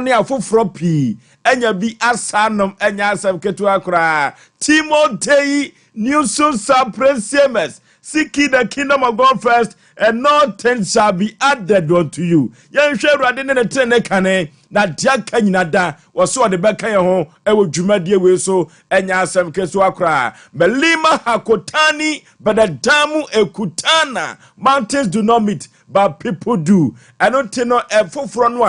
ne afoforo pi enya bi asanom enya asem ketua kra Timothy new soon surprise seeking the kingdom of God first and no things shall be added unto you. Yen hwe Awurade ne tene kane na dia ka nyina da wo so de beka ye ho e wo dwumadie we so enya asem keso akra melima hakotani badadamu ekutana mountains do not meet but people do. I don't know foforo no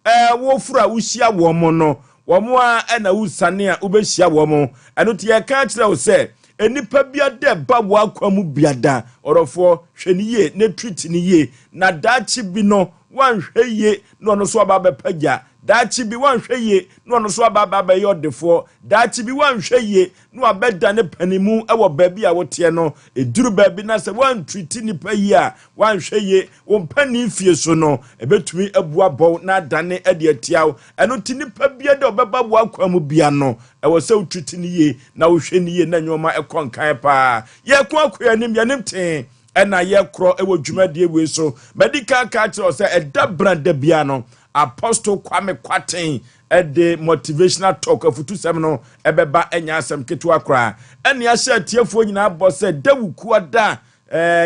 a wo fura wo hia wo mo no wo mo a na wo sane a wo be hia wo mo eno te ye ka kire wo se enipa biada ba wo akwamu biada orofo hweniye ne treat niye na dachi bi no wan hweye no no so aba bepagia dachi bi wan hweye no no so aba be yodefo dachi bi wan hweye no abeda ne panimu ewo baabi a wote no eduru baabi na se wan treat nipa yi a wan hweye wo pani fie so no ebetumi abua bow na dane ade atiaw eno ti nipa biada obeba wo akwamu bia no ewo se treat niye na wo hwe niye na nyoma ekonkan pa ye ko akoyanim yanim ten ena ye kro ewo dwumadie we so medical culture say eda branda bia no Apostle Kwame Kwaten the motivational talk of 27 no ebeba enya asem ketua kra ene ya hye tiefo nyina bo se dawuku ada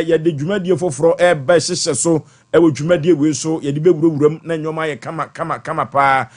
ye de dwumadie foforo eba hyehye so ewo dwumadie we so ye de bewurawuram na nyoma ye kama pa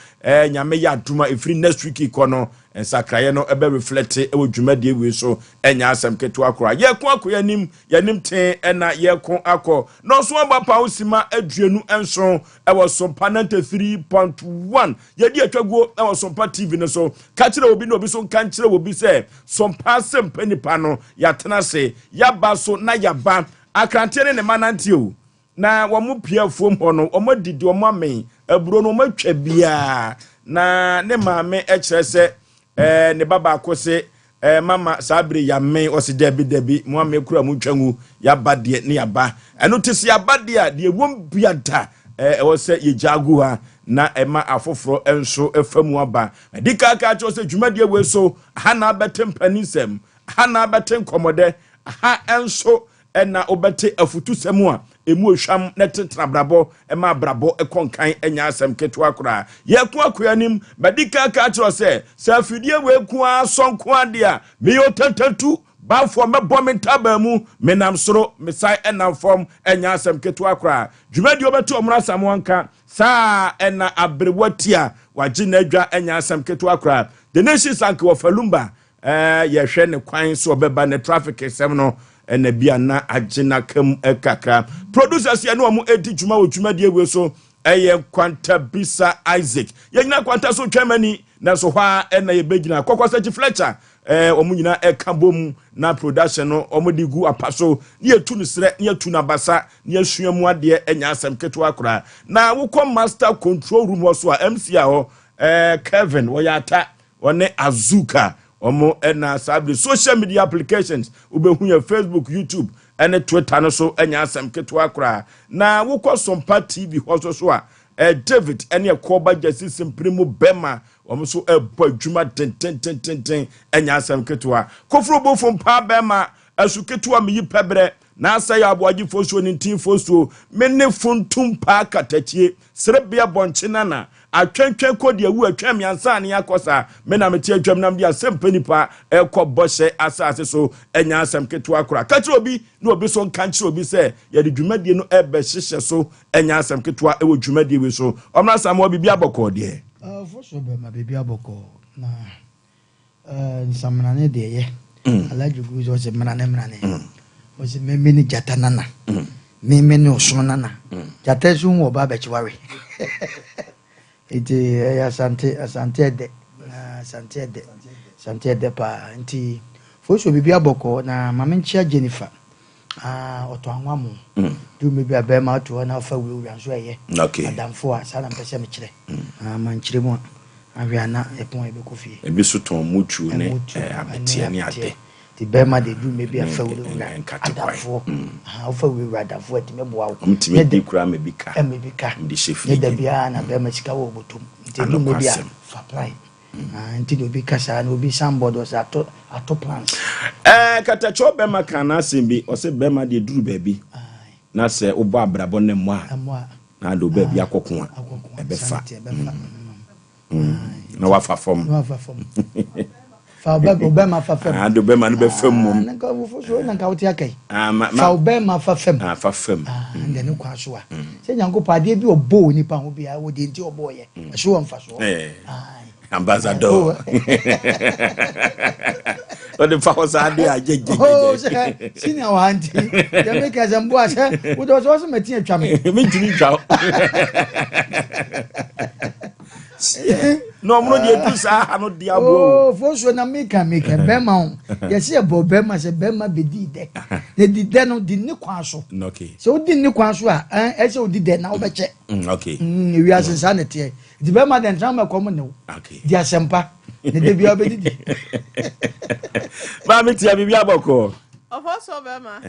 nyame ya aduma efiri next week ikono ensakraye no ebe reflect ewo dwumadie we so enya asem ketua kra ye ko akoyanim yanim ten ena ye ko akọ no so abapa osima aduenu enso ewo Sompa 93.1 ye di atwago ewo Sompa TV no so ka kire obi no obi so kan kire obi se Sompa Asem panipa no ya tena se ya ba so na ya ba akrante ne manante o na wo mu pia fom ho no o ma didi o ma men aburo no ma twa bia na ne maame e kire se ne baba akose mama sabre ya men o se debi mo ame kura mu twangu ya ba de ne ya ba eno tisi ya ba de a de wom bia da wo se ye jagu ha na ema afoforo enso efamu aba dika ka cho se dwumadie we so ha na betem panisem ha na betem komode ha enso ena obete afutu semu a emu ohwam na tetra brabo ema brabo ekonkan enya asem ketu akora ye ku akoyanim medika ka cho se afidie we ku asonko ade a me yo tantatu ba fo me bomentaba mu menam soro mesai enam form enya asem ketu akora dwumadi obeto omra samonka sa ena abrewatia waji na adwa enya asem ketu akora the nations anke wofalumba ye hwe ne kwan so obeba ne traffic sem no ena bia na agina kam kakra producers ya no mu edi dwuma wo dwumadie we so eye kwanta bisa Isaac ye nyina kwanta so twamani na so hwa ena ye begina kokwasa chi Fletcher omu nyina ekabom na production no omudi gu apaso ne yetu no sre ne yetu na basa ne asuamu ade enya asem keto akora na wukọ master control room so a MC a ho Kevin woyata one Azuka omo ena sabre social media applications ubehu ya Facebook, YouTube ene Twitter no so enya asem keto akora na wukọ Sompa TV ho so a David ene Aboagye simpremu bema omuso ebo adwuma ten enya asem ketoa kofro bofom pa bema asuketoa meyi pebre na asa ya Aboagye fosuo ni tin fosuo menne fontum pa katachie serebia bonchena na atwentwen kodi awu atwam yansa ne yakosa me na meti adwam nam dia sempanipa ekoboshe asase so enya asem ketoa kora kachiro obi na obi so nkanchiro obi se ya de dwumadie no ebe hyehye so enya asem ketoa ewo dwumadie we so omra samo bibia bokọ de for sure be ma bibia bokọ na nsamnane de ye alaji guzo se mnane o se memeni jatanana memeni osonana jatesu wo ba be chiware ite asante de pa nti foso bibia bokọ na mamenchia Jennifer oto anwamu du mebi abema to na fa wura so eye adamfo a sala mpese me kire manchire mu ahwe na epon ebe kofie ebi so ton mutu ne abetie ne ade ti bema de du mebi afa wura adamfo fa wura adamfo ati meboa wo mtime di kura mebika ndi shefi ne da bia na bema sika wo botum ti du mebi fa apply nti do bi kasa na obi somebody was ato plans katacho bema kana sembi o se bema de duru baabi na se obo abrabo ne mo a na do baabi akoko a ebe fa na wafa fam fa Obama fa fam do Obama no be fam mum na ka wo so na ka wotia kai fa Obama fa fam fa fam nde ne kwa so a se nyanko pade bi obo nipa ho bia wo de nti obo ye so won fa so ambassador o de fa ho sa de ajeje senior wa anti ya make as mbo asa wo do so meti atwa me ntini twa no mo de tu sa no dia bo fo so na make bema ho ye se bo bema se bema be di de ne di de no di ni kwa so okay so di ni kwa so a e se odi de na wo be che okay wi asensa ne te di bema de ntran me kom ne wo okay di asempa ne de bia be di ba me tia bibia boko Oforisuo bema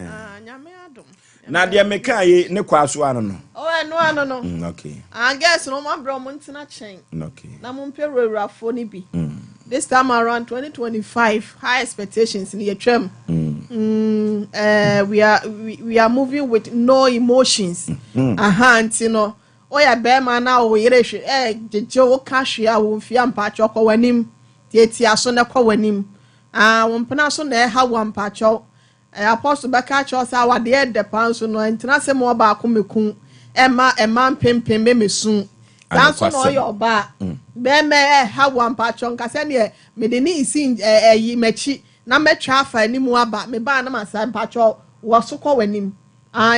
nyame adom na de me kai ne kwa so ano no no okay guess no ma bro mo ntina chen okay na mo mpewurawfo ni bi this time around 2025 high expectations in yetwam we are moving with no emotions antino oya bema na o yere hwe jeje wo ka hwe a wo mfia mpacho kwa wanim tietia so na kwa wanim wo mpena so na ha wo mpacho apostle beka cho sa wade de pan so no entina se mo ba ko mekun ema pempem mesun dan so no yo ba be me ha wo mpacho nka se ne me de ni isi yi mechi na metwa afa animu aba me ba na masa mpacho wo so kwa wanim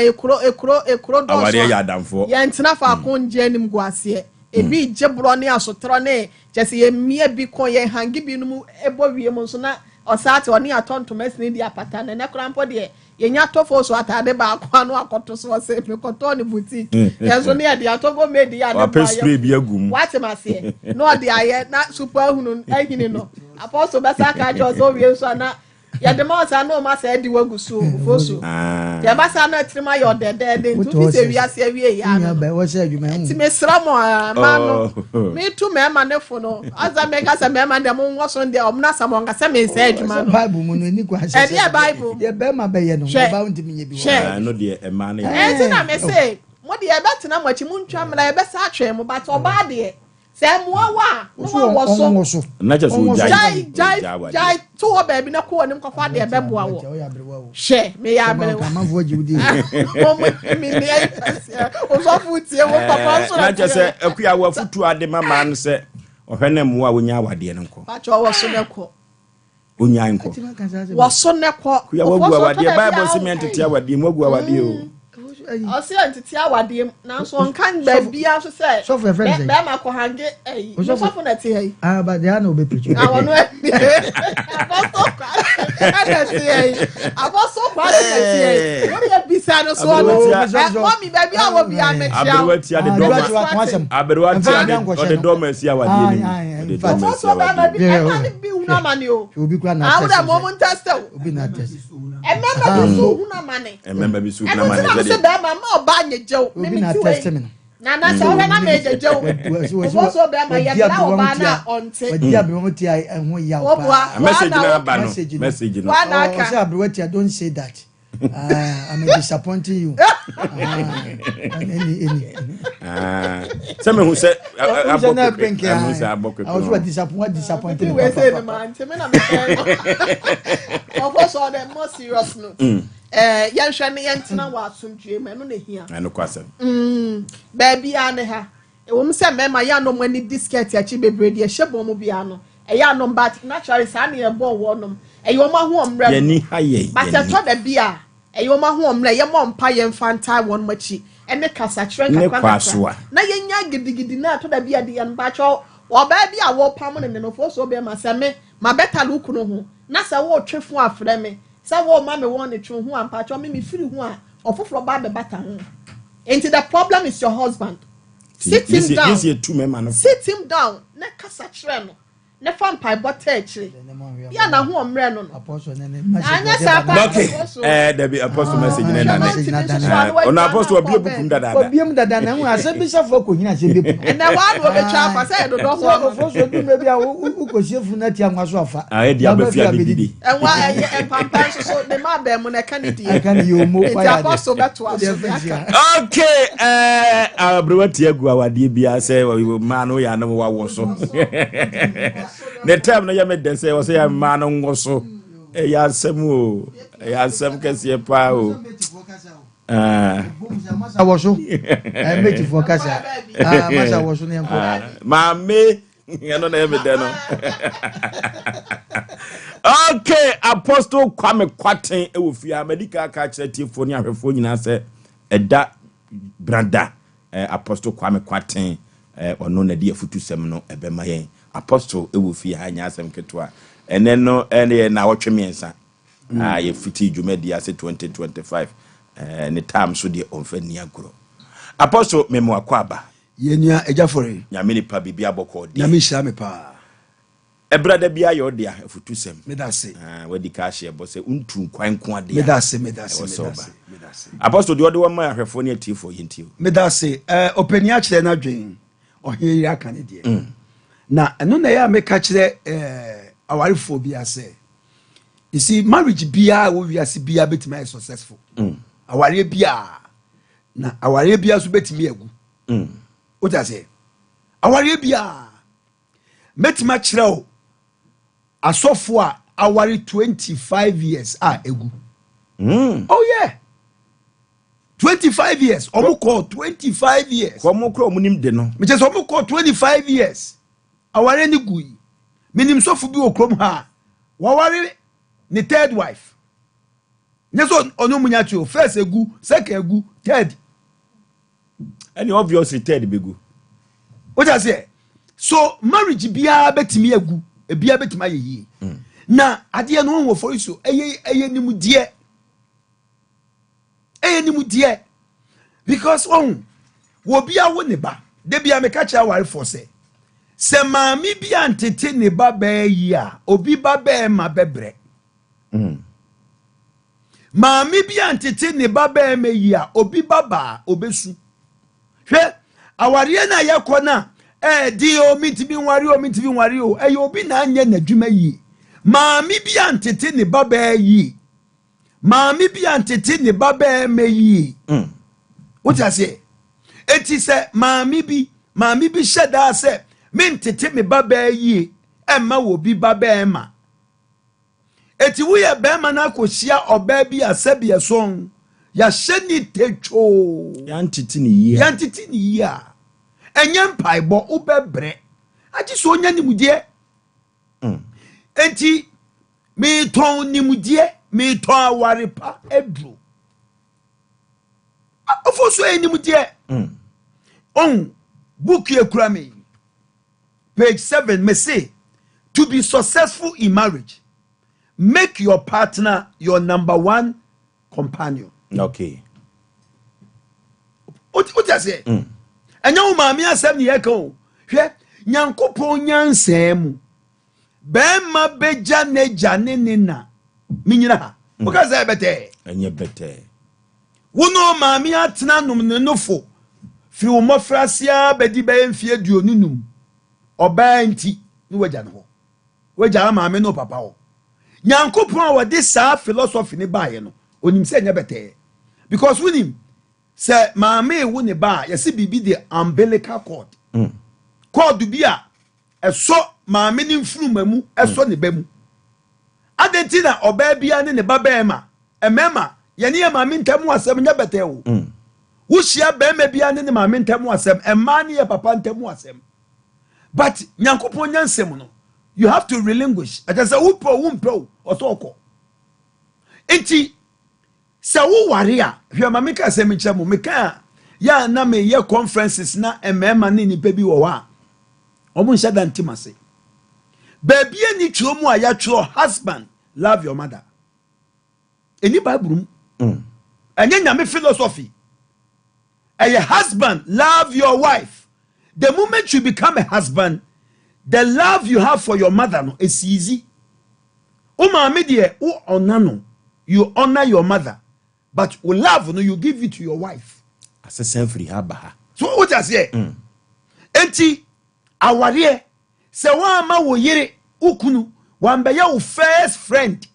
ekro do so ya damfo ya ntina fa ko nje anim guase ebi jebro ne asotro ne jese ye mie bi ko ye hangi bi no ebo wie mo so na osate oni atonto mesni di apata na nekrampo de yenya tofo so atade ba kwa no akoto so se me koto ni boutique yeso ne de atofo medi ya de ba spray bi agum what am I say no de aye na super hunu ahini no apostle besa ka jo so wie so na ya de ma sa no ma sa di wagusu fosu ya ba sa na trima yo de ntu se wi ase awie ya no ba wo se adwuma hu ti me sra mo ma no me tu me ma ne fo no aza me ga sa me ma de mo nwoso de omna sa mo nga sa me se adwuma no bible mu no ni kwa se e dia bible ye be ma be ye no ba unti me ye bi wo no de e ma na e ti na me se mo de e betena mo chi mu ntwa mra e be sa atwe mo ba to ba de se mo wa no wo so na je so jai to ho ba bi na ko onim ko fa de be boa wo she me ya bere ka ma vo jiwudi o me ne ai o so futie wo papa so na je se akuya wa futu ade mama no se ohwene mo a wonya awade ne nko pa cho wo so ne ko onya nko wo so ne ko kuya wa gu awade bible cement tia awade mo gu awade o o se entity awade na so nkan ba bia so se so for friends be ma ko hange eh so for na ti hey but they are no be preach awonu apostle kwa na ti hey apostle kwa na ti hey what you be say no so mommy baby awo bia me chia aberwatia de doma aberwatia de doma si awade ni de doma si awade e bi una mani o obi kwa na test awuda moment test obi na test remember bi so una mani remember bi so una mani mama oba nyejew obi na testament na sa ora na mejejew o so be ma ye na oba na onte wadi abi mo ti ho ya pa message na ba no message no o say abrewati don't say that I'm disappointing you say me who say I was disappointed we say the man me na me of course all the more serious note yan hwe ne yentina wa asomdwe me no na hia no kwasem baby ane ha e wo mse mema ya no mani disket ya chi bebre de hyebo mo bia no e ya no but naturally sa na ye bo wo no e yo ma ho omre ye ni ha ye but e to da bia e yo ma ho omre ye mo mpa ye mfanta won machi e ne kasa chwen kakwa na ye nya gidigidi na to da bia de yan ba cho wo ba bia wo pam ne no fo so be ma se me ma beta luku no ho na sa wo twefu afre me sa wo ma me won ne twu ho ampa cho me firi ho a ofoforo ba be bata ho. And the problem is your husband. Sit him down. Sit him down. Ne kasa chere no. ne fa mpa bota actually ya na ho omre no apostle ne anya sa pa okay Debbie apostle message na ona apostle obi ebukum dada obiem dada na hu asem bi safo ko hina asem bi na wa do be twa afa say do do ho apostle bi me bia ukosiefu na ti anwa so afa dia be fia bididi enwa empampa so de ma be mu na kanidi aka ni yo mo pa ya apostle beto aso okay abrewati agu awade bia say ma no ya na wa wo so the time na ya me den say o say ya ma no ngo so ya Asem o ya Asem kese pa o masa wo so meti fo kasa masa wo so ne enko ma me no na ya me den no okay apostle Kwame Kwaten e wo fia medical ka kire tifo ni ahwefo nyina se eda branda apostle Kwame Kwaten ono na di afutu sem no ebema yen apostle e wo fia anya Asem ketwa ene no ene na wotwe miensa ye fiti dwumadi ase 2025 ne time so de onfa ni agoro apostle memo akwaba yenua ejafore nyame Nipa bibia boko de nyame hia me pa ebrada bia yo de afutu sem medase wadi ka hye bo se untu kwan ko ade medase apostle de ode wo ma ahwefo ne atifo yentio medase opani a kire na dwen ohye ya kan de na eno na ya me ka kire awarefo bia se you see marriage bia wo wiase bia betima successful aware bia na aware bia so betimi agu o ta se aware bia metima kire o asofo a aware 25 years egu oh yeah 25 years omuko 25 years omuko omunim de no me just omuko 25 years aware ni gui minim sofu bi okrom ha waware ni third wife neso onu munya tio first egu second egu third any obviously third begu what I say so marriage bia betimi egu bia betimi ayeyi na ade no wo Oforisuo eye nimudie because wo bia wo ne ba de bia me ka cha ware for say se maami bia ntete ne ba ba yi a obi ba ba ma bebre maami bia ntete ne ba ba ma yi a obi baba obesu hwe aware na yakona di o mitimi nware o obi na anya nadwuma yi maami bia ntete ne ba ba yi maami bia ntete ne ba ba ma yi what I say eti se maami bi sheda se mentete me baba yi emma wo bi baba ema eti wo ye bema na akohia oba bi asebie son ya hyeni techo yantiti ni yi a enye mpaibo ubebre agi so onya nimudie enti me ton nimudie me ton awarepa edru Oforisuo nimudie book ye kura me page 7 may say to be successful in marriage make your partner your number one companion. Okay. What I say? Enya wo maami asem ne yeka o. Hwe Nyankopon nyansem. Bema beja ne jane ne na. Minyina ha. O ka say bete. Enye bete. Wo no maami atena num ne nofo. Fi wo mofrasia bedi be mfie duonu num. Oba nti ni waja no. Waja maami no papa o. Nyankopon a wode saa philosophy ne baaye no. Onim se enye bete. Because winim say maame wo ne ba yesi bibi the umbilical cord cord bi a eso maame ni mfurumamu eso ne bamu adenti na oba bia ne ba ba ma emema ye ne maame ntamu asem nya bete wo wo hia ba ma bia ne maame ntamu asem emma ne ye papa ntamu asem but Nyankopon nyansem no you have to relinquish atasa wo pro osoko enti se wo ware a hwe ma meka se mekyerɛ mo meka ya na me ye conferences na emema ne nipa bi wo wa omo nhyɛ da ntimase baby ani tworo mu a ya tworo husband love your mother eni bible enye nyame philosophy a husband love your wife the moment you become a husband the love you have for your mother no is easy. Maame de o honor no, you honor your mother, but o love no you give it to your wife. Asese free haba. So what I say? Enti aware se wa ma wo yere ukunu wan be your first friend.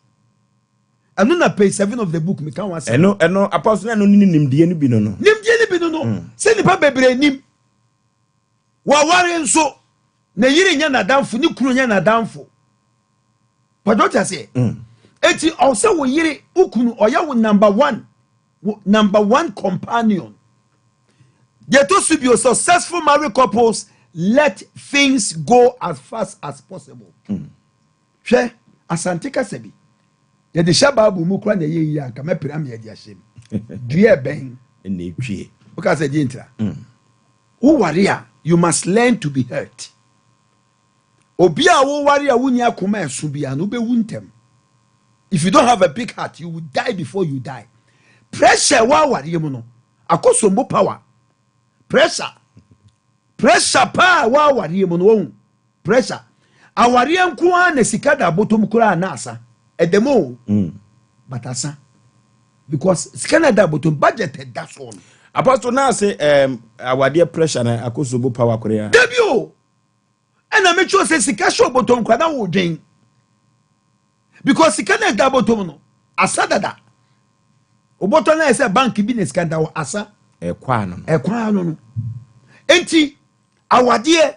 Anu na page 7 of the book me kan wa say. Eno apostle no nimdie no bi no. Nimdie ni bi no. Se nipa bebre nim. Wa ware nso na yere nya na danfo ni kunu nya na danfo. But what I say? Eti also wo yere ukunu oya wo number one companion. There to be successful married couples let things go as fast as possible. Hwe asantika sebi. Ye de shababu mu kra na ye yi anka mepira me ye de ahyem. Due ben Na etwie. Because I didn't. Who warrior, you must learn to be hurt. Obia wo warrior wunya akoma esu bia no be wuntem. If you don't have a big heart, you will die before you die. Pressure wa warrior mu no. Akosombo power. Pressure pa wa warrior mu no. Pressure. Awariye nko an na sika da bottom kura na asa. Edemo. But asa. Because sika da bottom budgeted that one. Apostle now say awade pressure na akosobo power korea. Debio. And I make sure say sika show bottom kwa na wo dwen. Because sika na da bottom no asa dada. Oboto na say bank business kan da asa Ekwa no. Enti awade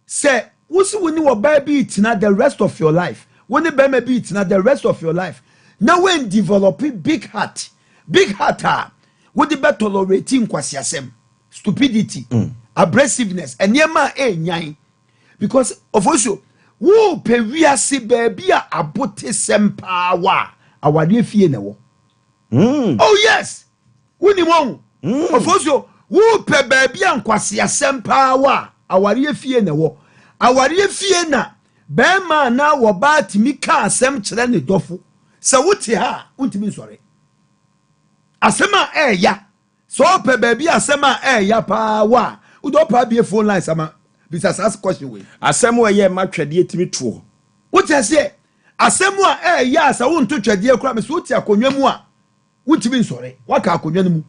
say wusi woni wo ba bi itina the rest of your life. Woni ba ma bi itina the rest of your life. Now when developing big heart what the better tolerating kwasiasem, stupidity, abrasiveness, and yema nyan. Because Oforisuo, wo pe wiase baby a abote sempa wa awade fie na wo. Oh yes. Woni mo. Oforisuo, wo pe baby a kwasiasem pa wa awade fie na wo. Awade fie na be ma na wo ba timi ka asem kire ne dofo. Se wote ha, untimi nsore. Asema ya. So pe baby asema ya pa wa. Udo pa be phone line sama. Bisa ask question we. Asem ye ma twede timi tuo. Wote se asemu ya sa wonto twede kura me so wote akonwa mu a untimi nsore. Waka akonwa no mu.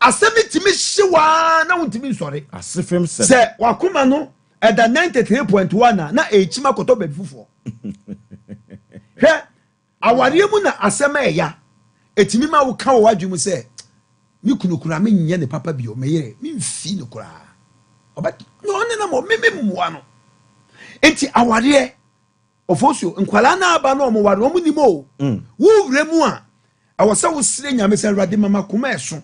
Asemi timi hyewa na untimi nsore. Asefem se wakoma no eda 93.1 na echima koto baby fufo. He aware mu na asema ya etimi ma wo ka wo adwum se mi kunukura me nye ne papa bi o meyere mi mfi no kura oba no ne na mo me mmoa no enti aware Oforisuo nkwala na aba no mo ware o mu nimo wo wure mu a awose wo sire nyame se rade mama koma eso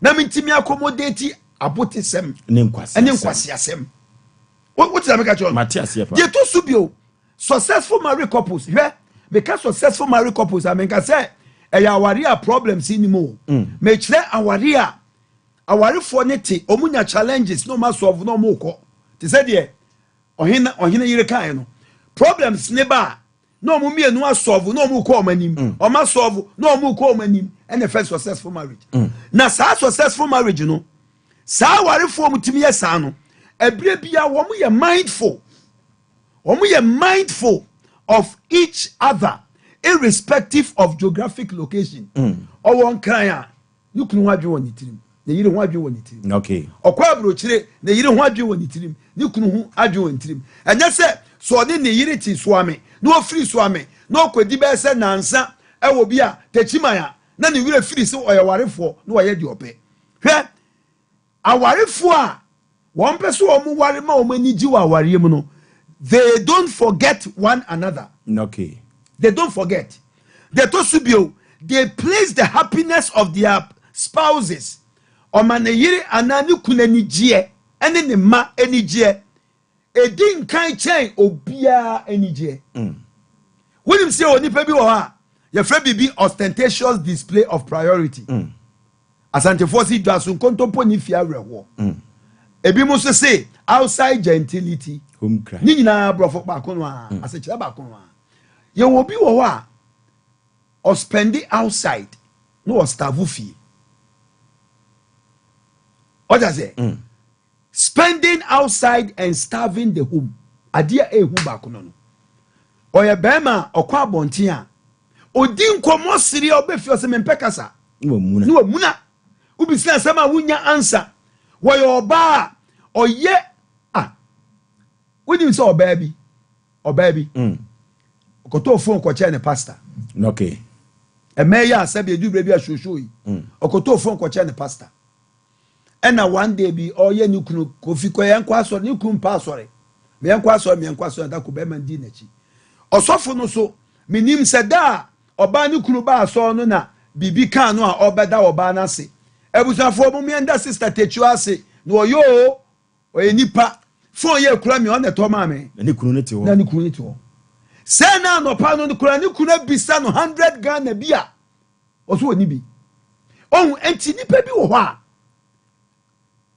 na mentimi accommodate abotesem ne nkwasi asem what is America John Matthias yepa je to subio successful married couples here because successful married couples I mean can say aware problems in mo me kire aware for neti omunya challenges no ma solve no mo ko te say de ohina yire kan no problems ne ba no mo mienu asolve no mo ko omanim o ma solve no mo ko omanim and the first successful marriage na sa successful marriage no sa aware for mutimi yesa no ebire bia wo mo ye mindful of each other irrespective of geographic location. Or one cry, you can watch you on it. You don't want you on it. Okay. Or quabro chile, you don't want you on it. You can argue in trim. And that's it. So then the unity swami, no free swami, no quadiba said nansa, I will be a techimaya. None you will free so or your worry for no I had your pay. I worry for one person or more worry more many Jew are worry. They don't forget one another. Okay. They don't forget. They place the happiness of their spouses. Omaneyiri anani kuneni jie. Ene ne ma eni jie. Edin kan chain obia eni jie. When you say Nipa bi wa, your friend be ostentatious display of priority. Asante fosi dwasun kontompo ni fia rewo. Ebi mo so say outside gentility. Ni nyina brofo ba kono a asechira ba kono a. Ye will be or spend it outside, no starve fee. What does it? Spending outside and starving the home. adeɛ ehu baako no ɔyɛ bɛrima ɔkɔ abɔnten a odi nkɔmɔ siri a ɔbɛfi ɔsɛ mempɛ kasa ne wamuna wobisina asɛm a wonya ansa wɔyɛ ɔbaa ɔyɛ wonim sɛ ɔbaa bi ɔkɔtɔɔ phone kɔkyɛ ne pastor ɛmɛ yɛ asɛ bi edubere bi ahwehwɛ yi ɔkɔtɔɔ phone kɔkyɛ ne pastor ɛna one day bi ɔyɛ ne kunu kofi kɔ yɛn kɔ asɔre ne kunu pa asɔre meyɛn kɔ asɔre da ko bɛrima di n'akyi ɔsɔfo no so menim sɛ da ɔbaa ne kunu ba asɔre no na bibi kan no a ɔbɛda ɔbaa n'ase ebusuafo mo meyɛn da sister techu ase na ɔyɛ nipa phone yɛ kura mi ɔna tɔ maa mi na ne kunu ne te hɔ sɛ na anɔpa no kura ne kunu bisa no 100 Ghana bi a ɔso wɔ ni bi ɔhu enti nipa bi wɔ hɔ a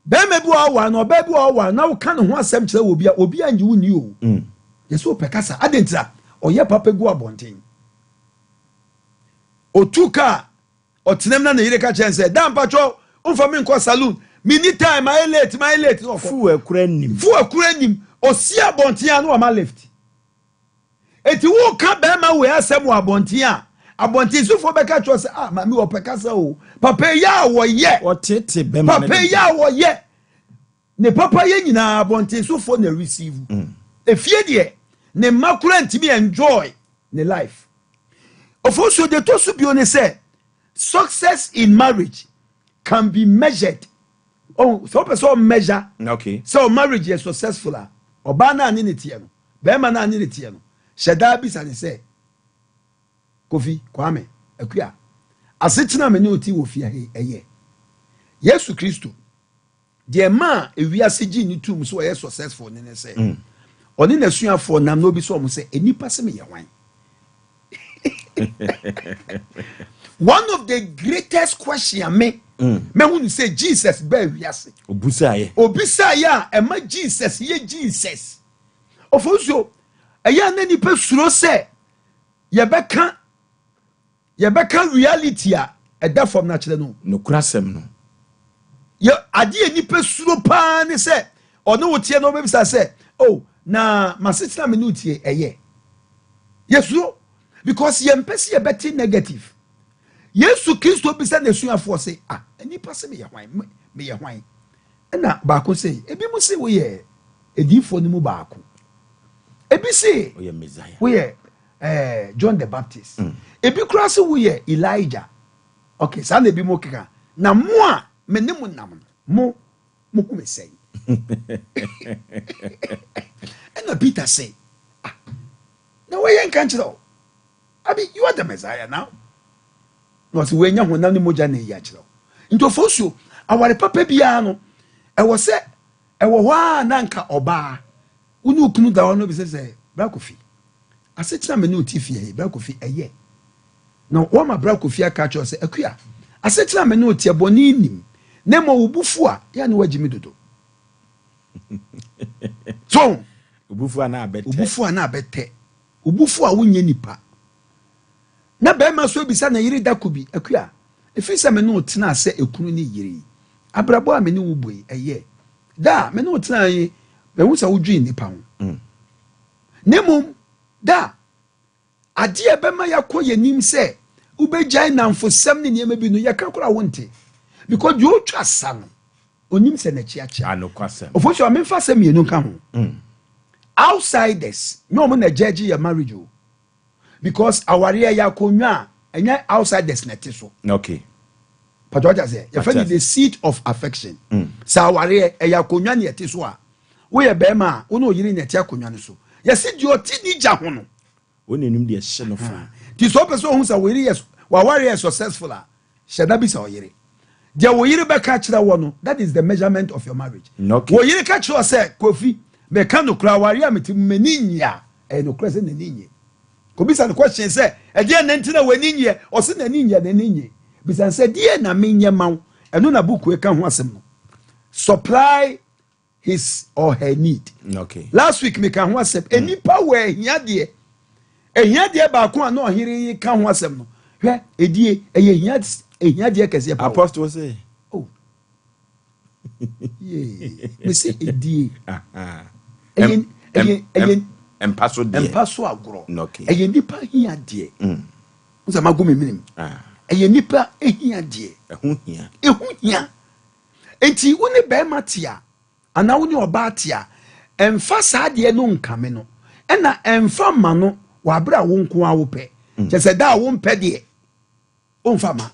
bɛrima bi wɔ na ɔbaa bi wɔ na woka ne ho asɛm kyerɛ wɔ bi a obi angye wo ni o yɛsɛ wopɛ kasa adentira ɔyɛ papa gu abɔnten otu ka ɔtenam na ne yere ka kyɛn sɛ da mpatwɔ womfa me nkɔ saloon mini time my late fu akura nim osi abɔnten a no wa ma left eti wo ka bɛrima we asɛm wɔ abɔnten a abɔnten sufo bɛka kyerɛ sɛ mami wɔ pɛ kasa o papa ya wɔyɛ ɔtete bɛrima papa ya wɔyɛ ne papa yɛ nyinaa abɔnten sufo na receive efie deɛ ne makura ntimi enjoy ne life Oforisuo de to so bio ne sɛ success in marriage can be measured. So person measure so marriage is successful oba na ani ne tie no bema na ani ne tie no sheda bi sa ne say Kofi Kwame akua asetina me ne oti wo fie eye Yesu Kristo de ma ewiase gi ni tum so ye successful ne say oni na suafo nam no bi so mo say enipa se me ye wan one of the greatest question me when you say Jesus be wiase obisaye a ema Jesus ye Jesus Oforisuo eya na nipa suro se ye beka reality a eda from na kire no kurasem no ye ade nipa suro pa ne se ono wotie no bebisa se na masetina me no tie eye yesu because ye mpesi ye beti negative Yesu Kristo bisa na suafo se enipa se me ye hwan na baako se ebi mu se wo ye edifo ni mu baako ebi se wo ye Messiah wo ye John the Baptist ebi kura se wo ye Elijah okay sa na ebi mo keka na mo a me ne mo nam mo ku me sei na Peter say na wo ye nkan kire abi you are the Messiah now no se wenya honam ne moja na ya kire nti Oforisuo aware papa bia no ewo se ewo hwa na nka oba unu kunu da wono bi se Brakofi asekyina me ne otifie Brakofi eye na wo ma Brakofi aka cho se akua asekyina me ne otie boni nim na mo wubufu a ya ne wagimi dodo so ubufu a na abete ubufu a wonye nipa na bema so bisa na yiri dakubi akua efisa me no tena ase ekunu ni yiri abrabo a me ni wuboi eye da me no tena yi me hu sa wudwi nipa ho nemum da ade e bema yakoye nim se ubegyan namfosem ne niam bi no yakakora wonte because you twa sano onim se na chiacha anokwasem Oforisuo amemfa se me no ka ho outsiders no mo na judge your marriage o because aware ya konwa enya outsiders net so okay but what I say you find the seat of affection sa aware ya konwa ne yete so a wo ye bema wo no yiri net ya konwa ne so ye se di oti ni ja ho no wo nenum de hye no fa ti so person hu sa wo yiri yes wa warrior successful a sheda bi sa wo yiri de wo yiri be ka kira wo no that is the measurement of your marriage okay. Wo yiri ka kira say Kofi me ka no kra warrior metim meninya no kra se neninye ko bisa the question say e dey na ntina waninye o se naninye bisa say dey na menye maw eno na book we ka ho asem no supply his or her need okay last week me ka ho asem enipa we hia de ba ko an ohiri ka ho asem no hwe edie ehia de kese pa apostle say me say edie empaso agro eye nipa hia de nza mago me minim eye nipa ehia de ehu hia enti woni be matia ana woni oba atia emfa saa de no nkame no ena emfa ma no wa bra wo nko awo pe chese da wo mpe de onfa ma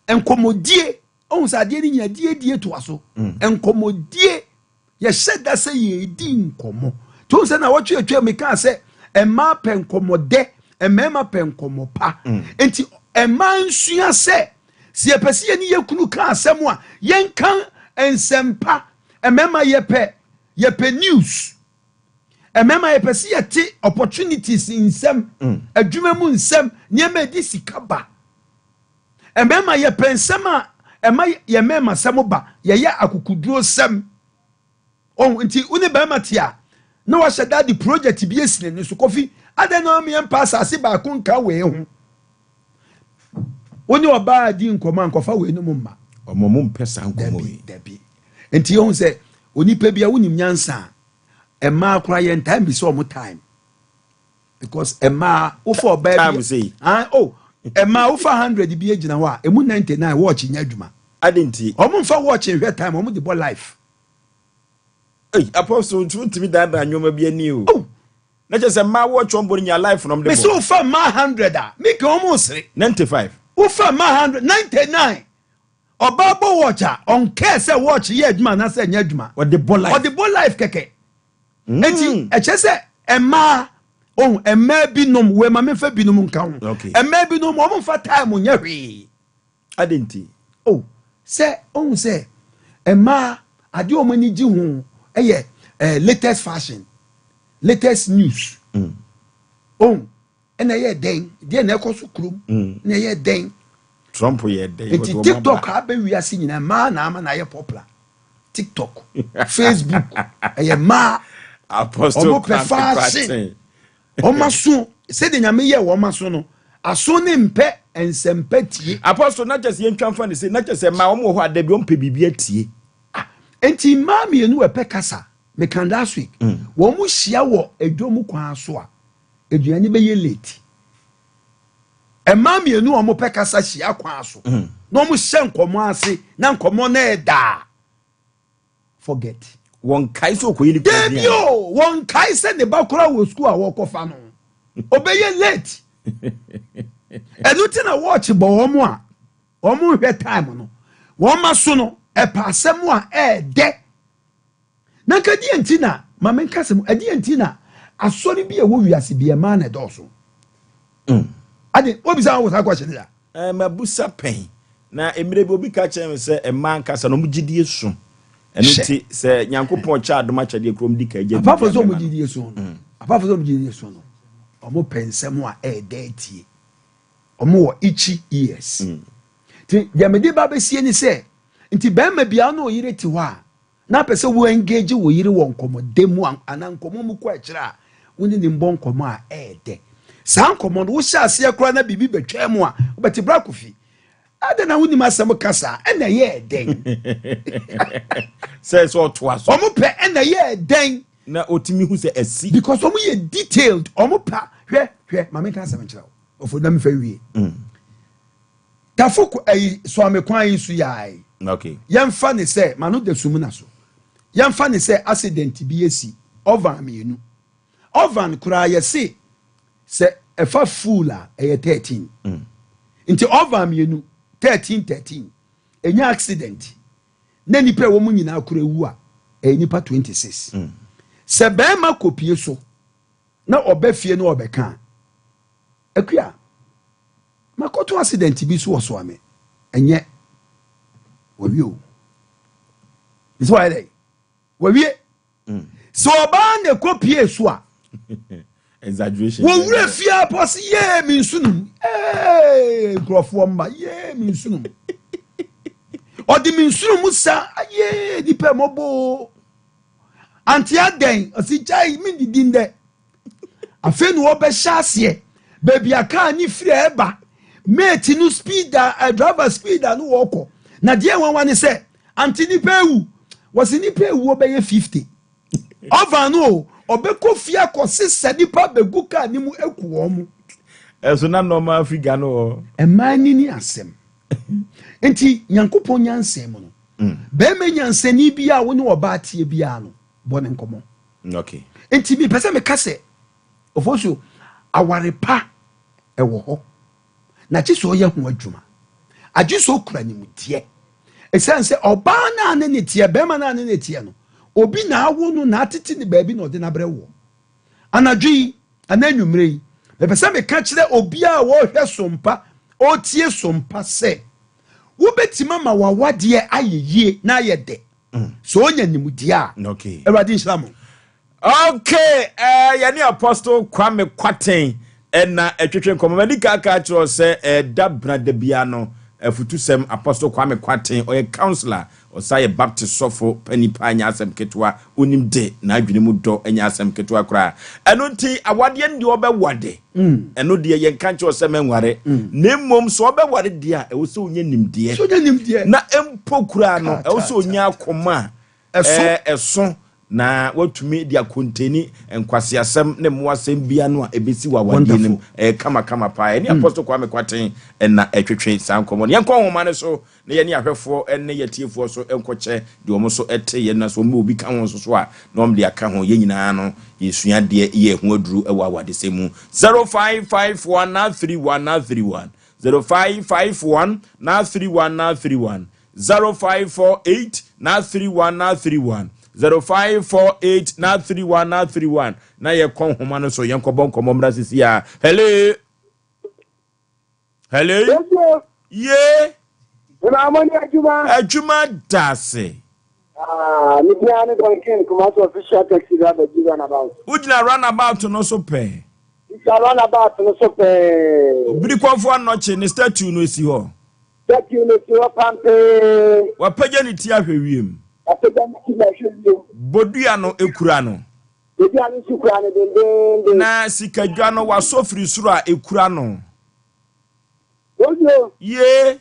enkomodie on sa de ni nya die to aso enkomodie ye sheda se ye di nkomo to se na wotwe atwa me kan se emma penkomode emma penkomopa enti emma nsua se si epese ye ni yakunu kan asem a yen kan ensempa emma yepe news emma yepese ye ti opportunities insem adwuma mu nsem niema di sikaba emma yepe nsem a emma ye mema sem ba ye ya akukuduro sem nti uni ba matia na wa sheda di project bi esine ne so kofi adeno me pass ase ba ko nka we ho oni oba di nkoma nkofa we no mumma omomo mpesa nkomo we dabi nti yo se oni pa bia wonim nyansa emma akura ye time bi so mo time because emma wo for oba time say emma wo for 100 bi agina ho a emu 99 watch nya adwuma adenti omo mfa watch hwe time omo de bo life. Apostle to me that nyoma bi ani o na je se ma watch on board your life from the me so fa ma 100 me ke almost 95 wo fa ma 199 obabo watch on care say watch ye adwuma na say nya adwuma o de bo life keke enti e che se emma binom we ma me fa binom nka ho emma binom o mo fa time nya hwe adenti se se emma ade o mani ji ho latest fashion, latest news. And I den, then I cost krum, nay den. Trump ye day. TikTok, I be we are seeing a man, I popular. TikTok, Facebook, a ma apostle fashion. Omasun, said in a mere woman, a son in pet and some petty. Apostle, not just young company, say, not just a mamma who had the young PBBT. Enti mami enu epekasa me kan last week wo mu hia wo edwomu kwan so a eduane be ye late mami enu o mu pekasa hia kwan so no mu hye nkomo ase na nkomo na eda forget won kai so koyili debio won kai se ne bakura wo school a wo kofa no obeye late enu ti na watch bo wo mu a wo mu hwe time no wo ma so no epasemu a de na kadi antina mama nkasem adi antina asori bi e wo wiase bi e ma na doso ade obi sa wo sa question ya mabusa pen na emire bi obi ka chem se e ma nkasa no mugidi esu enu ti se nyankopon cha adoma chade krom di ka je apart from mugidi esu no omo pensem a de tie omo wo ichi years ti yamedi ba be sie ni se nti bema bia na oyire ti ho a na pese wo engage wo yire won komo demu anan komo mu kwa kira woni ni mbon komo a de san komo no wo sha ase kura na bibi betwa mu a obeti bra kofi ade na woni masem kasa na ye den say so to aso omo pe na ye den na otimi hu se asi because omo ye detailed omo pa hwe mama kan asem kira ofo na me fa wie tafoko so amekwan yi su yai. Okay. Yamfa ne se manu de sumuna so. Yamfa ne se accident bi esi ovan mienu. Ovan kura ye se efa full a 13. Nti ovan mienu 13. Enya accident. Na nipa wo mu nyina kura wu a nipa 26. Se be ma kopie so na obefie na obeka. Akua makoto accident bi so so ame. Enye wawio is why they wawie so ba na kopie so a exaggeration wo wura fia pos ye mi nsunum grofo mba ye mi nsunum odi mi nsunum sa ye di pe mobo anti aden osi chai mi didinde afenu obe hyaase baby aka ni free eba mate no speed driver speed no woko na die wan se anti nipa ewu was nipa ewu obeye 50 over no obeko fia ko sisa nipa begu ka ni mu ekuo mu eso na normal figure no emani ni asem enti nyankopon nyansem no be me nyansani bia wo ne oba tie bia no bone nkomo okay enti bi pese me kase Oforisuo aware pa ewo ho na chiso ye ho adwuma ajiso kura ni mudie esense oba na ne tie be ma na ne tie no obi na awo no na atete ne baabi na ode na bre wo anadwi ananwumre yi pese me ka kire obi a wo hwe sompa o tie sompa se wo betima ma wawade ayeye na ayede so onya nimudie a okay Ewradi Islam okay yani apostle Kwame Kwaten na etwetwe nkomamadi kaka kiro se dabna da bia no futusem apostle Kwame Kwaten oye counselor osaye baptist sofo panipa anya asem ketwa onim de na adwene mu do anya asem ketwa kra eno nti awade ndi obewade eno de ye nka kiro se menware nemmom so obewade de a ewo se onya nimde na empo kura no ewo se onya akoma eso na watumi dia konteni enkwase asem ne mo asem bia no a ebesi wa wadenim kama pa ni apostle Kwame Kwaten na etwetwe sankomo ne enko homa ne so ne ye ne ahwefo ne yetiefo so enkoche de omo so ete ye na so mo obi ka won so a no om de aka ho ye nyina no yesua de ye hu aduru ewa awadesemu 0551931931 0551931931 0548931931 0548931931 na ye kon homa no so ye nkobon komomra sisi a hello ye na amani ajuma dase ni piano konken kuma so official taxi driver give an about ujina runabout no so pe runabout no so pe obiri kwofo anoche ni statue no esi ho pampe wa page ni ti ahwewiem bodua no ekura no na sikadwa no wa sofri suru a ekura no ye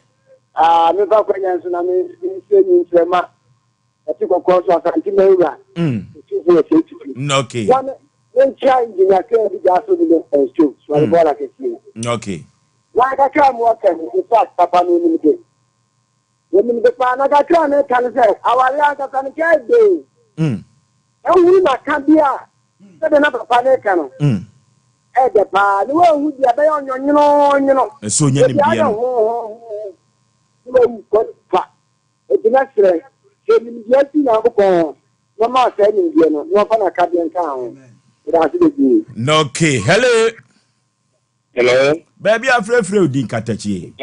me ba kwanya nso na me nsenyi ntrema ati kokko so asanti mewura okay one try engineer can be just so the show so I bought like it okay like I come working in fact papa no ni me when the pana ga try na kan say our land can get day and we ma can be a say na papa na kan de pa ni we hu dia be onyo so nya ni bia no no ko pa e dina sre ke ni dia ti na ko no ma say ni dia no no pa na ka bien kan okay hello baby afrefre odi katachi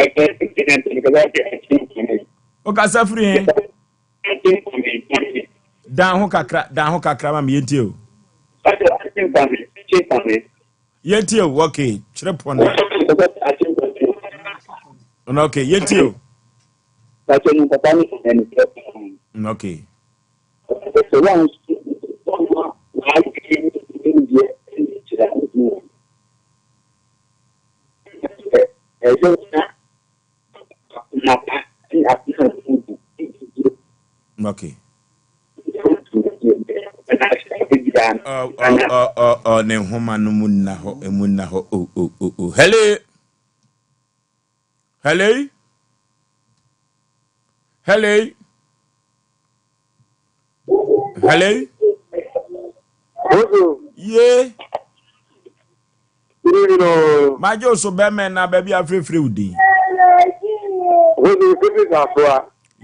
o ka safri dan ho kakra ma yenti o yenti o okay chire pon okay yenti o okay okay ne homa no munna ho hello yeah majo so be men na baby afrefre udi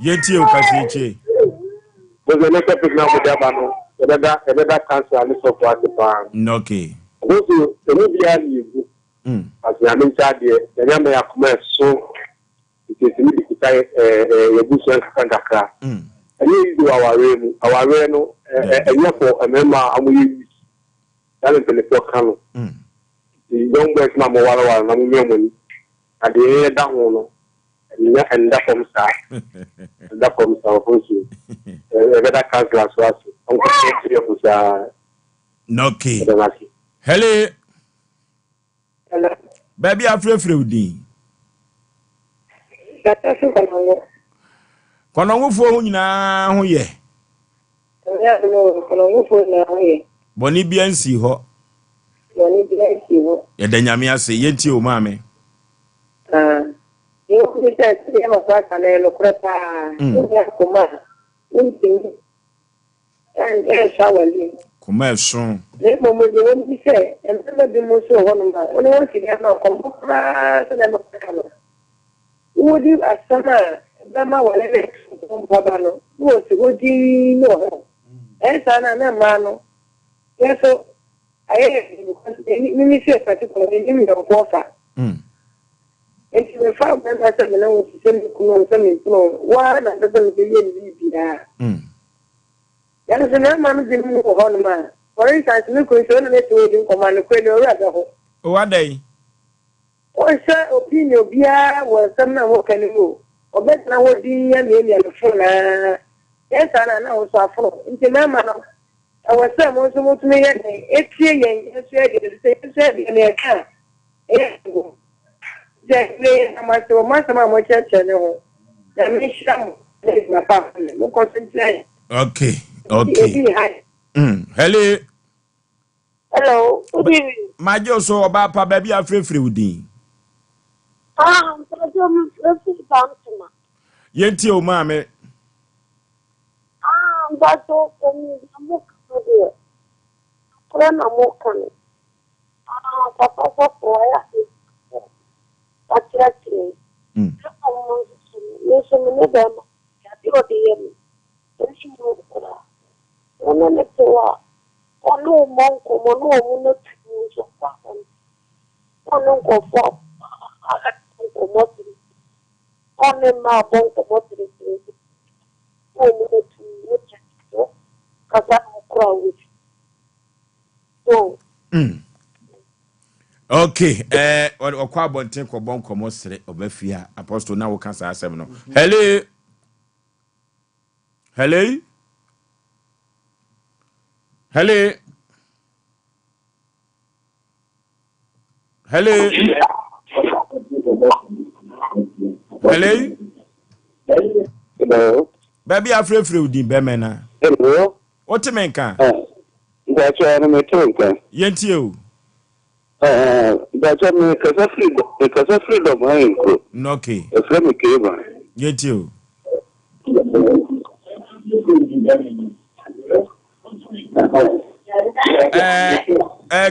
yeti o kasiche the next topic now with Abano, the cancer and so forth. Okay. Also, the media you as the Aminta, the Yamaya commerce, so it is really to tie a good sense of Kandaka. And you do our reno, and therefore a member, and we use that in the four canal. The young boys, Mamma, and I'm women at the end of that one. And that comes out. That comes out also. Better cancel as well. Okay. Hello. Baby, afrefre udi. Kono ngufo hu nyina hu ye. Kono ngufo na hu ye. Boni bi ansi ho. Boni bi ansi ho. Ye da nyame ase yenti o maame. You said to him about an eloquata. And shower. Commercial. Let me be said, and never be more so one of my only one to get no come. Would you as summer, Bama, whatever, Pabano, who was to go to know her? And Sana Mano. Yes, so I have ministry particularly in your water. And she will find myself alone to send you something. One and doesn't be there. There is a man in Honma. For instance, look at the command of Quadio. What day? What's your opinion? Bia was some now can move. Or better now would be a million full. Yes, I know so full. Into my man. I was some also to me. It's said in a car. Okay. Hello. Hello. Good evening. My Joe so about pa baby afre udin. I'm Yenti o maame. But so Papa Okay, okwa bonten ko bon komo sere obafia apostle na wo kan sa asem no. Hello. Hello. Hello. Hello. Hello. Hello. Baby afre udin be mena. Hello. What you mean kan? That's why I'm talking. Yenti o. That's why because of freedom I go. Okay. A friend came on. Yenti o.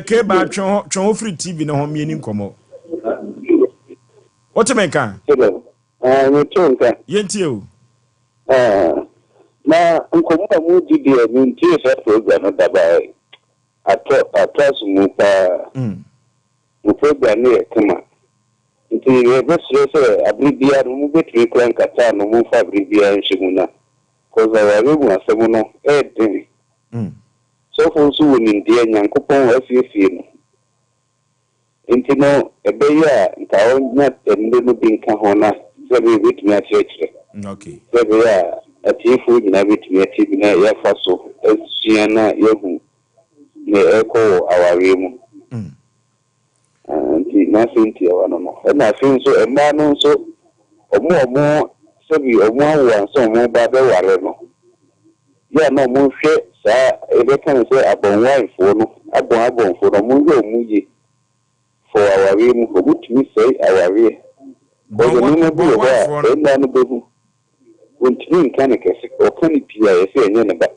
Keba chon free TV na ho mieni nkomo. What you mean kan? Hello. I'm talking. Yenti o. Na nkomo mu didi e nti e program da ba atras mu pa mu program e kama nti e be se abribia no mu betri kran kata no mu fa abribia nhimuna ko za wa mu asemu no e din so fo so woni ndie nyankopon afiefi no nti no e be ya nka onya tende no bi nka ho na se be bitumi achechire Okay. Se be ya atifu nyina bitumi atibi na ya faso esia na yehu ne eko aware mu nti na senti ya wano no na fin so emma no so omo sebi omo awo so omo ba be ware no ya no mo hwe sa ebe kan se abonwaifo no abonfo no mo hwe omu yi for aware mu ko butumi sei aware bo no bo ba emma no behu wontini kan kese o kan pia ese enye ne ba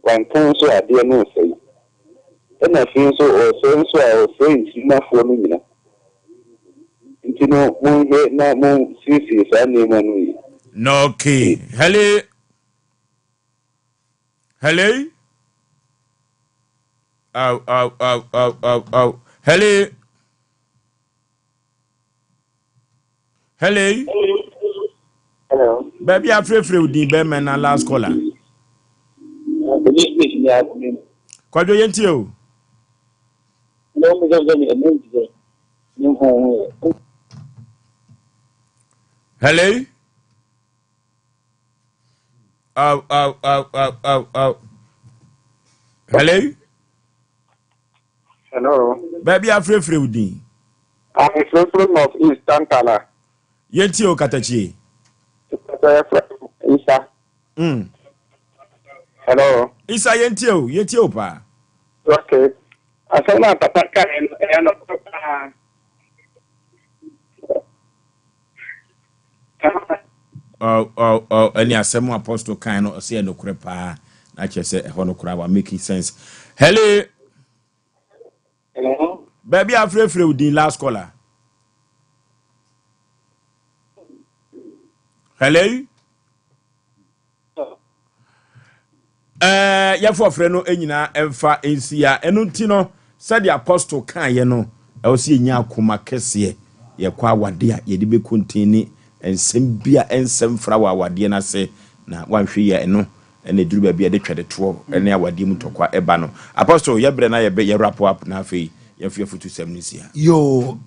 wan kan so ade no sei na fin so o so a o sei na fo no nyina ntino mo he na mo sisi sa ne ma no yi no. Okay. Hello. Hello. Hello. Hello. hello Baby afre udin be men na last caller. Kwadwo yenti o. no mo go ni emeji ni ho Hello. Hello. hello Baby afre udin. I'm from of Eastern Kala. Yenti o katachi. Isa. Hello. Isa yenti o pa. Okay. Asema papa kan no any asem apostle kan no say no kure pa na che say e ho no kura wa making sense. Hello. Hello. Baby afrefre with the last caller. Hello. Yafo frɛ no enyina emfa ensia eno nti no said the apostle kan ye no e wo se enya akoma kese ye kwa awade a ye de be contain ensem bia ensem fra wa awade na se na wanhwe ye eno ene duru ba bia de twede to ene awade mu tokwa eba no apostle ye bre na ye be ye wrap up na afei ye fie futu sem nisia yo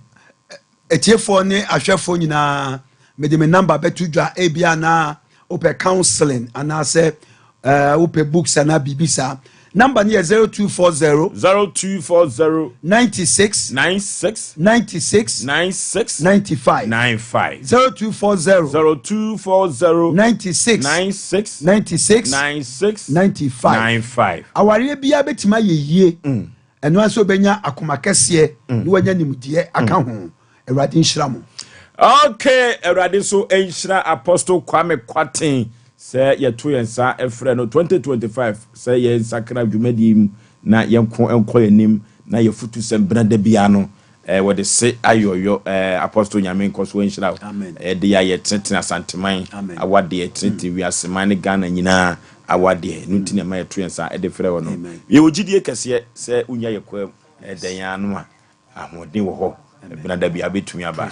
etiefo ne ahwefo nyina me de me number betu dwa ebia na open counseling and I say open books and bibisa number near 0240 96 96 96 96 95 95 0240 96 96 96 96 95 aware bia betima yeye eno aso benya akoma kese ni wanya nimdie aka ho Erade nhyira mo. Okay, Erade so enhyira Apostle Kwame Kwatin say ye to yensa efre no 2025 say ye sakra dwumadi na yenko enko yanim na ye futu sembra da bia no we de se ayoyo Apostle Nyame nkoso enhyira de ya ye tentena santeman awade ye tenti wi aseman Ghana nyina awade nuti na ma ye to yensa e de frɛ wo no ye ogidie kese say unya ye kwa den ya no a ahode wo ho Benada bi abetumi aba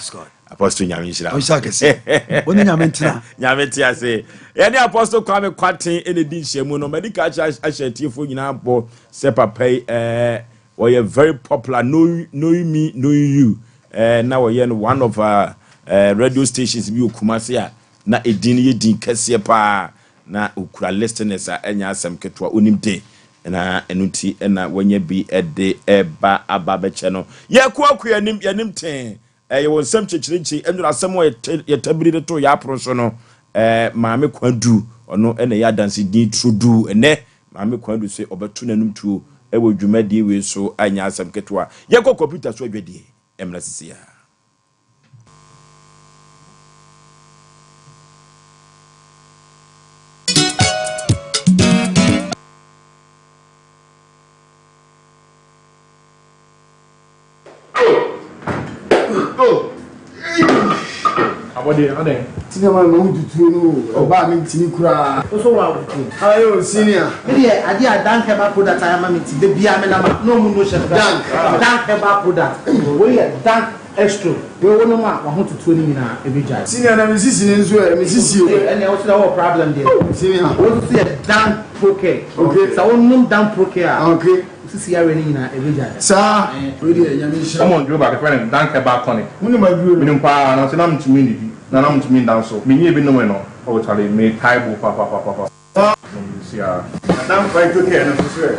Apostle Nyame nhyira o shakese oni Nyame ntina Nyame tia se ye Apostle Kwame Kwatin ene di nhyiamu no medical ahyetiefo nyina bo se papai we are very popular know me know you now we are one of radio stations bi okumase a na edin ye din kese pa na okura listeners a enya asem ketwa onimde na enuti na wanya bi ede eba ababeche no ye kwaku yanim ten ye wonsam chechirinchi enura asem ye tabiri to ya apro so no maame kwadu ono ene ya dance din trudu ene maame kwadu se obetu nanum tuo ewo dwumadi we so anya asem ketwa ye ko computer so adwedie emra sisia Ade. Cinema no tutu no. Oba mi tini kura. So wa tutu. Ayo senior. Me ade adank eba product ayama mi ti de bia me na no mu no she. Dank eba product. We dank extra. We wono ma wa ho tutu ni nyina ebeja. Senior na mi sisi ni nso e mi sisi o. And there was no problem there. Senior. We see a dank proke. Okay. So wonum dank proke a. Okay. Sisi ya we ni nyina ebeja. Sa. We dey nyame shira. Come on, do back friend dank eba tonic. Muni ma duro. Minum pa na se na mtumi ni bi. Na na mtumi ndan so. Minye bi no we no. O chale me taibo pa. Sia. Dan fight to care na so.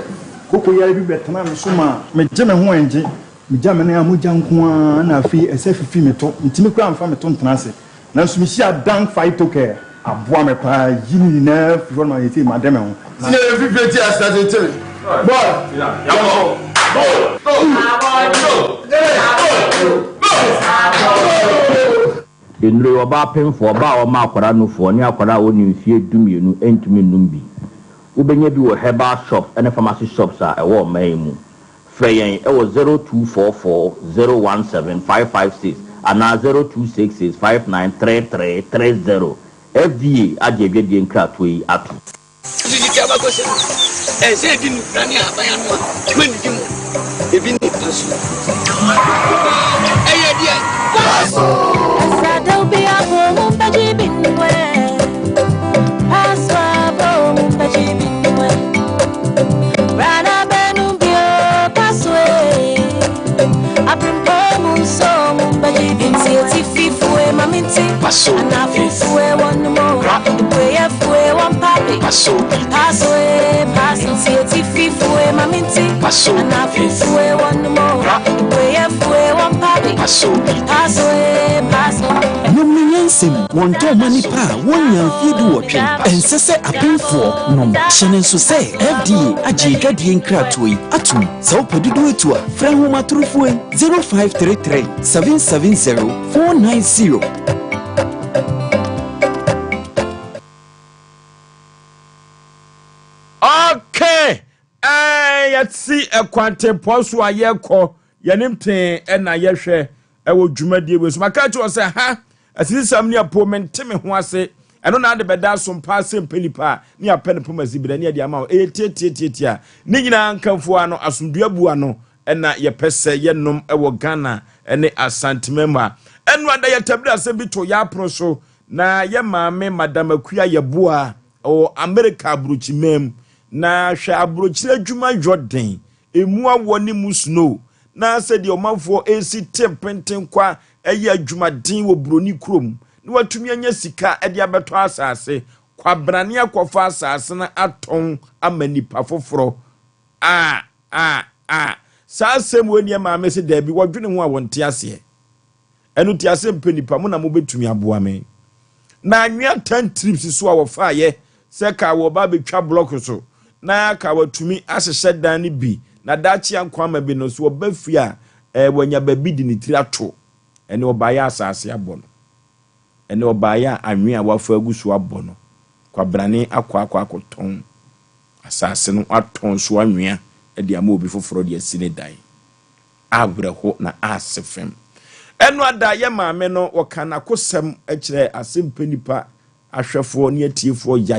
Koko ya bi betana me so ma me je me ho enje me ja me na amogya nko a na afi ese fifi me to ntimi kura amfa me to ntena se na so me sia dan fight to care aboa me pa yini na fi ma yeti ma de me ho Sine fifi ti asate tell. Boy. Yeah. Enre oba penfo oba o ma akwara no fo ni akwara woni mfie dumienu entumi numbi ubenya bi wo herbal shop and pharmacy shops a ewo man mu freyen e wo 0244017556 ana 0266593330 FDA ajebi die nkrato yi ato say di nufrani abaya no when di mo ebi ni paso eye dia paso asado bi abo mo baji binwe paso abo mo baji binwe rana benu bio paso aprimpo mo so mo baji binti ti fifue maminti paso na fifue one mo we fue one papi paso paso ti fifue maminti paso na fifue one mo we fue one papi paso paso no me Ansem, one to Manipa, 1 year feed watching, and Sese Apinfo, no, Shannon so say, FD, Aji Gadian Kratui, Atum, so Pedu to a friend whom at 0533 770 490. Okay, let's see a quante posu a yeko, Yanimte, and I yeshe, I will Jumadi with my catch was a ha, as this some near poor men, Timmy Huase, I don't know the bed some passing pelipa, near Penipuma near the amount, 8 Nina Uncle Fuano, Asumdia Buano, and not your pesse, yenum, ewo Ghana, and the Asante member. And one day a tabla sebi to ya proso, na ye mame, Madame Quia Yabua, or America Bruchi mem. Na hwe abrochire adwuma Jordan emu awoni mu snow na se de omafo esi tempenten kwa eye adwuma din wo broni krom na watumi anya sika e de abeto asase kwa brane akofa asase na aton amanipa foforo sa sem woni ma me se da bi wodwene ho a wonte ase enu ti ase mpenipa mu na mo betumi aboa me na anwa 10 trips so a wo fa ye se ka wo ba betwa block so na ka watumi asese dan ni bi na dachi ankwama bi no so obafi a wanya babi di ni tiri ato ene obaya asase abono ene obaya anwe a wafa agusu abono kwa brane akwa akoton asase no aton so anwe e de ama obi foforo de asine dan abrɛho na asefem eno ada ye maame no wɔkana kosɛm akire asempenipa ahwɛfo ne atiefo ya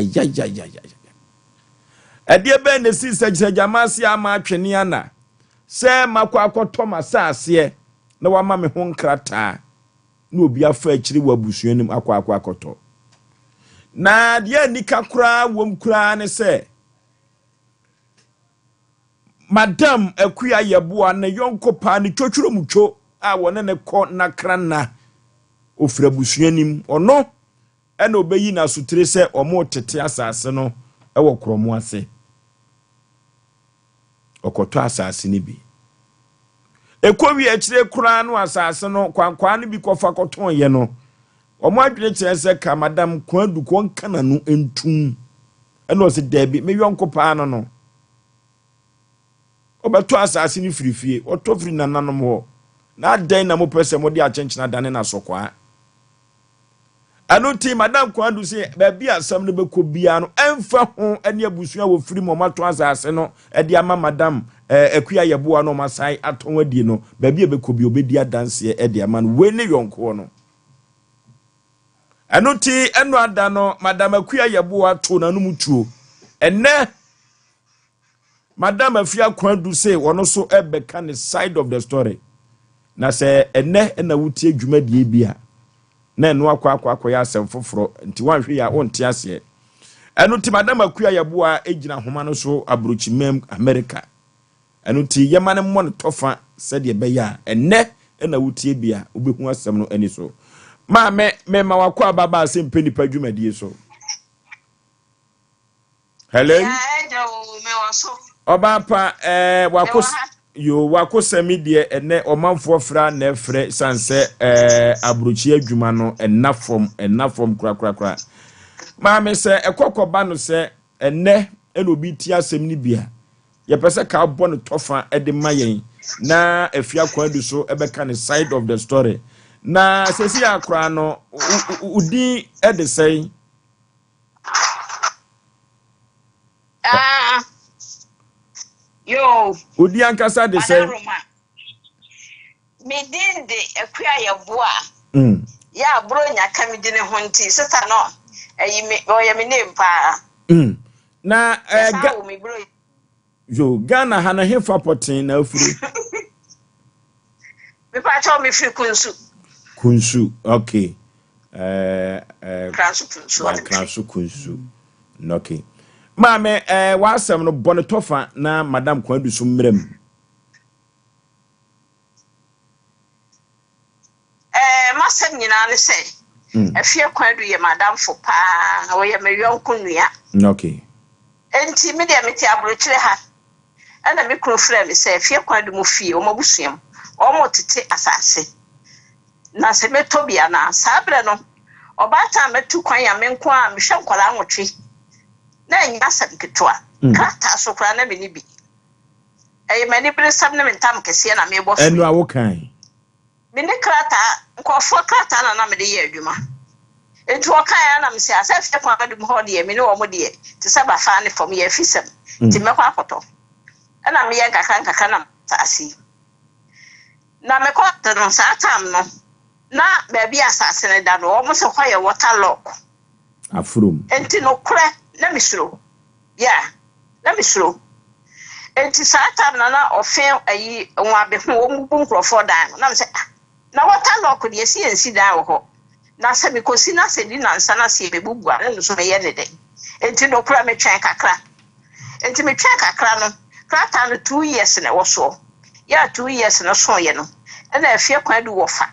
Edie ben ne si se jamasi ama atwene ana se makwa akotom asase na wama me ho nkrata na obi afa akiri wabusuanim akwa akoto na de nika kura wom kura ne se Madam Akuya Yabua ne yonko pa ne twotworo mutwo a wone ne ko nakra na ofra busuanim ono ena obeyi na sutre se omo tete asase no ewo kromo ase okoto asase ni bi ekowi akire kura no asase no kwankwa no bi kofa koton ye no omo adwene kire se ka madam kwadu kon kana no entum ena o se dabi me yonko pa no obeto asase ni firifie otofiri nananom ho na dan na mo pese mo de achenchena dane na sokwa Anuti madam kwadu se baby asam ne beko bia no emfa ho ane abusua wo firi mo mato asase no e de ama madam Akuya Yabua no masai aton adi no baby beko bi obedi adanse e de ama no we ne yonko no Anuti eno ada no madam Akuya Yabua to na no mutuo enne madam afia kwadu se wono so ebeka ne side of the story na se enne na wutie dwumadie bia na eno akwa ya asem foforo nti wanhwe ya onte ase eno ti madam Akuya Yabua ejina homa no so abrochi mem America eno ti yemane mmon tofa se de be ya enne na wutie bia obehu asem no ani so ma me ma wakwa baba asem penipa dwumadie so hello Obapa wakosami de ene omanfo fra na efre sanse abrochi adwuma no enafom kra ma me se ekokoba no se ene obi ti asem ni bia ye pese ka bo no tofa e de mayen na afia kwadu so ebeka ne side of the story na sesi akra no udi e de sei Yo, udi ankasa de say me din de Akuya Yabua. Ya bronya kamidine honti sister no. Me oya me name pa. Na yo Ghana hana hefa potin na afuru. Me pa cho me free kunsu okay. Kransu kunsu. Okay. Mame wasem no bonetofa na madam kwadu so mrem masem nyina ne se afia kwadu ye madam fo pa wo ye me yonko nua okay enti me de meti abrochire ha ana me kro fra me se afia kwadu mo fie o mabusuam o mo tete asase na se metobia na sabre no Obata metu kwan ya menko a mehwe nkwala nwotwe. Na nya Asem ketwa. Krata so kra na me ni bi. Mani bere sam na mentam kese na me boso. Enu awo kan. Me ne krata nkofo krata na me de ye adwuma. Etu okan na me se asefie kwa adum ho de me ne wo mo de te se ba fa ne fom ye fisem. Ti me kwa akoto. Na me ye nkaka na asase. Na me kwa no sa tam no. Na baby asase ne da no wo mo se kwa ye water lock. Afrum. Enti no kre na me suro. Yeah. Na me suro. Enti saa time na ofen ayi nwa be ho wo mu nkrofo dan na me say na water lock de esi ensi dan wo ho na se me kosi na se di na nsa na se bebubu a no so me ye ne de enti no kura me twen kakra enti me twen kakra no krata no 2 years na wo so ya 2 years na so ye no na afie kwa du wo fa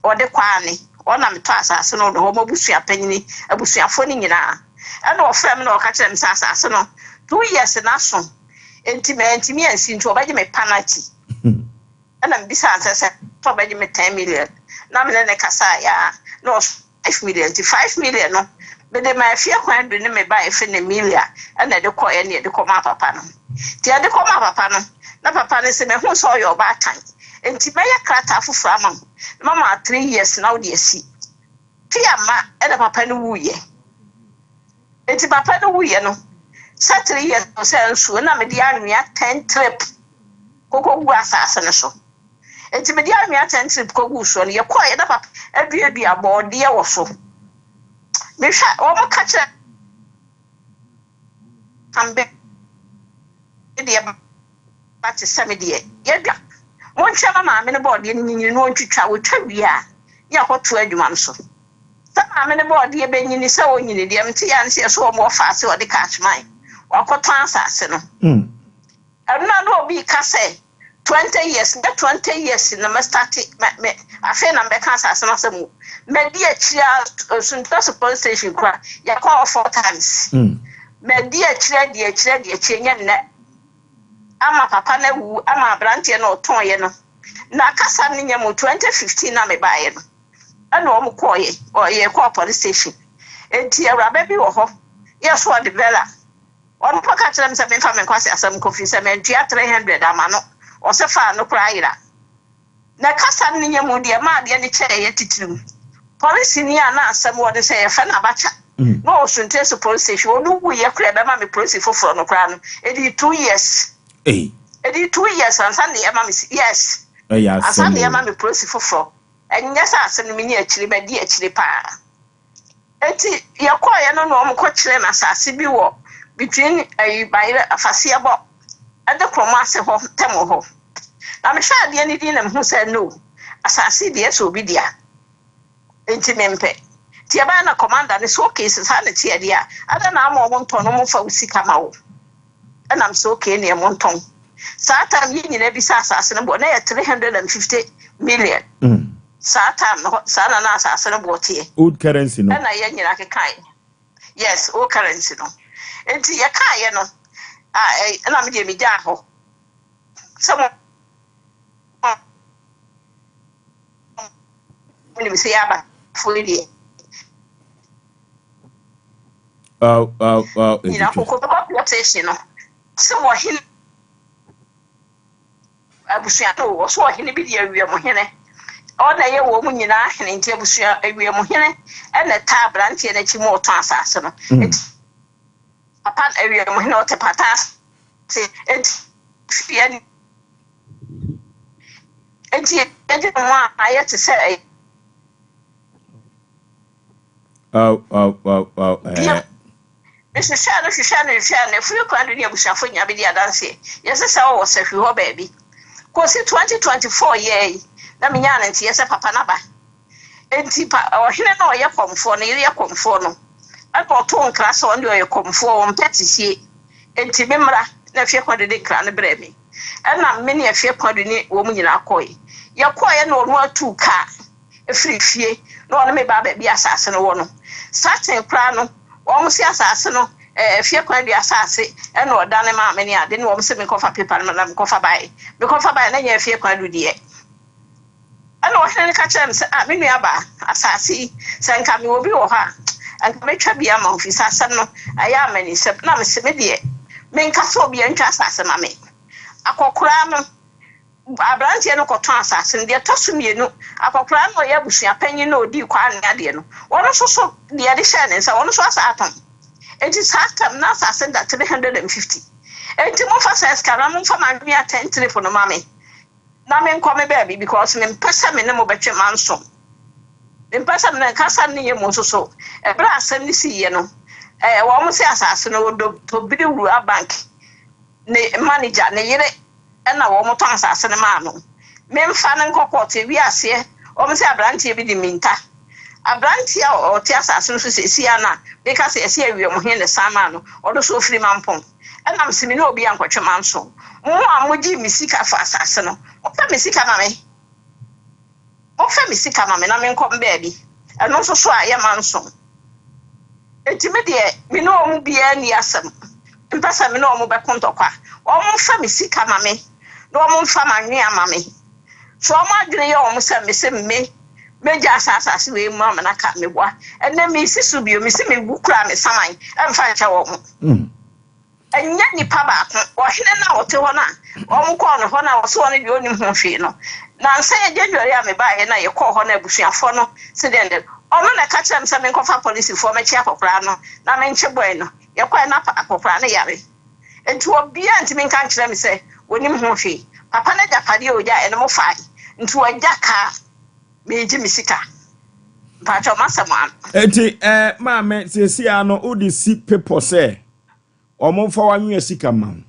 o de kwa ni o na me to asase no do ho mabusua panyini abusuafo ni nyina na o frem na o ka kire me asase no 2 years na so enti me ansi nto obaje me penalty na mbisa ansese to obaje me 10 million na me ne kasa ya no 5 million ti 5 million no be de ma afia kwan do ne me ba efe ne million na de ko ye ne de ko ma papa no ti de ko ma papa no na papa ne se me hu so yo ba tan enti me ya krata fufura mama 3 years now de asi ti ama e papa no wuye enti papa no wuye no 3 years so so na me dia anua 10 trip koko gu asase ne so enti me dia anua 10 trip koko so ne ye kwa ye da papa adua abode ye wo so me hwa o mo ka kire ambe dia ba te same dia ye dua won hwa mama me ne bode ni nyini no ntwitwa wo twa wi a ye akoto adwuma no so sama me ne bode ye benyini se wo nyini dia mti ya nse so mo fa se o de catch mine wakoto asase no na no obi ka say 20 years na 20 years na me start me afi na me ka asase no asemu me di achia sunta police station kwa ya call 4 times me di achia nya nne ama papa na wu ama brantie na oton ye no na kasa ne nya mo 2015 na me bae no ana o mo koye o ye call police station enti awraba bi wo ho yes what the bella on poka kire me se me fa me kwase Asem kofi se me ntua 300 ama no o se fa no kra ira na kasa ne nya mo de ma de ne kire ye titirim police ni ana Asem wo de se ye fa na bacha no sunte so police station onu wu ye kra be ma me police foforo no kra no edi 2 years edi 2 years ansa ne ma me yes ansa ne ma me police foforo enya sa Asem me ni akire be di akire pa eti ye kwa ye no no mo ko kire na asase bi wo between bayre afase abo ade kroma ase ho temo ho na me hwa de ni di na me say no asase de so bi dia enti mempe ti aba na commander ne so case sa na ti dia ada na ama mo nton no mo fa usika ma wo na am so okay ne mo nton sa time yi nyina bi sa asase no bo na 350 million sa time no sa na asase no bo tie old currency no na ye nyina ke kai yes old currency no enti ye ka ye no na me de me ja ho somo me say aba fully you know ko population no so wo hin abusuya to so wo hin bi de awie mo hene o na ye wo mu nyina hene nti abusuya awie mo hene na ta brantie na chi mo to asase no papa awie mo hene o te patas se fian enti mo aye te say Mr. Shano, free quantity of Shafunya be the adansi. Yes, I was a few baby. Cause 2024 year, Namian and Tiesa Papanaba. And Tipa or Hina no ya come for near come for no. I bought 2 class on your come for on Petty, and Timimra, na fear quantity clan bremi. And not many a fear quantity woman in our koi. Your quiet no 2 car. A free fee, no me baby be assassin or no. Starting plano. Almost asase no fie kwan di asase e no dane ma mani ade no wo se me kofa paper na me kofa bai na nya fie kwan do die e no ohene ka kyerɛ me sɛ me nua ba asase sɛ nka me obi wɔ ha anka metwa bia ma ofisa asɛm no ayɛ amani sɛ na me se me deɛ menka sɛ obi antwa asase ma me akɔkora no abranteɛ no kɔtɔn asase no deɛ tɔso mienu akɔkora no ɔyɛ abusua panyin na odi kwa ne adeɛ no wɔno so deɛ de hyɛ ne nsa wɔno so asa atɔn enti saa tam na asase da 350 enti mo fa sɛ skara mo fa ma nwi 10 trip no ma me na me nkɔ me baabi because me mpɛsɛ me ne mo bɛtwe manso me mpɛsɛ me ne kasa ne yɛ mo so ɛbra asɛm ne si yɛ no wɔn mo se asase no do to bidi wura bank ne manager ne yere ɛna wɔn tɔn asase ne maa no me mfa ne nkɔkɔɔte wi aseɛ wɔn se abranteɛ bi di minta abranteɛ a ɔte asase no so sesi ana me ka sɛ esi awie mo he ne sama no ɔdo so ofiri mampɔn ɛna me se me ne obi ankɔtwe manso mo a mo gi me sika fa asase no ofa me sika na me ofa me sika na me na me nkɔ mbaabi ɛno nso so a yɛ manso enti me deɛ me no omu bia ni asɛm mpɛsɛ me no omu bɛko ntɔkwa ɔmo fa me sika ma me na ɔmo fa ma nwe ama me so ɔmo adwene yɛ ɔmo sɛ me se me meja asase we mu ama na ka me boa ɛnɛ me sisu bio me se me gu kura me saman ɛmfa nkyɛ wɔ mo enya nipa baako ɔhene na ɔte hɔ na ɔmo kɔ no hɔ na ɔso ɔno deɛ onim ho hwee no na nsa yɛ dwedware a me baayɛ na yɛ kɔ hɔ na abusuafo no se dɛndɛ ɔno na ka kyerɛ me sɛ me nkɔfa polisifoɔ mɛkyi akɔkora no na me nkyɛ bɔe no yɛkɔɛ na akɔkora no yare enti obia ntimi nka kyerɛ me sɛ onim ho hwee papa na japade ogya ɛno mo fae nti wagya ka meji me sika mpacho masɛm ano enti maame sesi ano odi si pepo sɛ ɔmo fa wanwe sika ma na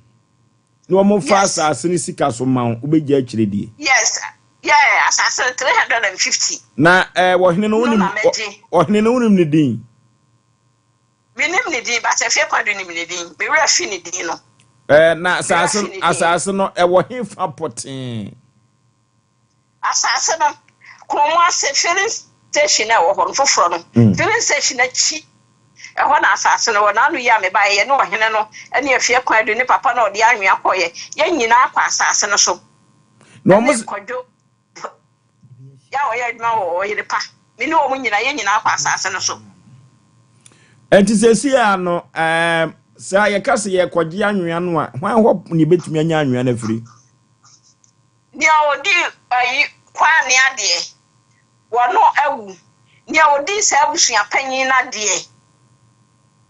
ɔmo fa asase ne sika so ma obegya akyire die yes yeah asase 350 na wɔhene no wonim ne din minim ne din ba sɛ fie kwado nim ne din be wura fi ne din no na asase no ɛwɔ he fa poten asase no komo ase filling station na wɔ hɔ foforo no filling station akyi ɛhɔ na asase no wɔ na no yɛ me ba yɛ no ɔhene no ɛne afie kwado ne papa na ɔde anwea kɔyɛ yɛ nyina akɔ asase no so no mo kɔdwo ya ɔyɛ adwuma wɔ ɔyere pa me ne ɔmo nyina yɛ nyina akɔ asase no so enti sesi ano sa ye kase ye kwagye anwea no a hwan hɔ ne betumi anya anwea na firi dia odi ayi kwa ne ade wono awu dia odi sa abusua panyin na de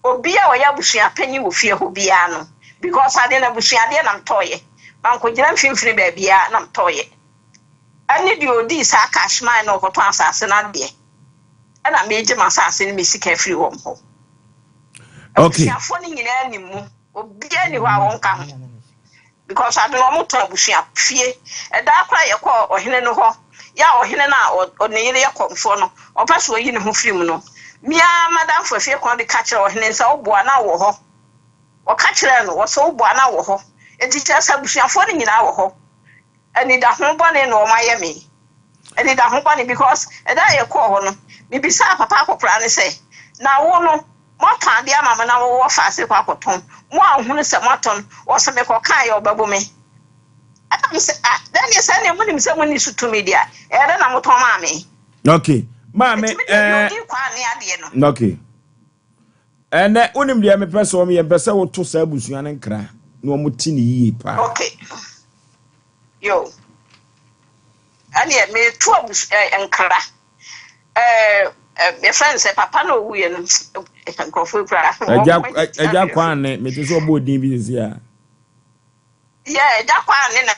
obi a ɔyɛ abusua panyin wɔ fie hɔ bia no because ade na abusua de na mtɔye man ko gyina mfimfini ba bia na mtɔye ani di odi sa cashman na ɔkɔtɔ asase na de ana meje masase ne mesika firi hɔ mpo okay afọ ni nyina ni mu obi ani hɔ a wɔn ka ho because ade no mo to abusua fie ɛda akora yɛ kɔ ɔhene no hɔ ya ɔhene na ɔneyere yɛ kɔmfo no ɔpɛ so yi ne ho firi mu no mia madam fo fie kɔ de ka kyerɛ ɔhene nsa ɔboa na wɔ hɔ ɔka kyerɛ no wɔsɛ ɔboa na wɔ hɔ enti kyerɛ sɛ abusuafo no nyina wɔ hɔ ani da ho bɔne no ɔma yɛ me ani da ho bɔne because ɛda yɛ kɔ hɔ no bibisa papa akɔkora ne sɛ na wo no mɔtɔn de ama me na wo fa ase kwa kɔtɔn mo ahunu sɛ mɔtɔn wo sɛ me kɔ kan yɛ ɔbɛbo me adam sɛ dan yɛ sɛ ne mo nim sɛ mo ni sutu media ɛda na mɔtɔn ma me okay maame okay ene unim de me pese o me pese wo to sa abusua ne nkra na o muti ne yie pa okay yo ani me to abusua nkra my friend say papa no wu ye no nkofo kura eja kwan ne me te so obo din bi sisi a yeah eja kwan ne na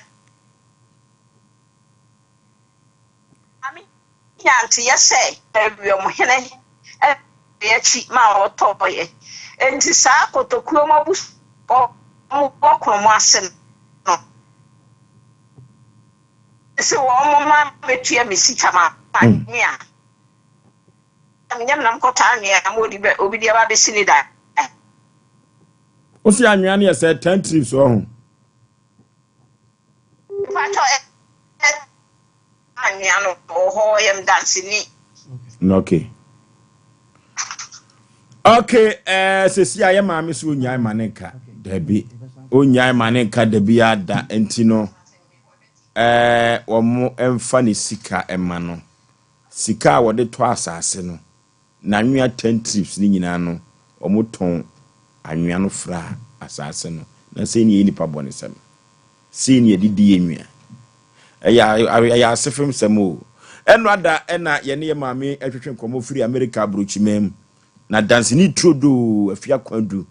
ami yanti yese ewi o hene e chi ma o toye enti sa kotokuo mo bu o kokro mo asem no se wo mo ma betua mesika ma ania nyam nam kota ania amodi be obi dia ba be sini da o si anwea ne say 10 trips o ho pato anwea no ho yam dance ni okay okay sesi aye maame so onyae manenka dabi onyae manenka dabi ada enti no wɔn mfa ne sika ɛma no sika a wɔde to asase no na anwea 10 trips ni nyinaa no wɔn tɔn anwea no fra asase no na sɛ ni nipa bɔ ne sɛm sɛ ni edidi enwea ɛyɛ asefem sɛm o ɛno ada ɛna yɛne yɛ maame atwetwe nkɔmɔ firi America abrochimam na dansini trodo afia kwadu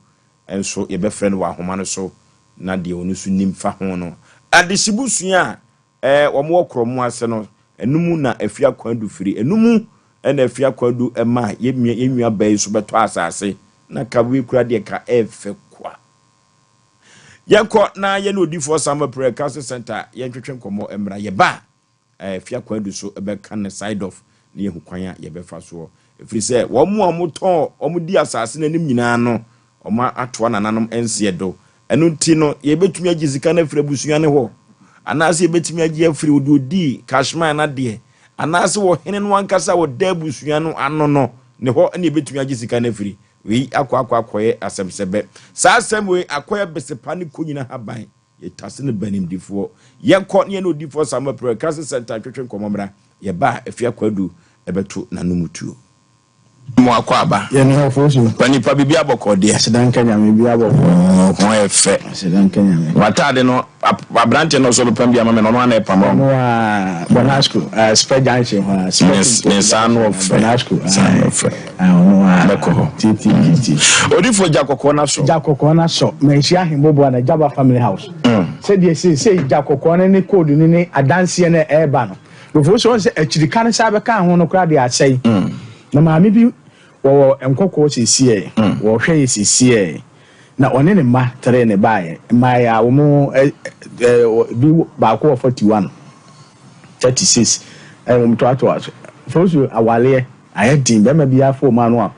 enso yɛbɛfrɛ no wɔ ahoma no so na deɛ ɔno so nim fa ho no adesibusua wɔn wɔ kromo ase no enum na afia kwadu firi enum ɛna afia kwadu ɛma yɛnua bɛyi so bɛtɔ asase na kawe kura deɛ ka ɛfɛ kwa yɛkɔ na yɛne odifo Sompa prayer council center yɛntwetwe nkɔmɔ emra yɛba afia kwadu so ɛbɛka ne side of ne yɛhu kwan a yɛbɛfa so ɛfiri sɛ wɔn tɔn wɔn di asase n'anim nyinaa no wɔn atoa nananom ɛnseɛ do ɛno nti no yɛbɛtumi agye sika na afiri abusua ne hɔ anaasɛ yɛbɛtumi agye afiri odi cashman na deɛ anaasɛ wɔ hene no ankasa wɔ da abusua no ano no ne hɔ ɛna yɛbɛtumi agye sika na afiri wei akɔyɛ asɛmsɛbɛ saa asɛm wei akɔyɛ besepa ne konyina haban yɛtase ne banimdifoɔ yɛkɔ ne yɛne odifoɔ Sompa prayer council center twetwe nkɔmmɔmmra yɛba afia kwadu ɛbɛto nanumutuo mo akwaba yɛne Oforisuo panipa bibia bɔkɔdeɛ sedanka nyame bibia bɔkɔ ho ɛfɛ sedanka nyame watade no abrante no so bepam bia ma me no ana epam no Bonasco spread junction ha ne sanu of Bonasco sanu of no beko titi odifo jakokɔ na so menhia hembobo na Jaba family house said they say jakokɔ ne code ne adanse ne eba no Oforisuo se akirika ne sa beka ho no kra de asɛi na maame bi wo enkokɔ siesie wo hwɛ siesie na one ne ma tere ne baaye ma ya wo mo bi ba ko 41 36 wo mo to aso Oforisuo awale ayedin be ma bi afo ma no a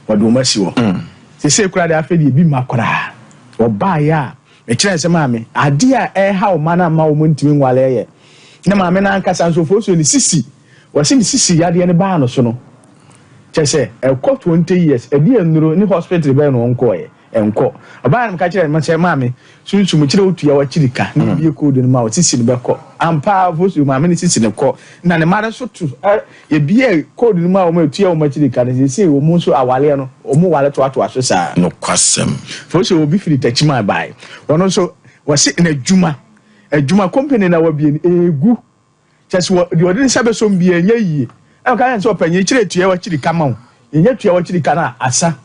wo do masi wo sese kura de afedi bi makora wo baaye a e kire se maame ade a ha wo ma na ma wo mo ntimi nwale ye na maame na ankasa nso Oforisuo ni sisi wo se ni sisi yade ne baa no so no chese ekọ 20 years edi enuro ni hospital be no nkoye enko oba na ka kire ma che maame sunsun kire otua wa kirika ni bi code no ma o sisi ne beko ampa Oforisuo maame ni sisi ne ko na ne mare so tu ye bi code no ma o ma otua o ma kirika ne se o mu so awale no o mu wale to aso sa no kwasem Oforisuo obi firi tachima bai wono so wase na adwuma company na wa bi egu chese wo de odi sabe so bi enye yi e ka yan so panye kire tua wa kirika ma wo yenye tua wa kirika na asa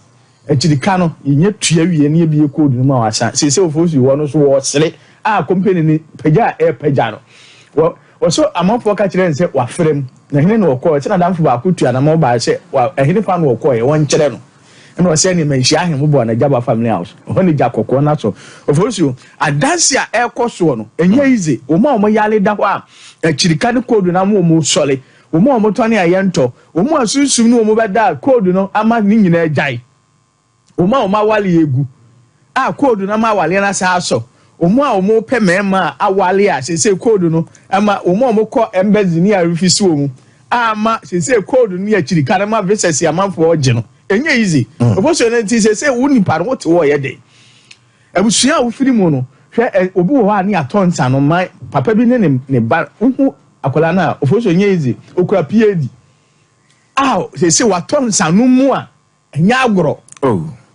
kirika no yenye tua wie ne bi code no ma asa se Oforisuo wo no so wo sere company ni pagya pagya no wo so amanfo ka kire nse wa frem na hene no ko na damfo ba ko tua na ma ba se wa hene fa no ko ye won kire no na wo se ni menhia ahemu bo na Jaba family house ho ni jakokɔ na so Oforisuo adanse a ekoso no enye ize o ma yale da ho a kirika ne code na mo sole o mo tone ayento o mo asunsum no mo beda code no ama ni nyina agyae o ma wale egu code na ma wale na sa so o mo pe mema awale a se code no ama o mo kɔ embassy ni arifisi o mu ama se code no ya kirika na ma versus amanfo ogye no enye easy Oforisuo na ti se wo nipa no wote wo ye de abusua wo firi mu no hwɛ obi wo ha ni atonsa no man papa bi ne ba hu akola na Oforisuo nye easy okura PhD se watonsa no mu a enya agoro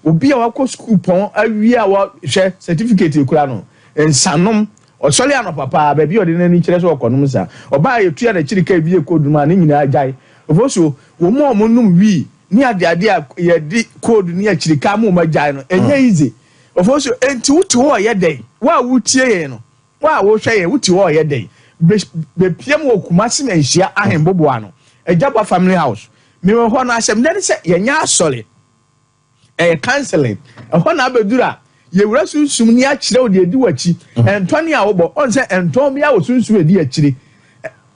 obi a wakɔ school pon awie a wa hwɛ certificate okura no ensanom osole ano papa ba bi odi na ni kire so okonom sa oba yetua na kirika bi ekodum ne nyina agyae Oforisuo wo mo num wi ni ade a ye di code ni akirika mo magyae no enye easy Oforisuo enti wuti ho ye den wa wutie ye no wa wo hwɛ ye wuti ho ye den be piem wo kumase na nhia ahembobo ano Jaba family house me wo ho na asem den se ye nya asole counseling ho na abedura ye wura sunsum ni akire wo de edi wachi entone a wo bo on se enton bia wo sunsum edi akire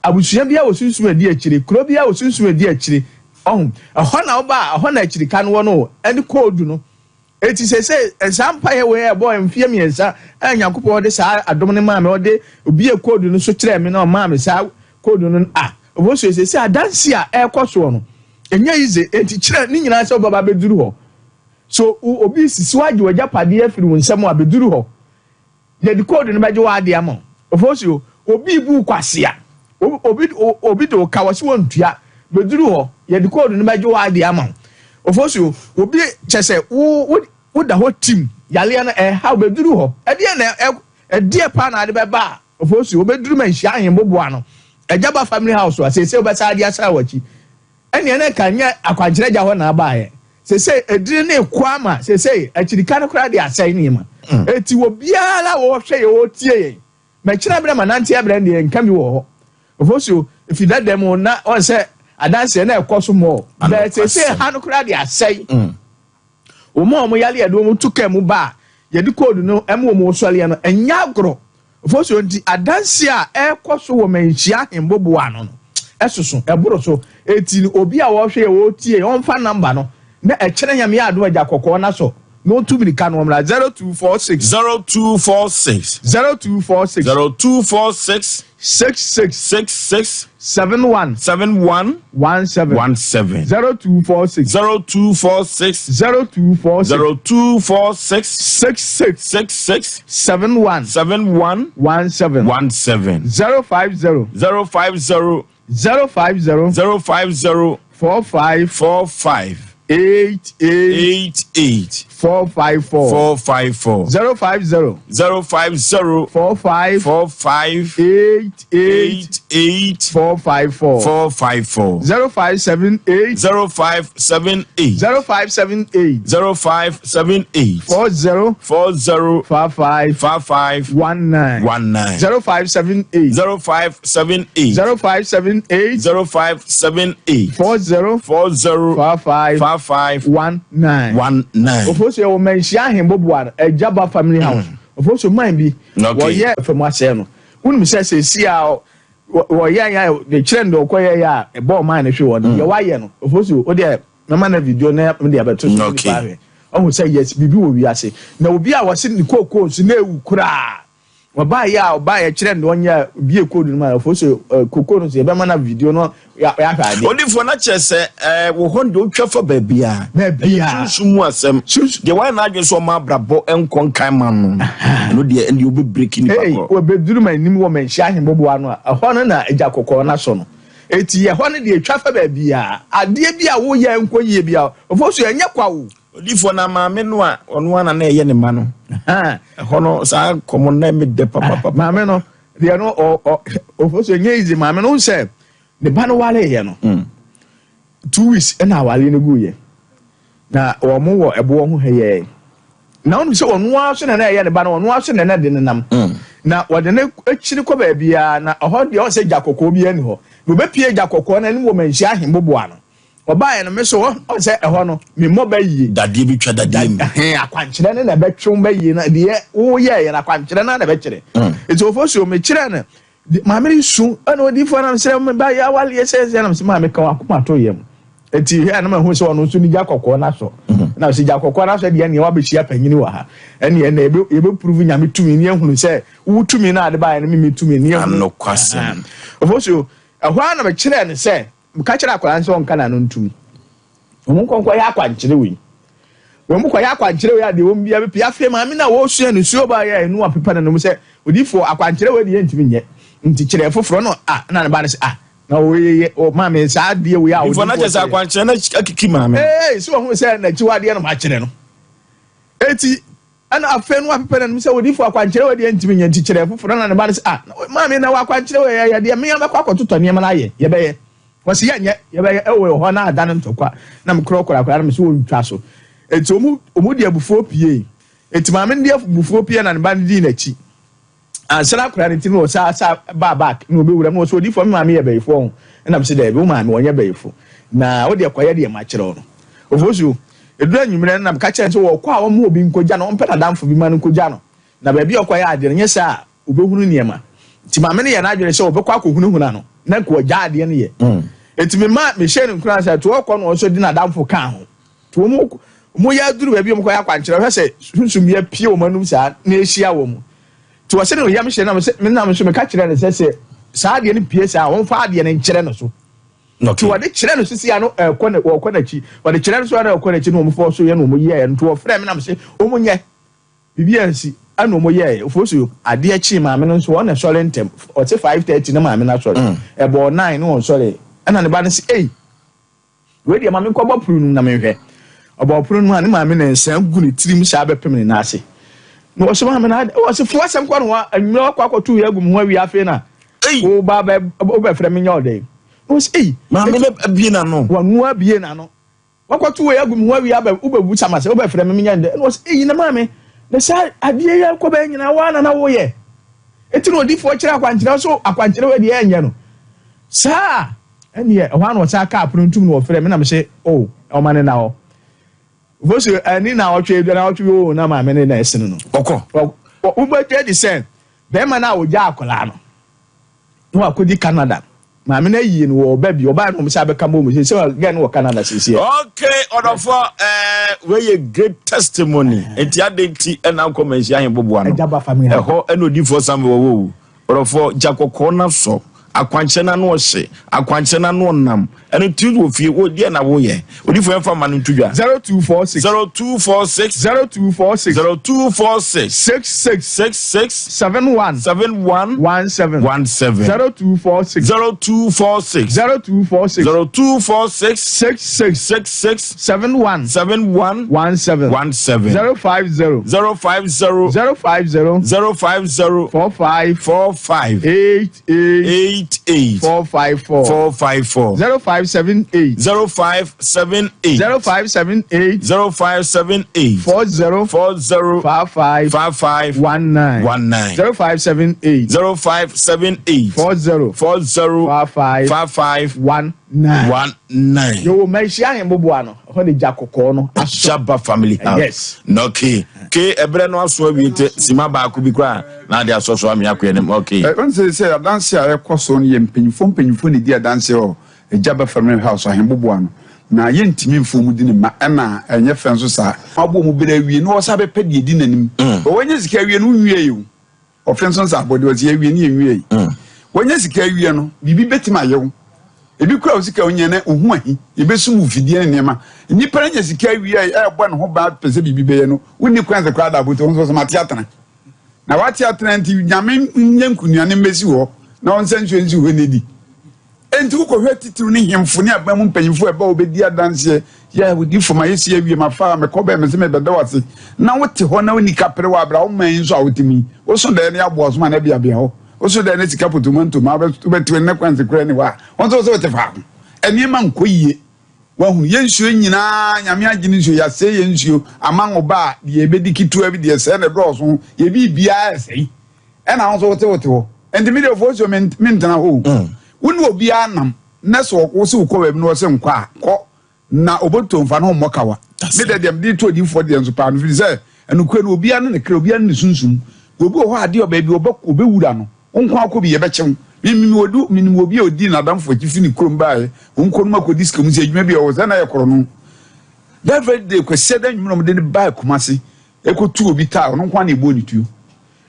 abusua bia wo sunsum edi akire kuro bia wo sunsum edi akire ho na wo ba ho na akirika no no edi code no eti se Sompa ye we boy mfie miensa Nyankopɔ de sa adom ne maame ode obi e code no so kire me na maame sa code no Oforisuo se adanse a ekoso no enye ize enti kire ni nyina se obaba beduru ho so obi sisi waje wajapade afiri wonsam abeduru ho ye de code no beje wa ade ama Oforisuo obi bu kwase a obi do ka wose won tua beduru ho ye de code no meje wa de ama Oforisuo obi chese wo da ho team yale na ha beduru ho e de pa na de beba Oforisuo beduru man hia ahembobo ano ejaba family house wa se obesa de asa wachi ene na kanya akwankyere ja ho na aba se edire na ekwama se achirika no kra de asai ni ma eti wo biara wo hwe ye wo tie ye ma kira bra manante abra ne nka mi wo ho Oforisuo if you let them na on say adanse na ekoso mo but se ha no kra de asai o mo yale edo mo tuka mu ba ye de code no emo mo sole no enya agro Oforisuo nti adanse a ekoso wo manhia hembobo ano no esoso eboro so eti obi a wo hwe ye wo tie on fa number no na ekere nyame ya ado agya kokko na so no 2 minute kan womra 0246 66 71 17 0246 66 71 17 050 45 88 454 050 45 88 454 0578 40 55 19 Oforisuo mention hembobo ejaba family house Oforisuo man bi wo ye fam ase no wonu se si a wo ya de chire ndo koye ya e bo man ne hwe wo ye wa ye no Oforisuo o de mama na video na me de abeto so ni pa he o say yes bibi wo wi ase na obi a wo se ni kokko so na ewu kura oba ya chire ndo nya bi code no ma Oforisuo kokko no se be mana video no ya hade only na chese wo hondo twafa babia sumu asem de why na adwe so ma brabo enkon kan man no de and you be breaking ni papa we be duru man nim wo man hia hembobo ano a ho no na eja kokko na so no eti ye ho no de twafa babia ade bia wo ye enkoyie bia Oforisuo enye kwawo odifo na maame no a ono ana na eye ne ma no ho no sa komo na me de papa maame no de no Oforisuo enye izi maame no se the bano wale ye no 2 weeks na wale no guye na wo mo wo ebo ho heye na onu se wonu aso na ye ne bano wonu aso na de nenam na wode ne akiri ko ba bia na ho de o se jakokko bia ni ho no be pie jakokko na ni wo manhia hembobo ano oba ye no me so o se ho no me mo ba yi dade bi twa dade mi akwankyere na be twom ba yi na de wo ye na akwankyere na be kyere eti Oforisuo me kyere na maame su ana odi fo na se ba ya wale ye se na se maame ka akoma to yem eti he na ma hu se wono su ni jakokko na so na se jakokko na so de ne wa be hia panyini wa ha ene na ye be prove nyame tumi ne ehunu se wo tumi na ade ba ye na me tumi ne ehunu no kwasem Oforisuo ahwa na be kire ne se ka kire akwara nso onka na no ntumi omun konkwa ya akwankyere wi wo mu kwa ya akwankyere wi ade wo mbia be pia fe maame na wo su anu su oba ya enu apepa na no se odifo akwankyere wi de ye ntumi nye nti kire foforo no na ne ba ne se na we o maame sa de we a odifo na jesa akwankyere na akiki maame so ho se na chiwade no ma kire no eti ana afenu apepa na no se odifo akwankyere wi de ntumi nye nti kire foforo na ne ba ne se maame na wa akwankyere wi ya de me ya makwa kototo ne ma na ye ye be ye wasi ya nye ye be ye ewe ho na ada no ntokwa na mkro kora na me se wo ntwa so eti omu de abufuo pie eti maame de abufuo pie na ne ba di na chi ansara kura ne tinu sa back no be wura mo so di fo me maame ye beyifo na me se de be maame wonye beyifo na wo de kwaye de ma kire no Oforisuo edura nyumire na ka kire so wo kwa wo mo obi nkogya no mpeta damfo bi ma no nkogya no na ba bi okwaye ade nye sa obehunu niema ti maame ne ye na adwene se obekwa akohunu huna no na ko gya ade ne ye eti me ma me hye ne nkura sa to okọ no so di na damfo kan ho to mo ya duru ba bi mo kwaye akwankire hwe se sunsum ye pie o manum sa na ehia wo mo to wase no yam hye na me so me ka kire ne se saa de ne pie sa won fa de ne nkire no so to wade kire no sisi ano ko na chi wade kire no so na ko na chi no mo fo so ye no mo ye no to frɛ me na me se o mo nye bibia si ano mo ye Oforisuo ade achi maame no so wona sole ntem o te 5:30 na maame na sole e bo 9 no sole ana ne ba ne se we dia maame ko bo puru na me hwe obo puru no ani maame na nsan gu ne tirim sha bepem ne na ase no so maame na o se fo asem kwa no anwura kwa kwato ya gu mu ha wi afi na o ba frɛ me nya ode o se maame le bie na no wa nu abie na no wakwato ya gu mu ha wi aba ubebu chama se o ba frɛ me nya ode no se na maame na sa adie ya ko ba nyina wa na wo ye eti no difo kire akwankyere so akwankyere we de enye no sa eni e ho na o sa ka aprontum no frɛ me na me se o mane na ho Oforisuo ani na otwe edu na otwe o na maame ne na esene no okọ o ba twa di sen be ma na o ja akola no akodi Canada maame na yi no wo ba bi oba no me sa be ka mo se again wo Canada sisi okay odofo we ye great testimony enti adenti na comment ya hin boboa no eho enodi for sam wo odofo jakoko na so akwanche na no hye akwanche na no nam eno tu wo fie wo die na wo ye odi fo enfa ma no tudwa 0246 66 71 17 0246 66 71 17 050 45 454 0578 40 55 19 0578 40 55 19 yo mention him boboano ho ne jakoko no Ashaba family house yes no okay ebre no aso abiete sima ba ku bi kwa na dia so so amia kwe nem okay on say dance a ekoso no ye mpanyifo ne dia dance o Ashaba family house ahim boboano na ye ntimi mfomu di ne ma na enye fenso sa abo mu bere wie no osa be pede di nanim o wonye sika wie no wie yo ofenso sa body o ye wie ne wie wonye sika wie no bibi betima yewo ebi kura osika onye na ohu ahi ebesum fidie ne ma nipa nya sika wie e bo ne ho ba pese bibi be ye no woni kwanza kwa da boto so matiatana na watiatana nti nyame nyankunuane mesi ho na onsenso nsi ho nedi enti ko hwe titiru ne hemfo ne abam mpanyimfo e ba obedi adanse ya wodi fo ma yesi awie ma fa me ko ba me se me beda wase na wote ho na woni kapere wa bra wo man so awotimi wo so da ne abo so ma na bia ho wo so da ne sika potomanto ma betu ne kwanse kura ne wa won so wote fa eni ma nkoyie wa hu yensuo nyina nyame agene nsuo ya se yensuo amanwo ba de ebedi kitua bi de se ne bro so ye bi bia sei e na won so wote ho enti me de Oforisuo mentana ho wonu obi anam na so wo se wo ko no se nkwa ko na oboto mfa no mokawa me de dem di to di for de nso pa no fi se enu kwa no obi anu ne kra obi anu ne sunsun obi ho ade oba bi obewura no nkwa ko bi ye bekyem mimi odu mini obi odi na damfo kifi ni krom bae onko no makodi ska mu se adwuma bi o se na ye koro no that very day ko se dan nwum no de bae kumase ekotu obi ta no nkwa na ebo ni tuo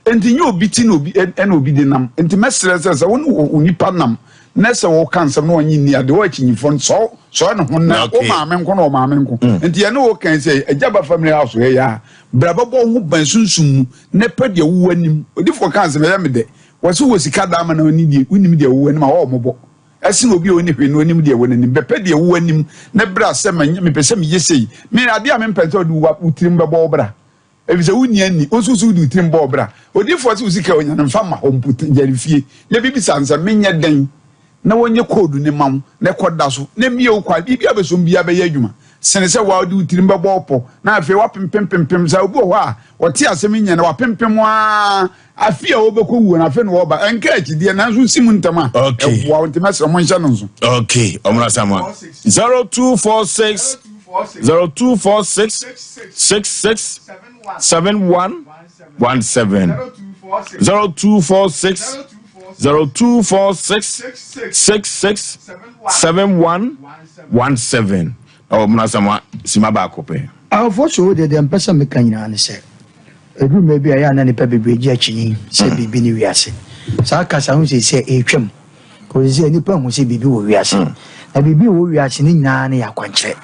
enti nyo obi ti no obi en obi de nam enti mesere se wonu onipa nam nese wo kansam no onyi ni ade wo achinyifo so no ho na o maame nko na o maame nko enti ye no wo kan se Ashaba family house he ya brababo ho ban sunsun mu ne pede wo anim odifo kansam ya me de wo so wo sika da ma na oni die unim de wo anim a wo mobo esi no obi oni hwe no onim de wo anim be pede wo anim ne bra se me pese me yesei me ade a me mpente odu wa utirim bebo bra ebise wuni ani osusu du utirim bo bra odifo se usika onya na mfa ma ho mput jarifie ne bibisa nsa menye den na wonye code ne mam ne koda so ne mie okwa bibia besom bia be yadwuma sene se wa odi utirim be bopo na afi wa pempempem sa obi ho a wote asem nya na wa pempem a afi a obekowu na afi no oba enka akidie na nso simu ntama e wa ntama se mo ncha no nso okay omra sama 0246 66 71 17 0246 66 71 17 muna sama sima ba kope Oforisuo de mpesa meka nyina ne se edu me bia ya na ne pe bebeji achi se bibi ni wiase sa kasa hu se etwam ko se nipa hu se bibi wo wiase na bibi wo wiase ni nyina ne yakwankyere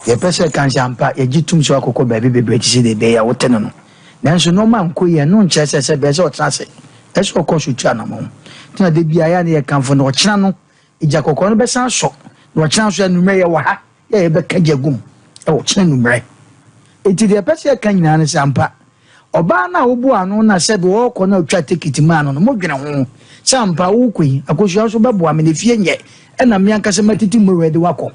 ye pese kan sampa ye gitum so akoko ba bibi se de be ya wotene no nanso no man ko ye no nche se be se o trase e so ko so tua na mo tina de bia ya na ye kanfo no ochina no ija kokko no be san so no ochina so anumre ye wa ha ye be ka jagum e ochina numre enti de pese ka nyina ne sampa oba na obu anu na se be wo ko na otwa ticket ma no mo dwene ho sampa wo koi akosu so bebo amene fie nye e na me anka se matiti mo ready wako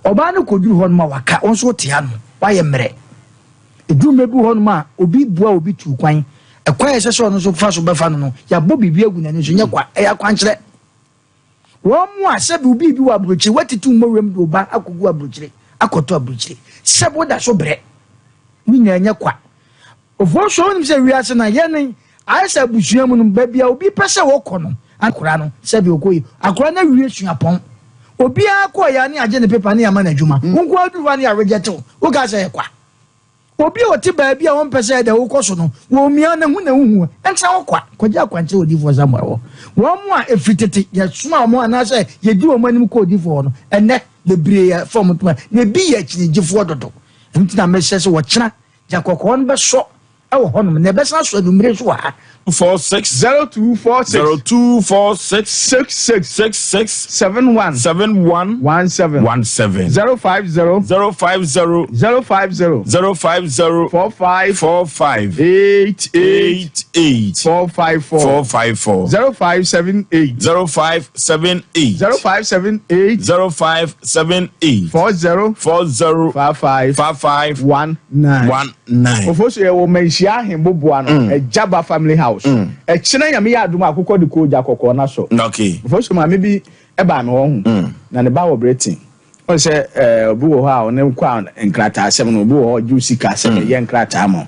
oba na koduru ho no ma waka won so tia no wa ye mre edume bu ho no ma obi bua obi tu kwan ekwan ese so no so fa so befa no ya bo bibi agu na so nya kwa e ya kwan kire wo mu ase bi obi bi wa brochi watitu mo wem do ba akogu abrochire akoto abrochire sebo da so bre ni nya kwa Oforisuo nim se wiase na ye nen aisa busuamu no babia obi pese wo kɔ no akora no sebe okoyi akora na wie suapon obi akɔ ya ne age ne paper ne ama na adwuma wonko aduwa ne aregeto wo ga se kwa obi oti baabia won pese da wo kɔ so no wo mia na hu na hu entra wo kwa kɔgya kwanche odi fo Samuel wo mu a efritete ya suma mo ana se ye di wo manim kɔ odi fo no ene le brie form to na bi ya kyinigifo dodo ntina mehye se wo kyena jakɔkɔ no be so awo honum ne besa so numere so ha 0246 050 Oforisuo hemboboa no Ejaba family house chena nyame ya adum akokɔ de ko ja kokɔ na so okay Oforisuo ma me bi eba me wo hu na ne ba wo bretin o se obi wo ha o ne kwa nkrata asem no obi wo ju sika asem ye nkrata ma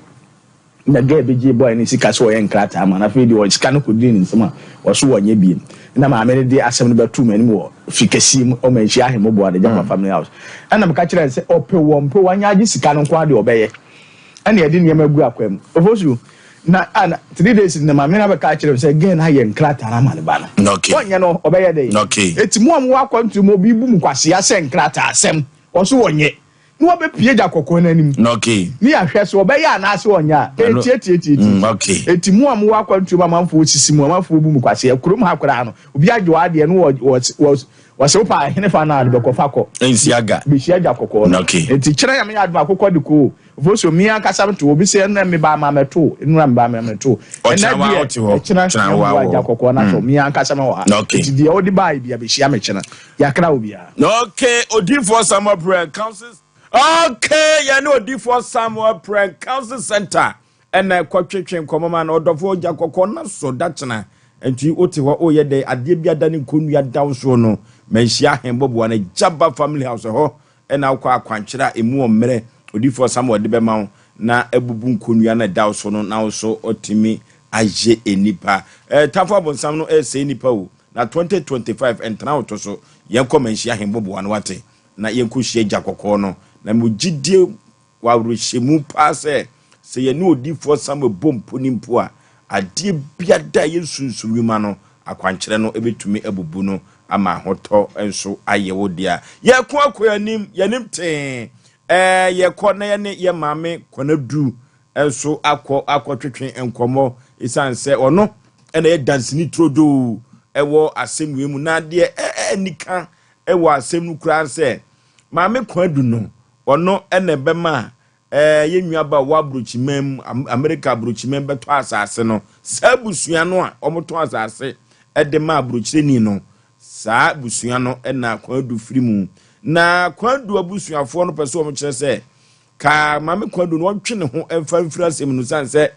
na ge beji boy ni sika so ye nkrata ma na fe di o sika no kodi ni nsema o so wonye bi na ma me de asem no betu ma ni wo fikasi o ma hia hemboboa de Ejaba family house ana me ka kire se o pe wo mpe wanya agi sika no kwa de obeye ana yedi nyema gu akwam Oforisuo na ana 3 days na ma me na be ka kire say again ha ye nkrata na ma ne ba no okay wonye no obeye dey okay etimu am wa kwantu mo bi bu mu kwase ase nkrata asem wo so wonye ni wo be pie ja kokko na nim okay ni ahwe so obeye ana ase wonya eti okay etimu am wa kwantu ma manfo osisi mu manfo bu mu kwase akurum ha kora no obi adwo ade no wo se pa hene fa na de ko fa ko ensiaga bi siaga kokko okay enti kire ya me ya adwa kokko de ko Oforisuo mi akasa mto obi se na me ba ma meto enura me ba ma meto na wa oti ho china wa ja kokko na so mi akasa ma wa enti de odi ba bia be hia me china ya kra obi a okay Oforisuo Samuel Prayer Council okay ya no Oforisuo Samuel Prayer Council Center ena kwatwetwe nkomoma na odofo ja kokko na so dachina enti oti ho o ye de ade bia da ne konua daw so no manhia hembobo na Ejaba family house ho ena akwa akwankyera emu omre Oforisuo Samuel de bema na ebubu nkonua na daw so no na so otimi aje enipa tafo abonsam no se enipa o na 2025 entana oto so yenko manhia hembobo na wate na yenko hia Jakoko no na mugidie wa ruhyemu pa se ye ne Oforisuo Samuel bompo nimpo a ade biada yesunsunwima no akwankyere no ebetumi ebubu no ama hoto enso ayewo dia ye ko akoyanim yanim te ye kɔ na ye maame kɔna du enso akɔtwetwe enkomo isanse ɔno na ye dance ni trodo ɛwɔ asem we mu na de anika ɛwɔ asem nu kura se maame kɔna du no ɔno na bema ye nnuaba wa brochimem America brochimem beto asase no sa busua no a omoto asase de ma brochireni no sa busua no na kwadu firi mu na kwadu abusuafo no pese omkyere se ka mame kwadu no wotwe ne ho emfa mfiri asem no sanse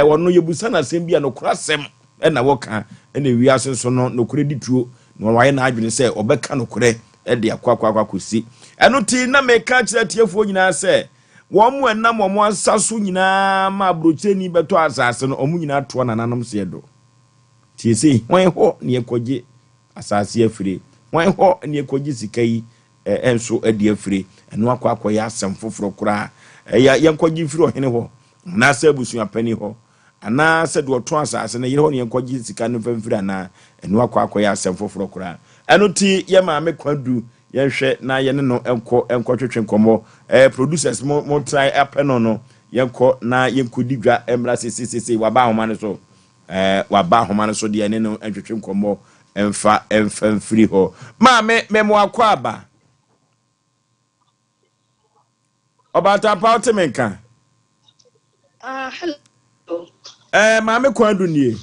wono yebusa na asem bia no korasem na woka na wiase so no nokore dituo no waye na adwene se obeka nokore de akwa kosi eno ti na meka kire tiefo nyina se womu enam womu asaso nyina ma brocheni beto asase no omu nyina to na nanom se do tiese wan ho ne ekoje asase afire wan ho ne ekoje sikai enso ade afire eno akwa ya asem foforo kura ya yenkoje firi ohene ho na sa busua pani ho ana se do to asase ne yire ho ne yenkoje sika no famfiri ana eno akwa ya asem foforo kura eno ti ye ma me kwadu yenhwe na ye ne no enko twetwe nkomo producers mo try apeno no yenko na yenkodi dwa emra sisi waba homa ne so waba homa ne so de ne no entwetwe nkomo emfa free ho ma me mo akwa aba obata pauti menka hello ma me kwadu nie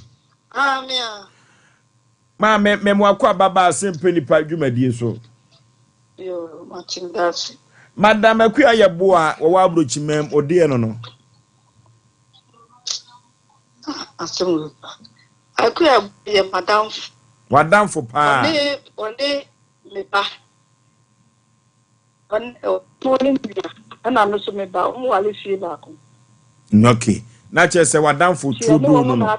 ma me mo akwa baba Asem Nipa dwumadie so yo machindashi madam akua ye boa wo wa abrochimem ode no Asem akua ye madam wadamfo pa one Nipa on morning ana no so me ba o wale fie ba ko okay na che se wadamfo trudo no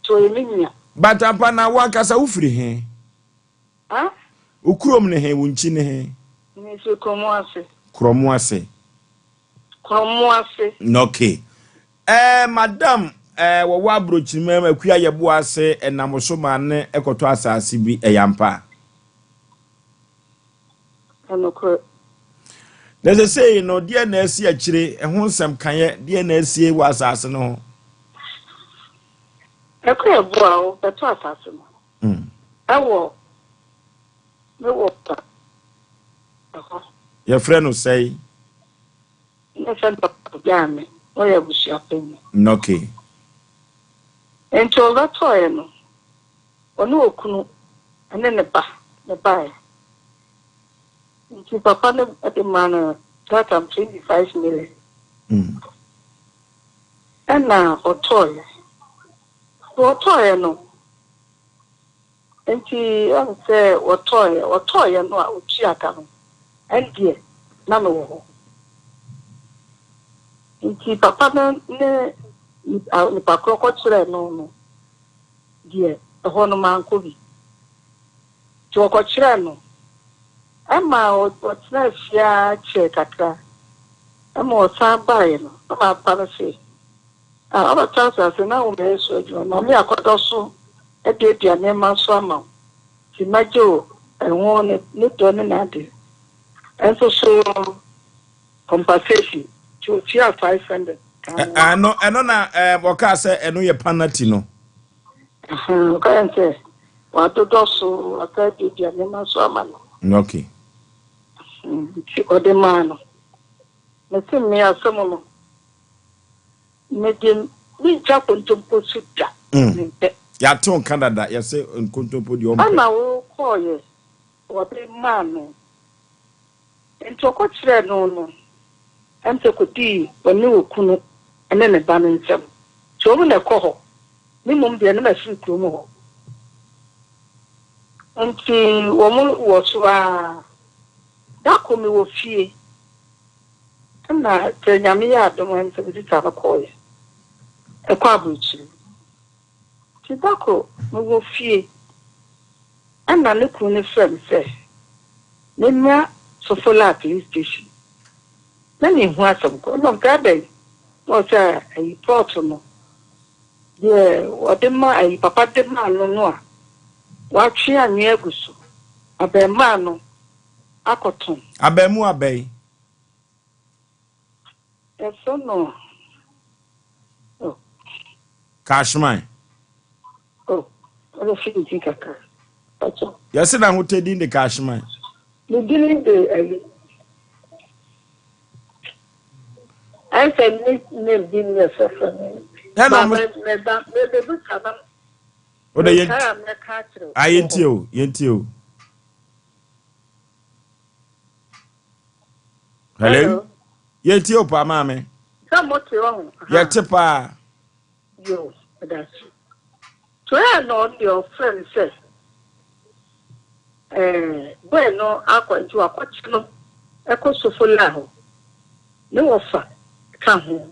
to eminya batampa na wakasa ufiri he ukurom ne he wunchi ne he ni so kromoase okay madam wo wa abrochimem akua ye bo ase enamso ma ne ekoto asase bi eyampa anoko there's a say no dear na asi akire ehun nsem kan dear na asi wa asase no akua bo a o beto asase no awo me wo pa your friend will say no friend jame o ya bushi apen okay ento that toy no onu okunu ane ne ba nti papa ne ate man that 25 million ana otoy no enti am say otoy no a ochi aka no endie na me wo nti papa ne ni pa kroko chere no die ho no man ko bi to ko chere no ama o tsna fia che kakra ama o san bae no ama pa na se aba tsasa se na o me so jo na me akodo so e de ne ma so ama ti majo ehon ne to ne na de enso so compensation to 500 eno na boka se eno ye penalty no kan se wa to so aka de ne ma so ama no okay ti ode mano me se me Asem no me de mi ja kontompo suda ya ton Canada ya se kontompo di ompe ana wo koye ode mano ento ko kire no ente ko di oni okunu ene ne ba nsem so mu ne ko ho ni mum de ne ma fi kuro mu ho enti wo mu wo so a da ko mi wo fie na te nyame ya do mo ente bi ta ba ko ye e kwa buchi ti da ko mi wo fie ana ne ku ne frem se ne nya so fola police station na ni hu Asem ko no ka be no say ai port no ye o de ma ai papa de ma no a wa twi anwe agusu abe ma no akoton abemu abei eso no Cashman o fi ti kaka pacho yes na hotedi de Cashman the beginning de I said name din yes hello me o de yentio hello yentio pa mama some what wrong yetepa yo that's so I know your friend says bueno akwantu akwachino ekosofula ho ne wofa ka ho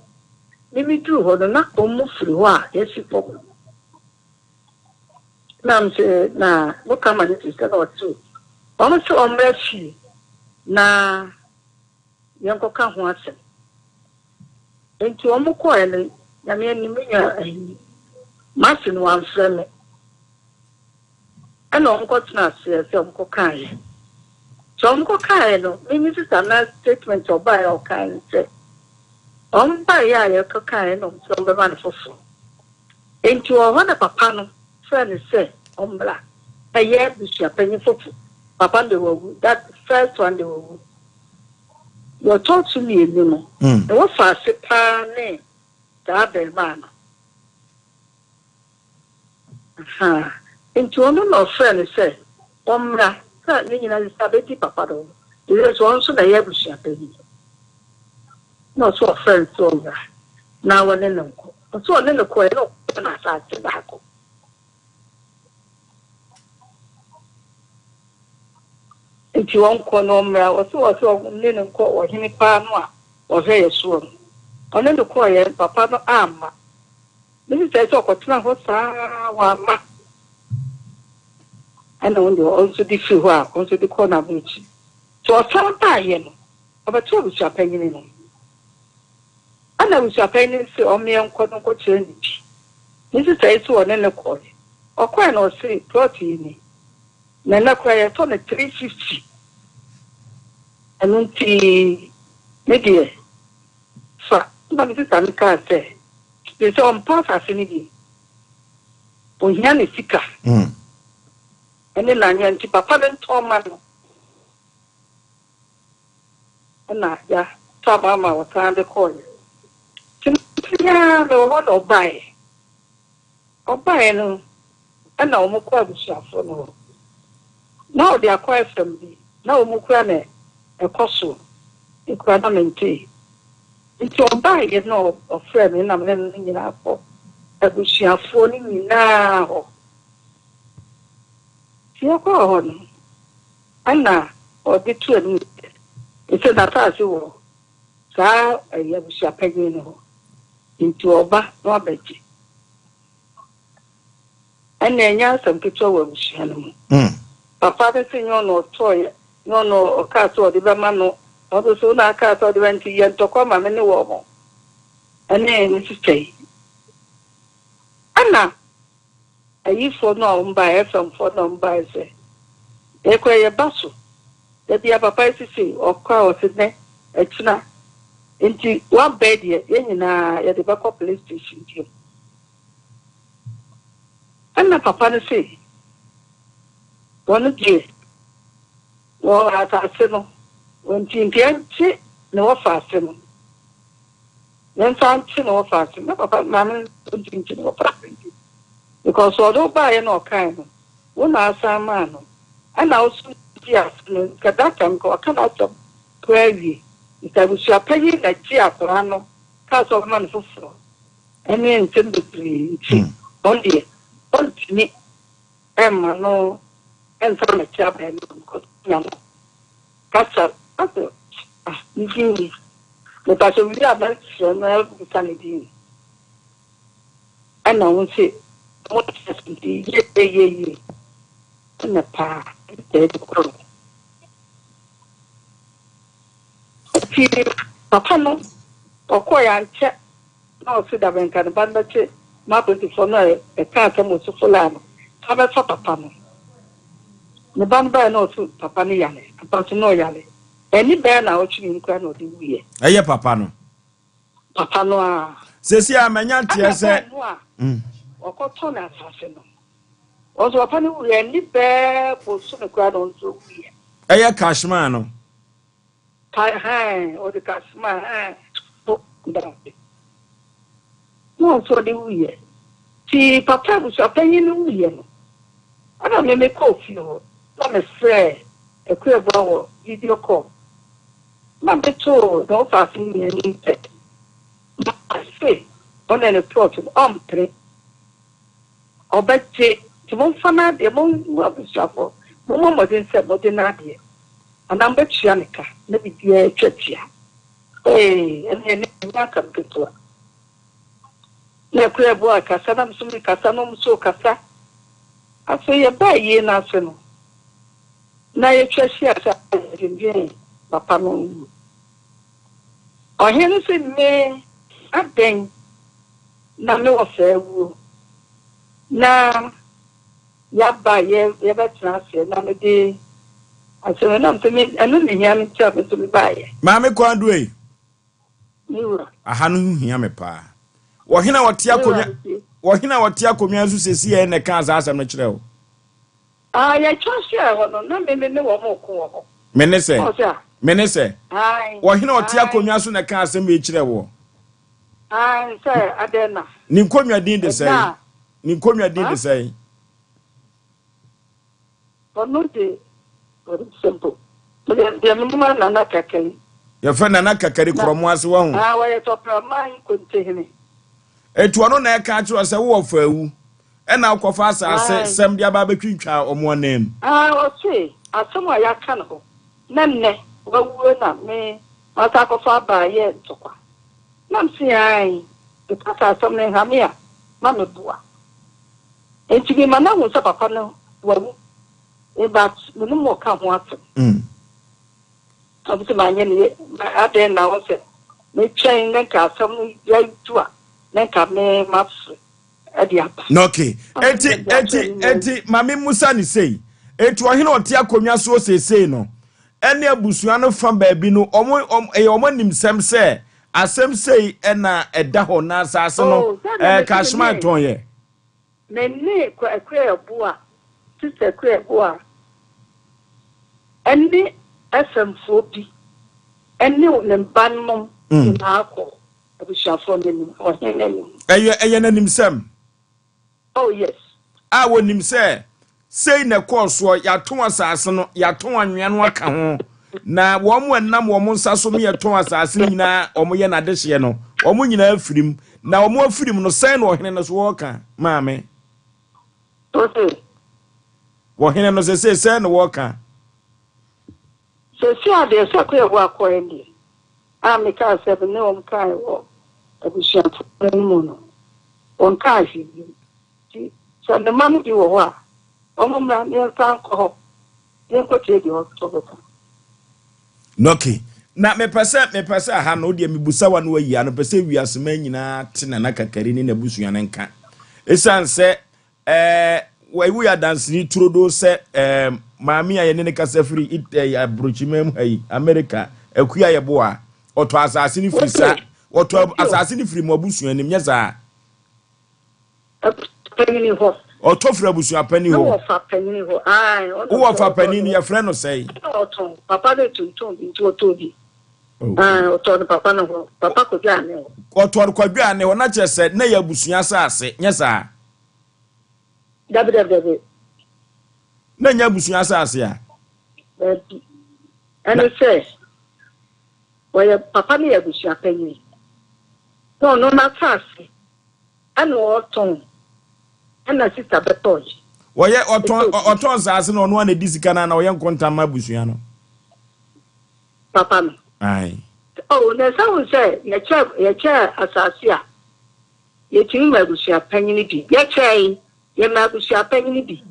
ni mi du ho na omo firi ho a yesi pop na mse na wo kama ni tse na otu omo se omra fi na yanko ka ho Asem enti omo ko ele na me ni menya masin wan freme ana omo ko tna se omo ko kan So I'm go kind no. Maybe this is another statement or buy or kind say. Buy ya kind no. So I'm man for. Into a one papa no. Friend say black. A year this year penny for. Papa they were that first one they were. You talk to me, you know. The what fast name. The man. Into one friend say. You know, it's papa. It is also the year bush. No, so friends, so now one in them. So then the coin, no, and I start tobacco. If you won't call no more, or so linen coat or Nipa or very soon. On the coin, papa no arm. This is a talk of Tna. And only also the few who are also the corner beach. So I found time, about 2 weeks are paying. And I was a penny say on me and quote unquote change. This is a to an end court. Or quite or say, protein. Nana cry on a 350. And until maybe for this and can't say. There's on path affinity. On Yanni Sika. And then I am Papa and Tom man. And I, yeah, Tabama was on the corner. Yeah, no one or buy. Or buy no. And now Mukwa for no. Now they are quite from me. Now Mukwane a cosso. Equanamente. It's your buy, you know, of friend, and I'm letting it up. I wish you are phoning me now. See a call on Anna or the 2 and it's a that you will. So I wish you are pegging into a back, no Betty. And then yes, some picture will be Papa saying no toy, no cat or the man, although soon I cat or the 20 years to come and any woman. And then Mrs. Tay. Anna, I used for no by some for no by say. They cry a bustle. That the papa say or cry or Sydney, a china. Into one bed yet, at the back of police station. And my papa say, one day, well, as I said, when Tintian, no fasting. Then found no fasting. No, papa, mamma, don't think no fasting. Because although by no kind, one ass a man, and also, yes, that time go, I cannot stop crazy. If I was your paying like Giappano, cast of man for floor. And then send the tree, only, me, Emma, no, and from a chap and catch up. You see, but I shall be about to sanity. And I won't say, what has to be ye, in the park, dead crow. Papa no, or quiet chat. Now sit up and can abandon it. My pretty for no, a cat was so full of have a papa. The bamba no to Papa Yale, about no Yale. Any bear now, you can not do we. Aye, Papa no. Papa no. Says ya, Manyantia said, or cotton assassin. Also, upon you, any bear for soon crowd on so we. Aye, Cashmano. Or the Cashman. No, so the we. See, Papa was a penny in the I don't make coffee, not a spray, a queer blower, video call. Not the two, don't pass me any pet. I say, on an approach of three. Or bet to one fan, the moon shuffle. Mamma was in said, but in idea. And I'm bet Shanika, maybe dear church. Eh, and then welcome to her. No queer boy, Cassanum, some Cassanum, so Cassa. I say a bad year national. Now you trust yourself in vain, Papa. Or Henry me, I think, no affair. Now, Yabba, ye ever transfer, none a day. I said, I'm to me, and then the young chap to me by. Mammy Quandway. You A hanu hear me pa. Wahina watia comia see in the cars as I'm natural. I trust you, no, maybe no more. Menese. Wahina watia comia soon a car some beach level. I say, I dare not. Nincomia did say. Nincomia did say. But no day, but it's simple. But the woman and not a your friend Anaka carry from was one. I top of mine could take me. It was on a catch as a war for you. And now Cofas I said, some dear barbecue child on one name. I will say, as somewhere I can go. None, well, not me. I'll talk of our by yet. Nam see I, the papa something hamia, Mamma Bua. And to be my name was up upon no, well, but no more come once. Up to my other now said, may chain then car some like to a then come me maps at the upper. Okay, eti, Mammy Musani say, it was him or Tia Comia so say no. Any abusuano from baby no, a woman himself say. Asem say ena edaho na asase no kashma tonye nene kwa bua sister kwa bua eni asem fobi eni nembanmom na akọ abushafo nemu ohenenu eye nanim sem. Oh yes wonim say na course ya ton asase no ya ton anwea no aka ho na womo nam womo nsaso me yeton asase nyina omo ye na dehye no omo nyina afirim na omo afirim no sen no hene no so woka maame wo hene no se sen no woka so si ade se ko ewo akoye ndi me ka se be ne om kai wo abusha mu no on ka shi ti so the man di wo wa omo mra ne san ko ye ko te di ho to ko Noki. Na me pese aha no de mebusa wa no ayi ano pese wiasema nyina tena na kakari ni na busua ne nka. Esan se we ya dance ni trodo se maami aye ne kasa free abrochimem hayi America akuya ye bo a oto asase ni frisa oto asase ni free mo busua ni nyeza penini ho oto free busua pani ho wo fa penini ho wo fa panini ya frɛ no sei oto papa de tuntum bintu otobi oto papa no papa ko gya ne oto ko gya ne na kyese na ya busua asase nyesa dabe na nya busua asase a and say why papa ne ya busua panini no na asase ano oto ana sister betoy woye oton asase no no na disika na woye nkonta ma busua no papa no ai na so say ye cha asase a ye timi ma busua panini bi ye chai ye ma busua panini bi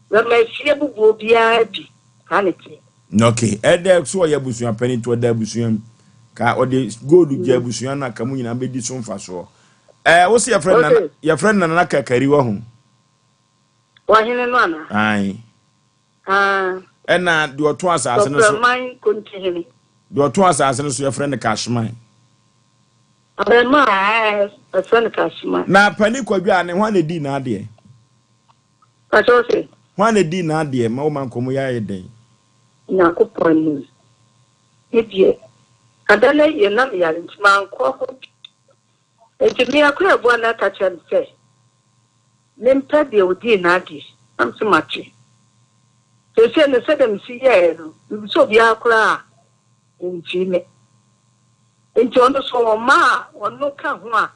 we ma fie bubu bia bi kanete okay ede so ye busua panini to da busua ka ode gold je busua na ka mu nyina be di so mfa so wo se ye friend na kakari wo ho wahine no ana ai ena de oto asase no so man kontihini de oto asase no so ye friend cashman abema a friend cashman na pani kwadwa ne ho na di na ade achose ho na di na ade ma o man komo ya ye den na koponi edie kadale ye na ya ntman ko ejimi akura bo na tachan se nempa de odi na adi am so machi se ne se dem si ye no bi so bi akura ntime enti ono so ma ono ka ho a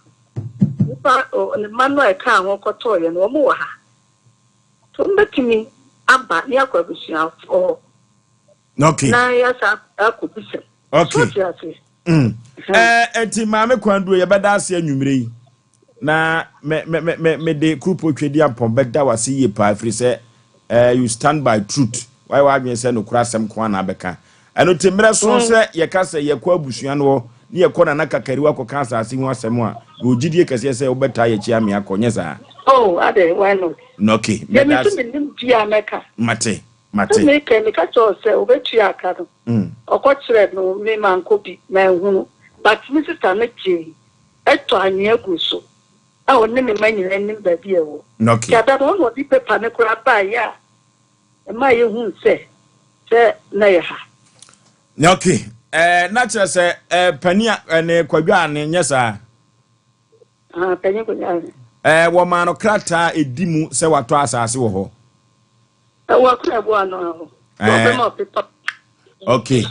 nipa ne manuel ka ho koto ye no mo wa ha to mbetimi aba ni akwa busia okay na ya sa akubisa okay enti maame kwando ye beda ase anwumre yi na me de kupo twedi ampon beda wase ye pa afri se you stand by truth why wa adwen se no kura sem ko na beka eno temre so se ye ka se ye kwa abusua no ni ye ko na kakari wa ko kansa ase hu asem a ogidie kase se obeta ye chia me akonye za ade why not okay me da nim dia meka mate Mate. Me can me catch us over to your car. Or what thread no me man copy man who. But Mrs. Tanechi, at to a near guso. I will name many ending the dear. Noki. Yeah, that one was the paper and a crap by ya. And my who say, Naya. Noki. Natural say, Pania and Quagan, yes, sir. Penny. Woman of Crata, a dimu, say what was as you ho. Okay.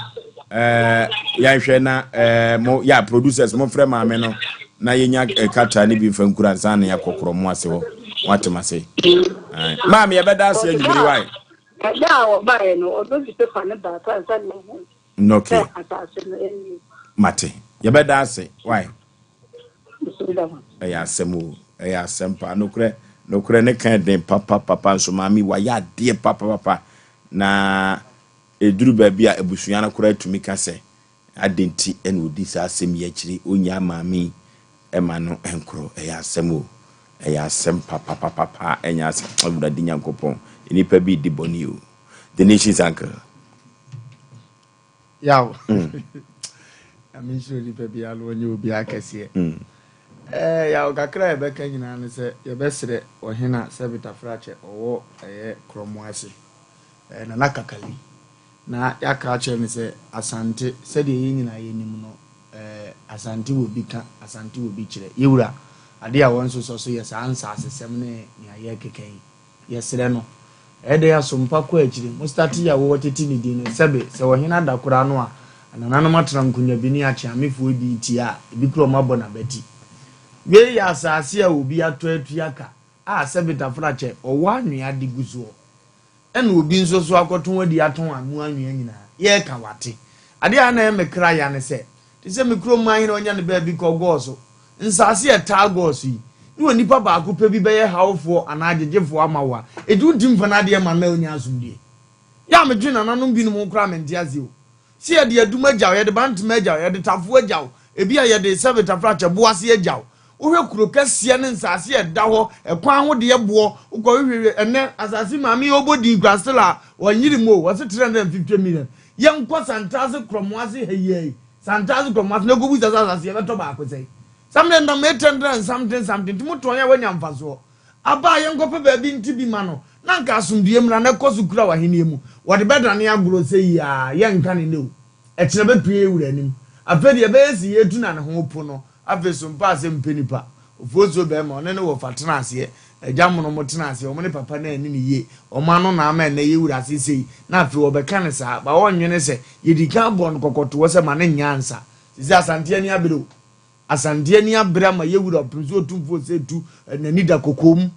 Mo ya producers mo frɛ ma me no na yenya kata ni bi fan kura san ya kokoro mo ase ho what ma say ma me yebeda ase anyumiri why ya o ba e no o do bi paper ne ba ta san no okay mate yebeda ase why ya asem ya asempa no kure ne kan den papa so ma mi wa ya de papa na eduru ba bia ebusuya na kura tumi ka se adenti ene odi sa asem ya kire onya maami ema no enkro ya asem ya asem papa enya asem obudadi nyankopon enipa bi di boni o the nation's uncle yaw amin sure di pe bia lo onye obi akese yaw kakra ebe ka nyina ne se ye besre ohena sebita frache owo kromo ase na nakakali na yaka che me se asante se de yin na yenim no asante wo bi ka asante wo bi kire yewura ade a won so yes ansa asesem ne ya ye keken yesre no ede ya sompa kwa akire mo start ya wo teti ni di no sebe se wo hina da kura no a ananano matran kunya bi ni achi amefo bi ti a bi kro mabo na beti we ya asase a obi ato atuaka a sebe ta frache owa anua de guzo ena obi nso so akoton wadi aton amu anwea nyina ye ka wate ade a na emekra ya ne se ti se mikro man hina onya ne ba bi ko goso nsase e ta goso yi ni woni pa ba ko bi be ye hawfo anagegefo amawa edu dimfa na de ma na onya asumdie ya medwe na nanom bi no mo kra mente aze o si ye de aduma jaw ye de bantam ajaw ye de tafo ajaw ebi a ye de sebeta fracha boase ajaw uhwe kuro kase ne nsase e da ho ekwan ho de ye bo ukọ hwehwe ene asase maami obodi gwasela wanyiri mo wase 350 million ye nkọ santaze kromwase heye santaze kromwase ne gobu asase ye beto ba akwese samle ndam 800 something tumuto ya wanya mfaso aba ye nkọ pe ba bi nti bi ma no na nka asumdie mra na kosu kura wa henie mu wode bedane aguro sei ya ye nka ne ne e kire betue ewura nim afedi ye be esi ye tu na ne ho po no afeso mpa ase mpenipa Oforisuo be ma one ne wo fatena ase ejamono mo tena ase o mo ne papa na ani ne ye o ma no na ama na ye wura ase sei na afi wo be kan sa ba wonwene se ye di kan bon kokoto wo se ma ne nyansa sisi asante ani abiro asante ani abira ma ye wura Oforisuo tumfo se tu na ni da kokom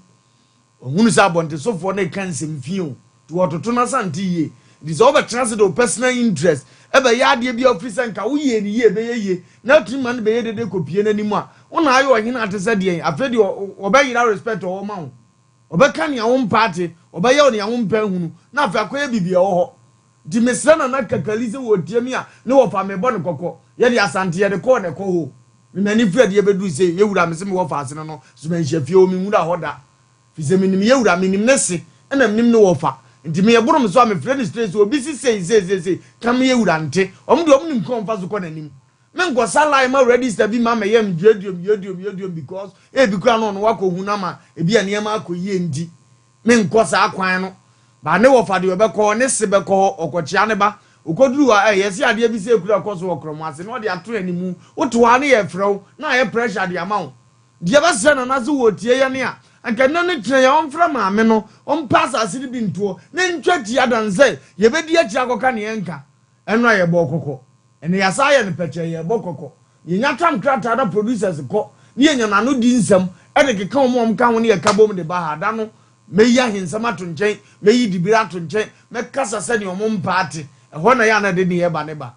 ohunu sa bonte sofo na kan semfio to wototo na sante ye di so be tena se do personal interest ebe ya de bi officer nka wo ye ni ye be ye na tuma ne be ye de kopie na nimu a wona ayo ohina atese de afedi obeyira respect o ma wo obeka ne awon party obeye ne awon pan hunu na afa koye bibia wo ho di mesra na kakalize wo tiemi a ne wo fa me bo ne kokko ye de asante ye de ko ne ko ho me mani fredi ye bedu se ye wura me se me wo fa ase no so me nhafie o mi wura hoda fi se minim ye wura minim ne se na minim ne wo fa nti me yeboro me so am fredi stress obi si sei kam ye wura nte omde omnim ko mfa so ko nanim men go salai ma register bi ma yem yedium because e bi kura no wako huna ma e bi ane ma akoyie ndi men ko sa akwan no ba ne wo fade obekọ ne se bekọ okochia ne ba okoduru a yesi ade bi se kura koso okromo ase no de ato animu woto ha ne ye frew na ye pressure de amawo de ba se na nazo wo tie ye ne a anka na ne tire ya onfra ma me no on pass asiri bi ntuo ne ntwati adanse ye bedi achi akoka ne yenka eno aye bo kokko ene yasaya ne peche ye bo kokko ye nyatam krata da producers ko ne ye nyana no di nsam ene keka omom ka ho ne ye kabom de ba ha da no meyi ahensam ato nchen meyi dibira ato nchen me kasa se ne omom party ho na ya na de ne ye ba ne ba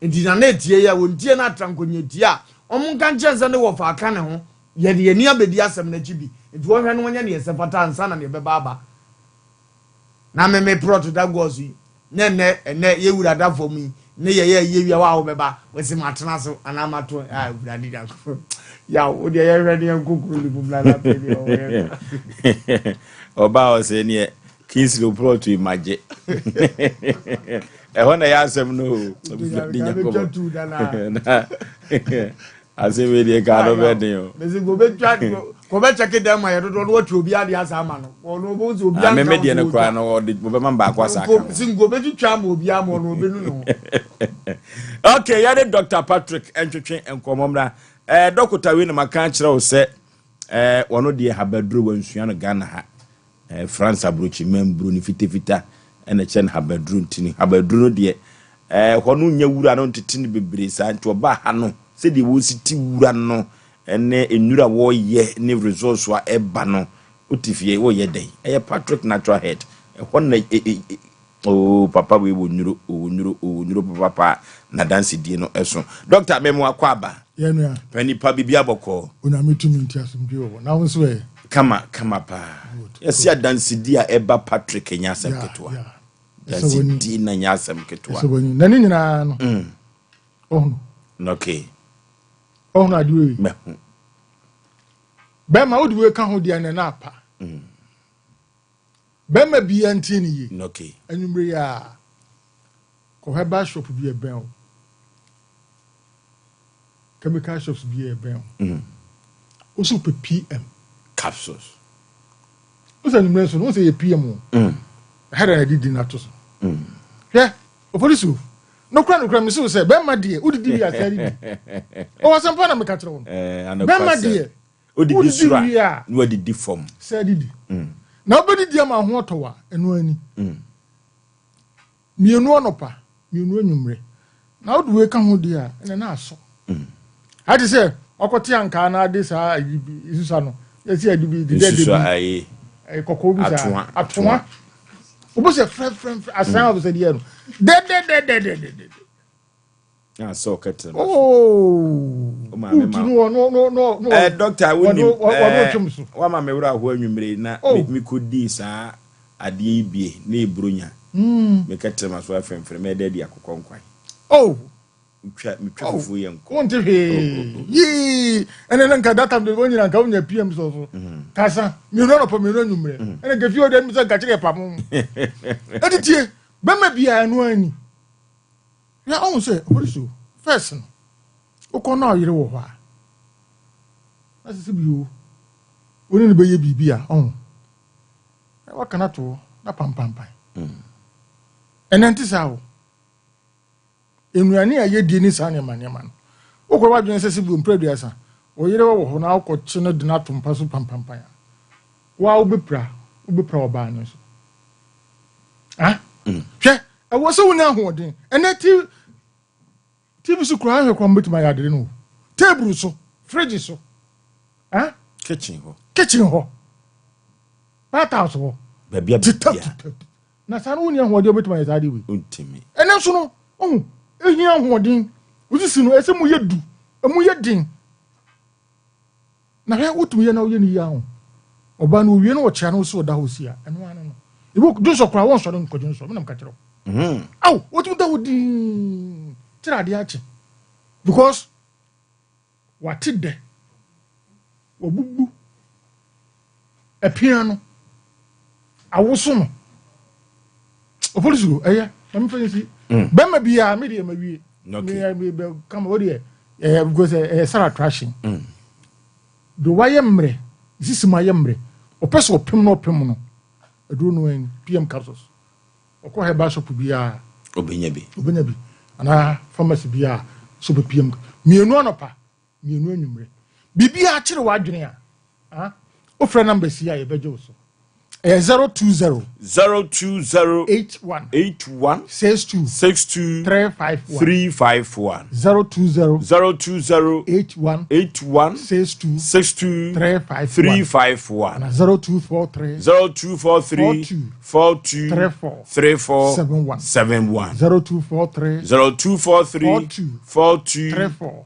enti na na etie ya wontie na atrankonye tie a omon kan chense ne wo fa aka ne ho ye de ye ni abedi asem na chibi enti wo hwe no nya ne ye sefata ansa na ne be baba na me prot da gozi ne ye wura da for me ne ye wi wa wo beba wesi matena so ana mato wuradi da ya wo de ye hwe ne nkukuru li bumla la pe o oba o se ne Kingsley Pro to imagine. And when I ask him, no, Asem we dey ka no be den o. Mezi go be check them my do what you be ade asama no. Ono bo zo obi an. Me dey no kra no dey mo be man ba kwa saka. Sin go be twitwa ma obi am no be no. Okay, yare Dr. Patrick entwetwe enkomomra. Doctor we no maka kire wo se wono dey habaduro wansua no Ghana ha. France abrochi membru ni fitefita ene chen habaduro ntini. Habaduro no dey hono nya wura no ntete bebre sa nti oba ha no. Se di wo siti wura no ene enura wo ye ne resource wa eba no utifie wo ye den eye Patrick natural head hon na oh papa we wo nyuro papa na dance die no eso doctor memo akwa aba ye nua pani pa bibia boko una mitumi ntiasombi wo na wo so e kama pa yesi dance die eba Patrick nyasem ketwa dance die na nyasem ketwa so boni na ni nyina no oh okay oh na diwe bema wo diwe ka ho dia na apa bema bi antini yi okay anumre ya ko heba shop bi e ben chemical shops bi e ben osu PM capsules osu anumre so no say PM hera na didi na to so yeah Oforisuo no kra me so say bema de udidi wi asari o wasampa na me ka kire won bema de udidi sura no udidi form say didi na obedi dia ma ho otowa eno ani mienu onopa mienu anwumre na oduwe ka ho dia ene na aso hadi say okote anka na ade sa isusa no yesi adibi de isusa ayi kokko bi sa atwa obo se friend asan of say dia no de so kete oh no doctor we ni wa ma me wura ho anwumre na me kodi sa ade ibie na ebronya me kete ma so afemfere me de dia kokonkwan me twa fufu yenko wonte yi ene nanka data de woni nanka wonya PM so kasa me no po me no anwumre ene gafi o de mi so ka kire pam editie bema bia no ani ya on say Oforisuo first no ukona oyire wo ho a asisi bio woni ne beye bibia on wa kana to na pampampan enanti sawo enuani aye die ni sa ne manema no ukwa wa dwen sese bio mpredu asa oyire wo ho na ukọchi no de na to mpa so pampampan wa obepra oba no so hwe ewo so wona hoden enati TV so kura hwe kwam betima yadere no table so fridge so kitchen ho bathhouse ho babia na san woni hoden betima yadere we untimi enen so no ehia hoden usisi no esemu yedu emu yedin na hwe utumi ye na oye ni ya ho oba no wie no wo chia no so da ho sia eno anu no ibo do so kura won so no nkodin so me nam ka kiro aw otu da wodi tira de ache because what de obubu epiano awoso no Oforisuo eya am fancy bema bia me de mawie me come odi because Sarah trashing do waye mre sisima ye mre opeso opem no edu no en PM capsules okọ heba shop bia obenya bi ana pharmacy bia so be PM mienu anopa mienu anwumre bibia akire wadwene a ofre number si ya yebeje so 020 81 62 351 020 81 62 351 0243 34 71 0243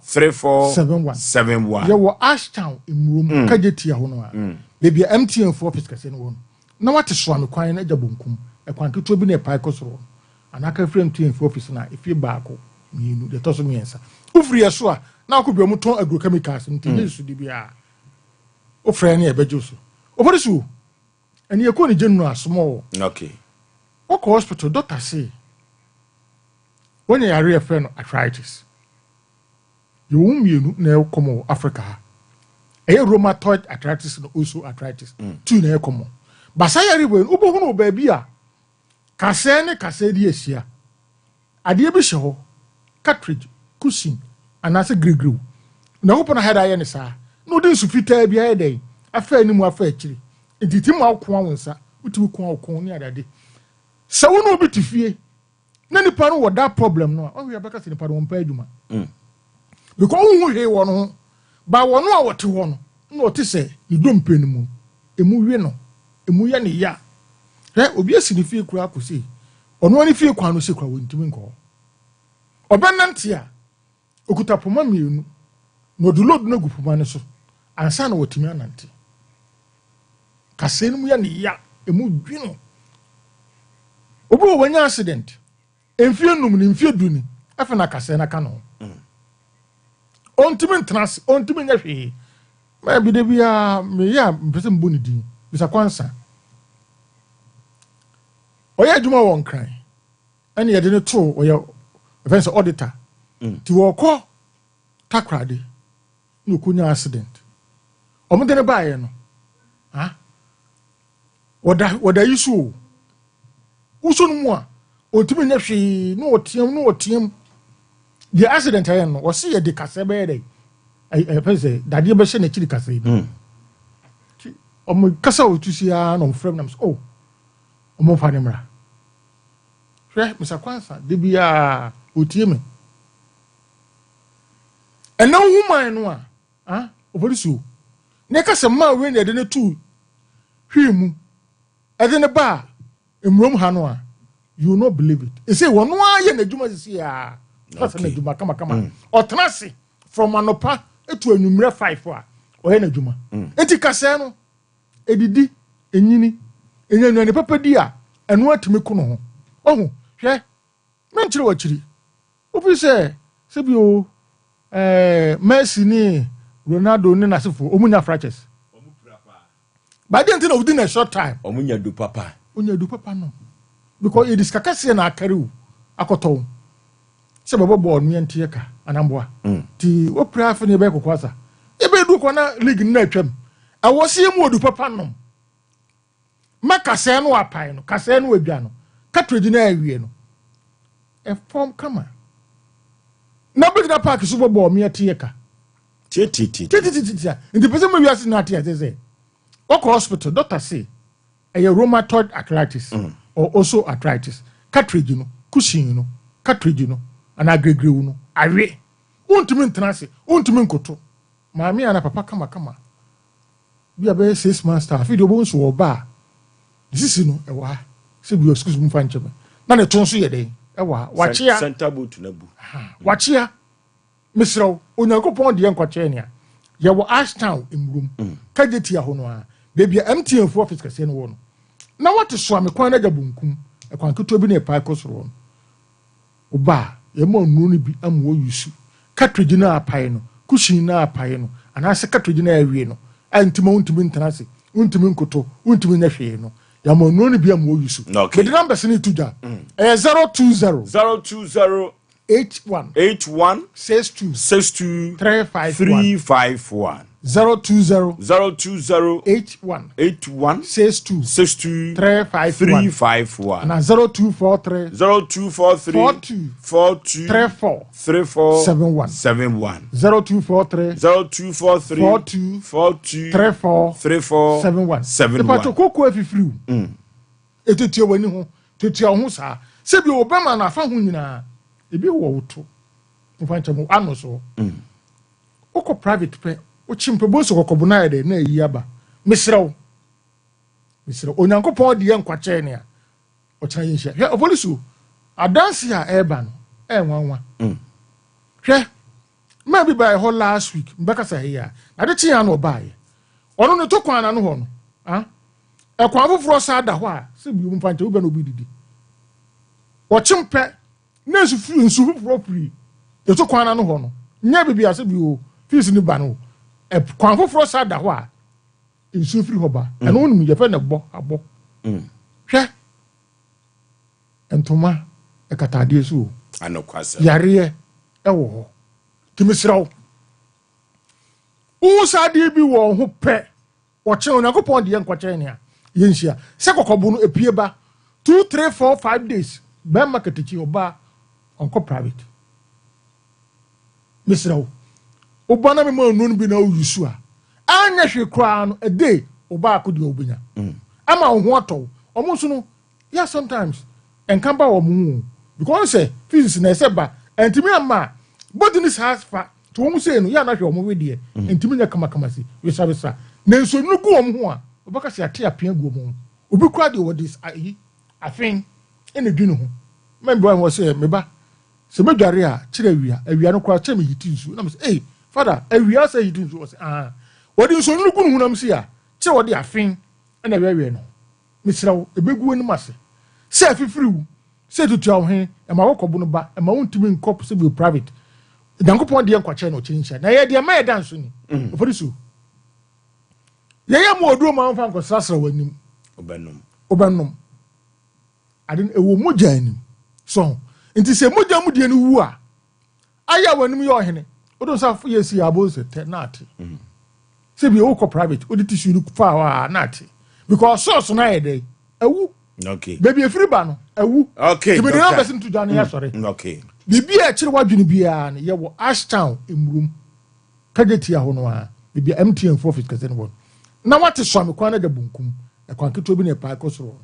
34 yo Ashtown imurum kageti ho no a baby MTN for office kase no na wate so amekwan na jabonkum ekwan keto bi na pai kosoro anaka frame MTN for office na efie baako mienu de toso miensa ufri eso a na akobia muton agrochemicals ntinye su di bia ofre na ebejo so Oforisuo and you call the general small. Okay. What hospital doctor say? When you are real friend of arthritis, you won't be no common Africa. A rheumatoid arthritis and also arthritis. Two near common. But say everywhere, Ubo baby, Kasedi Asia. Adia Bisho, cartridge, cushion, and as a grigrew. Now open a head I sir. No, this will fit every day. A fair no more fair chili. It did him out one, sir, which we call corny that day. So no bit to fear. Nani pano what that problem no. Oh, we are back in the part one page. Because we hear one, but 1 hour to one. No, to say, you don't pay no more. A movie no, a movie ya. There will be a significant crowd to see. Or no, if you can't see crowd with Timinko. Or Benantia, Okutapoma Munu, no do not know Gupumanaso, and son of Timananti. Cassino ya, a movie no. Obo when accident. Enfie num ni mfie duni afa na kase na ka no ontimi trans ontimi nya hwe ma bi de bia me ya mpese mbo ni din bisa kwansa oya adwuma won kran ene ye de ne to oya offense auditor ti wo ko takrade no kunya accident omo de ne baaye no ha woda yisu usun mu a otimi nya hwe no otiem the accident ayen no wose ye de kase be dey I pese dade be hye na chiri kase bi omo kasa otusia no frem nam oh omo fa ne mra hwe misa kwansa de bia otieme ena woman no a Oforisuo ne kasa ma we na de ne tu hwe mu e de ne ba emrom ha no a you will not believe it. He say, "One why na juma is here." That's na juma kama. Otrasi from anopa etu enumere 5 a oye na juma. Enti kase no edidi enyini enyanu ne papa di a eno atimi ko no ho. Ohu hwe menchire wachiri. Ofi se bi o Messi ni Ronaldo ni nasifo omunya fractures. But then within a short time omunya du papa. Onya du papa no. Because it is kakase na akariu akoto se bebo no yente ka anamboa ti opra afa ne be kokwasa e be du ko na league na atwam awosie mu odu papa no makase no apai no kase no adwa no cartridge na awie no e form kama na be na park so bebo me yete ka ti ndi pese me wiase na ate say wako hospital doctor say a rheumatoid arthritis or also arthritis cartridge no cushion no cartridge no and agregre no awe untimi ntrase untimi nkoto maami ana papa kama bia be 6 months star video bo nso oba this no e wa se bi excuse me fa nchebe na ne tonso ye den e wa wachia center boot na bu wachia misro onyankopon de nkwache ne ye wo Ashtown emrum kageti ya hono a bebia MTN for office kase no wo no na what so am kwan na gabunkum e kwan keto bi na pa kosoro no oba ye mo nu ni bi amwo yusu cartridge na apai no cushion na apai no ana se cartridge na awie no antimo untimi ntanase untimi nkoto untimi na hwe no ya mo nu ni bi amwo yusu okay. The numbers ni tuja 020 81 62 351 020 81 62 351 and 0243 42 34 71 0243 42 34 71 Pato koko afifiriu etetie wani ho tetie ho saa se bi obama na afa ho nyina ebi wo woto mfancha mo ano so oko private pe o chimpe bo so kokobu na ede na yi aba misrew onyankopon de yankwache ne a o kyan yinhia hwe Oforisuo adanse a eba no enwanwa hwe ma bi by ho last week mbaka sa here na de tia na obaye ono ne to kwan na no ho no ekwan foforo sa da ho a se bi mfancha ube no bi didi o chimpe na nsu foforo puri de to kwan na no ho no nya bibia se bi o fees ni ba no kwan foforo sa da ho a nsuo firi hɔ ba ɛno onum yɛfɛ ne bɔ abɔ hwɛ ntoma ɛkatadeɛ so anokwasa yareɛ ɛwɔ hɔ timisiraw usadeɛ bi wɔ ho pɛ wɔkyerɛ onyankopɔn de yɛ nkɔkyerɛ nea yɛnhyia sɛ kɔkɔbo no epie ba 2 3 4 5 days bɛrima katakyi ɔbaa ɔnkɔ private misiraw ɔba na mema ɔno no bi na ɔyi so a anya hwɛ koraa no a day ɔbaa ko deɛ ɔbɛnya ama ɔho atɔw ɔmo nso no yeah sometimes ɛnka ba wɔ mo ho because sɛ physics na ɛsɛ ba ɛntimi ama body ne saa fa to wɔn sɛ no yɛ anahwɛ ɔmo wedeɛ ɛntimi nyɛ kamakama si wesabesa na nso no gu ɔmo ho a ɔbɛka sɛ ate apia gu ɔmo ho obi kura deɛ wɔde ayi afɛn ɛna dwi ne ho mɛmbi wɔn wɔ sɛ meba sɛ mɛdware a kyerɛ awia no kora kyerɛ me yiti nsu na mo sɛ hey father awia sɛ yiti nsu wɔ sɛ wɔde nso no gu ne ho nam si a kyerɛ wɔde afɛn ɛna wɛwɛ no misirawo ebegu anim ase sɛ afifiriw sɛ tutu ahohe ɛma wɔkɔbo no ba ɛma wontumi nkɔ sɛ bi private dankopɔn deɛ nkwakyɛ na ɔkyerɛ nhyia na yɛ deɛ ma yɛ danso ni Oforisuo yɛyɛ mu oduro ma mfa nkɔsrasra w'anim ɔbɛnom ade ɛwɔ mogya anim so nti sɛ mogya mu deɛ no wu a ayɛ w'anim yɛ ɔhene wode sa yɛ si abo sɛ tɛ na ate sɛ bi wokɔ private wode tissue no fa hɔ a na ate because source no ayɛ dɛ awu baby efiri ba no awu tibi de na person to dwane ya sɔre bibi a kyerɛ wadwene biara no yɛwɔ Ashtown emurum kageti a ho no a bibi MTN for office kase no wɔ na wate so amekwa na da bunkum ɛkwan keto bi na pa akɔsoro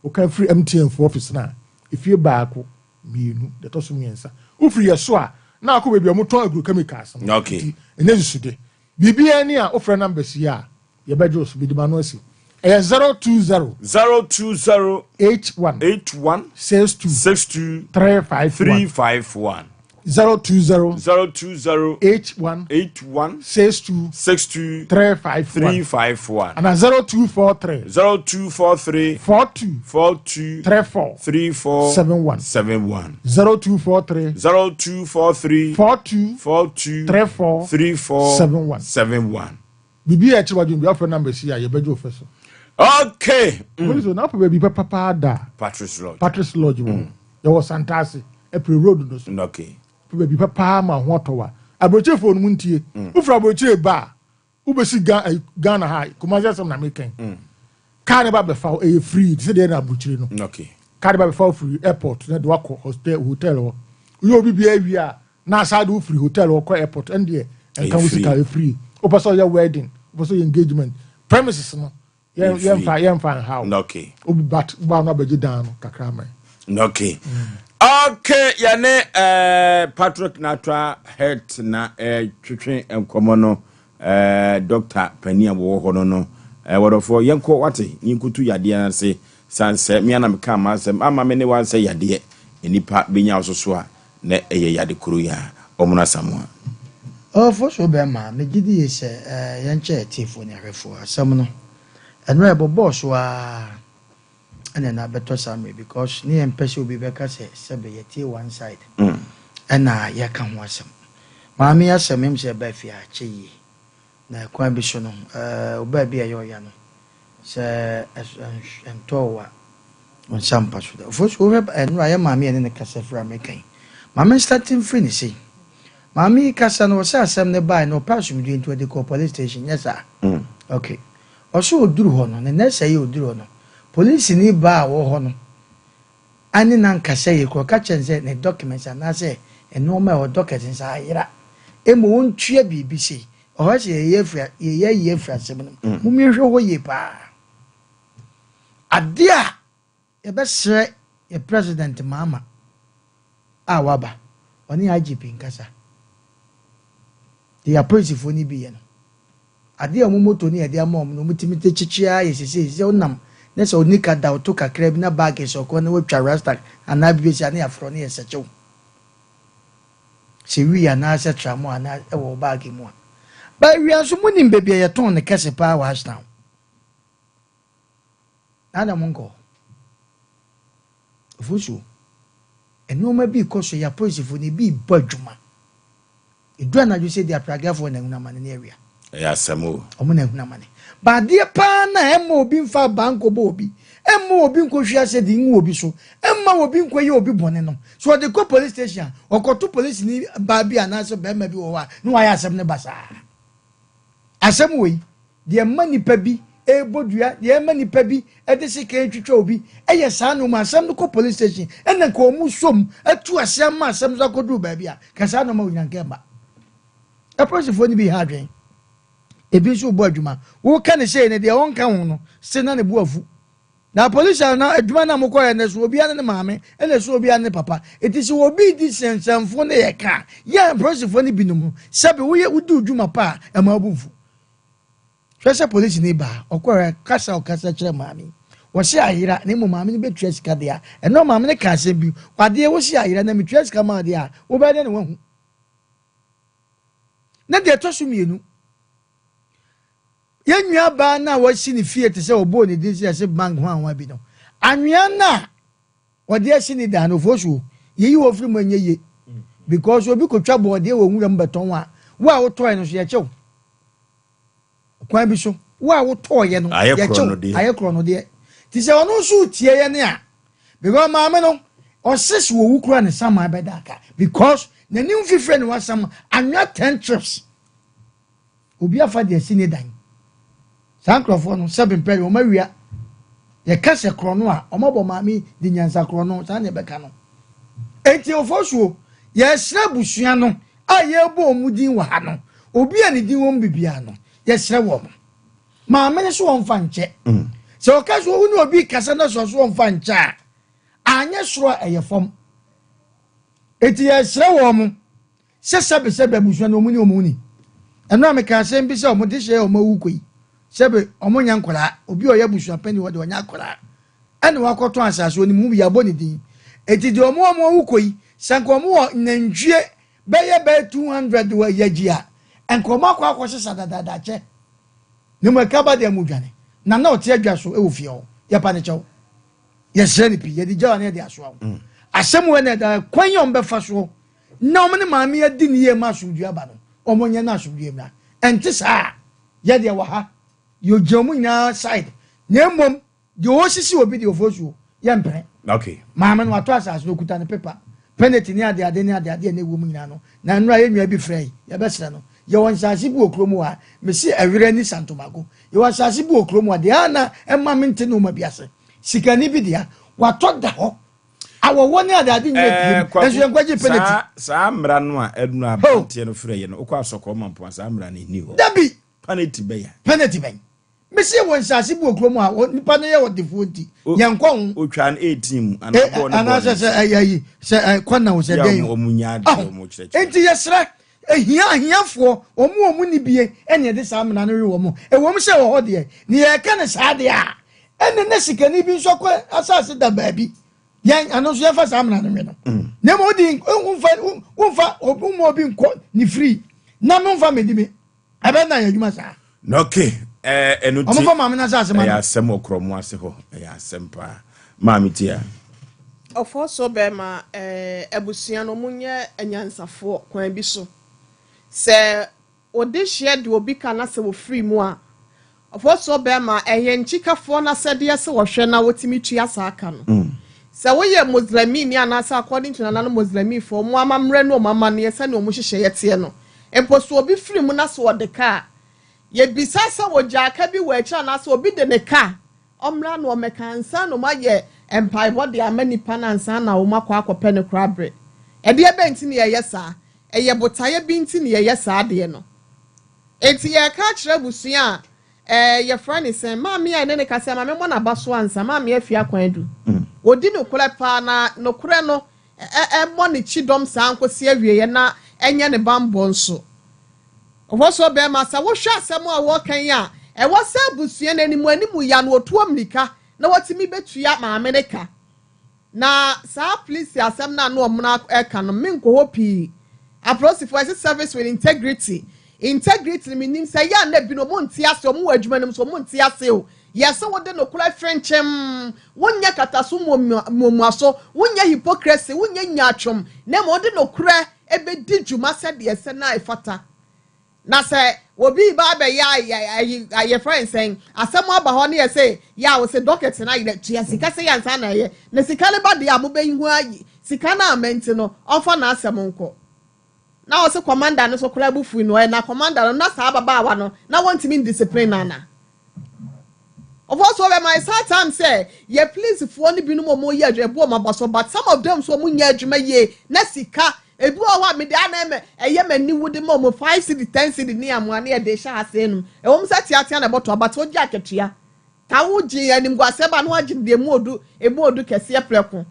o kan free MTN for office na efie baako mienu de to so miensa ufiri yeso a na akɔ baby amoton agro chemicals enye sude bibi ani a ofra number si a yɛbɛgye so bidima no asi 020 81 62 351 020 81 62 351 and 0243 42 34 71 0243 42 34 71 bibi a chiwa jumbi offer number si a yebejo ofeso okay so na baby papa da Patrice Lodge wo ye was Santase April Road no so okay baby papa ma ho towa abrochefo no muntie ufra abroche ba ubesi Ghana ha kumaja sam na meken car ba be fa e free se dey na abrochire no okay car ba be fa free airport na de wako hotel wo yo obi bia wi a na sa do free hotel wo ko airport and there and can we see free opeso your wedding opeso your engagement premises no yemfa how okay obi bat ba na beji dan kakra man okay okay yane Patrick Natwa head na twetwe enkomo no Dr. Pania wo ho no wodofo yenko wate yinkutu yade ase sanse me na meka ma asem ama me ne wan se yade enipa benya ososo a na eye yade kuru ya omuna samoa Oforisuo be ma me gidi yese yenche tifo ne ahwefo asem no eno ebo boss wa ene na beto summary because ni empese obi beka se be yeti one side ena ya ka ho asem maami asem em se ba fi a cheyi na kwan bi so no oba bi ayo ya no se entowa on Sompa so da Oforisuo eno ya maami ene ne kasa fra mekan maami starting free ni say Mami kasa no say asem ne buy no pass me into the police station yes sir okay oso oduru ho no ne say oduru ho no police ni ba wo ho no ani nan kasa ye ko ka chense ne documents na say eno ma o documents sa ayira emo wontue bibi sei o ha say ye fra asem no mu mi hwe ho ye pa adia e be sre ye president mama awaba oni IGP nkasa the appraisal for ni bi no ade amu moto ni ade amom no mutimi te chichia yesese onam na se onika da oto kakra bi na bag so ko na watwa rasta ana bi se na afro na yesechew se wi ana se tramo ana e wo bag mu a ba wi aso munim bebia ye ton ne kese pa wa hasna ana monko Oforisuo enoma bi koso ya appraisal for ni bi badwuma Idua na you say they are paragraph one na man area. Asem omo na huna mane ba de pa na emma obi mfa banko bo obi emma obi nkohwia se di nwu obi so emma obi nkoye obi bone no so de go police station okoto police ni ba bi anaso be ma bi wo wa no wa ya asem ne basa asem we de mani pa bi ebodua de mani pa bi e de sika twitwa obi eye sa no ma asem no ko police station ena ko mu som atu asem ma asem za kodu ba bi a ka sa no ma unyanke ba e prosifo ni bi ha dwen ebi so bo adwuma wo ka ne sei ne de won ka ho no se na ne bo afu na police na adwuma na mokoye ne so obi ane ne maame ene so obi ane papa etisi obi di sensanfo ne ye ka ya prosifo ni binum sabe wo ye udu adwuma pa e ma bufu hwese police ni ba okore kasa kire maame wo se ayira ne mo maame ne betua sika de a eno maame ne ka se bi kwade wo se ayira na metua sika ma de a wo be de ne wahu na de to so mienu yenua ba na wasi ni fie te se obo ni din se bank ho anwa bi no anwea na ode asi ni da no fosu yeyi wo firi manye ye because obi ko twa bo de wo nwura mbeton wa wo toy no so ye chew kwan bi so wa wo toy no ye chew ayekro no de ti se ono so tie ye ne a because maame no o sis wo wukura ne sama bedaka because nanim fifre ne wasam anwea 10 trips obi afa de asi ni dan sankrofo no 7 pere o mawia ye kase krono a o mabo maami di nyansa krono sa ne beka no enti ofosuo ye sra busua no a ye bo omudin wa ha no obi ani din won bibia no ye sra wo maame ne so wonfa nche se o kaso wo ni obi kase na so wonfa nche a anye soro eye fom enti ye sra wo mo sebe busua no omuni eno ameka se mbi se o mo de hye o mawukoi sebe omonya nkola obi oya busua pani wo de onya akola ene wakoto asase oni mu ya boni din eti de omo wukoi sanko omo nandwie beye be 200 wa yagia enko makwa akwose sadadada che ne mo kaba de amudwane na ote adwa so e wo fie ho ya pa ne chew ya srani pi ya di jawa ne de aso asem we ne da kwanyom be fa so na omo ne maame ya di ne ye ma so dua ba no omo nya na so dua mra enti sa ya de wa ha yo jomu na side nemom de o sisi obi de ofosuo ye mpre okay maame no ato asase no kuta ne paper penalty ni ade na ewu mu nyina no na nra ye nwa bi frey ye besra no ye won sase bu okromu a mesi awira ni santomago ye won sase bu okromu a de ana emma mente no ma biase sikani bi dia wato da ho awo woni ade nwa bi eso nkwaje penalty sa mra no a edunu abante no frey ye no okwa asoko mampo sa mra ni ni ho dabi penalty be mesi won sase bu okromu a nipa no ye wodefo nti nyankon otwan 18 anabo no ana se ayi se kwana wo se den omunya de omu kireke enti yesra ahiafo omu ni bie ene de sa amna no we wo ewom se wo hode ni ye ka ne sa de a ene ne sikani bi nso ko asase da baabi yan ano so ye fa sa amna no we no ne mo di unfa obi nko ni free na mo fa medimi abena ya djuma sa okay enuti omo fa maame na sa asema ya asem okromo ase ho ya asem pa maame tia Oforisuo be ma abusua no munye anyansafo kwan bi so se odi hye de obi kana se wo free mu a Oforisuo be ma eye nchikafo na sede se wo hwe na wotimi tua sa aka no se wo ye muslimi ni anasa according to nana muslimi fo mu amamre no mama ne se ne omu hyehyɛ yete no emposo obi free mu na so de ka ye bisasa wo jaka bi wo echa na so obi de ne ka omra no mekansa no maye empire body amani panansa na wo makwa akopɛ ne krabre e de ebe nti ne ye sa eye botaye bi nti ne ye sa de no enti ye ka kire busua ye friend say maami ai ne ka say maami mo na baso ansa maami afia kwan du odi no kure pa na no kure no mo ne chidom sa ankosi awie ye na enye ne bambo nso Oforisuo be ma sa wo hwa asem a wo kan ya e wo sa busua na animu ya no otu amlika na watimi betua maame ne ka na sa police asem na no omna eka no menko hopi aprosifo as service with integrity meaning say ya na bi no mo ntia se omo adwuma nim so mo ntia se o yes wo de no kula frenchem wonya kataso mo aso wonya hypocrisy wonya nyatwom na mo de no kura ebe di dwuma se de se na ifata na say obi ba be ya friend saying asem aba ho na say ya wo say docket na ye tia sika say ya nsa na ye na sika le ba de amoba hu ayi sika na amenti no ofa na asem nko na wo say commander no so kura bufu no na commander no na sa baba wa no na want me discipline na of also my sad time say ye please for ni binu mo ye adwebo ma baso but some of them so mo nya adwuma ye na sika ebi o wa me dia na eye mani wudi mo 5 cedi 10 cedi ni amane e de sha asenum e wo msa tiatia na boto but o dia ketua ta wo ji anim gwaseba no agi de emu odu kese preko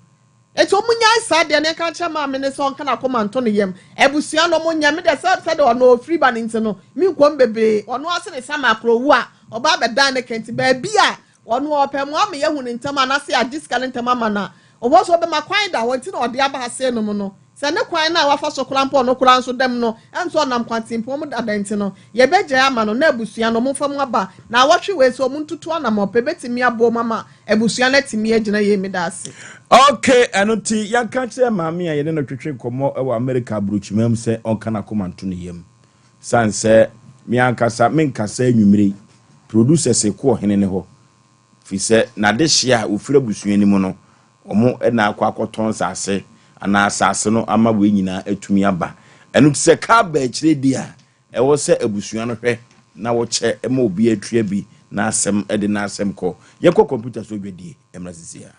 eto mo nya sa de ne ka chama me ne so nka na komanto ne yem ebusua no mo nya me de se de ono free ban ntino mi kwom bebe ono ase ne sama krowu a oba be dan ne kenti ba bia ono opem o me yehu ne ntama na se a discount ntama mana obo so be makwan da wonti na ode aba hase no mo no se ne kwan na wafa so krampo no kran so dem no enso nam kwantimpo mo dadanti no ye beje ama no na ebusua no mo fam aba na watwe we so mo ntutu na mo pebetimi abo mama ebusua na timi agina ye mi da ase. Okay, anuti yanka kire maami a ye ne no twetwe komo e wa America bruchimam se onka na komanto ne yem sanse mi ankasa menkasa anwumire producer se ko hene ne ho fi se na de hia ofira busua ni mu no omo na akwakoton sase ana asase no ama we nyina atumi aba anuti se ka ba kire dia e wo se abusua no hwe na wo che e ma obi atua bi na asem e de na asem ko ye ko computer so dwedie emra sisia.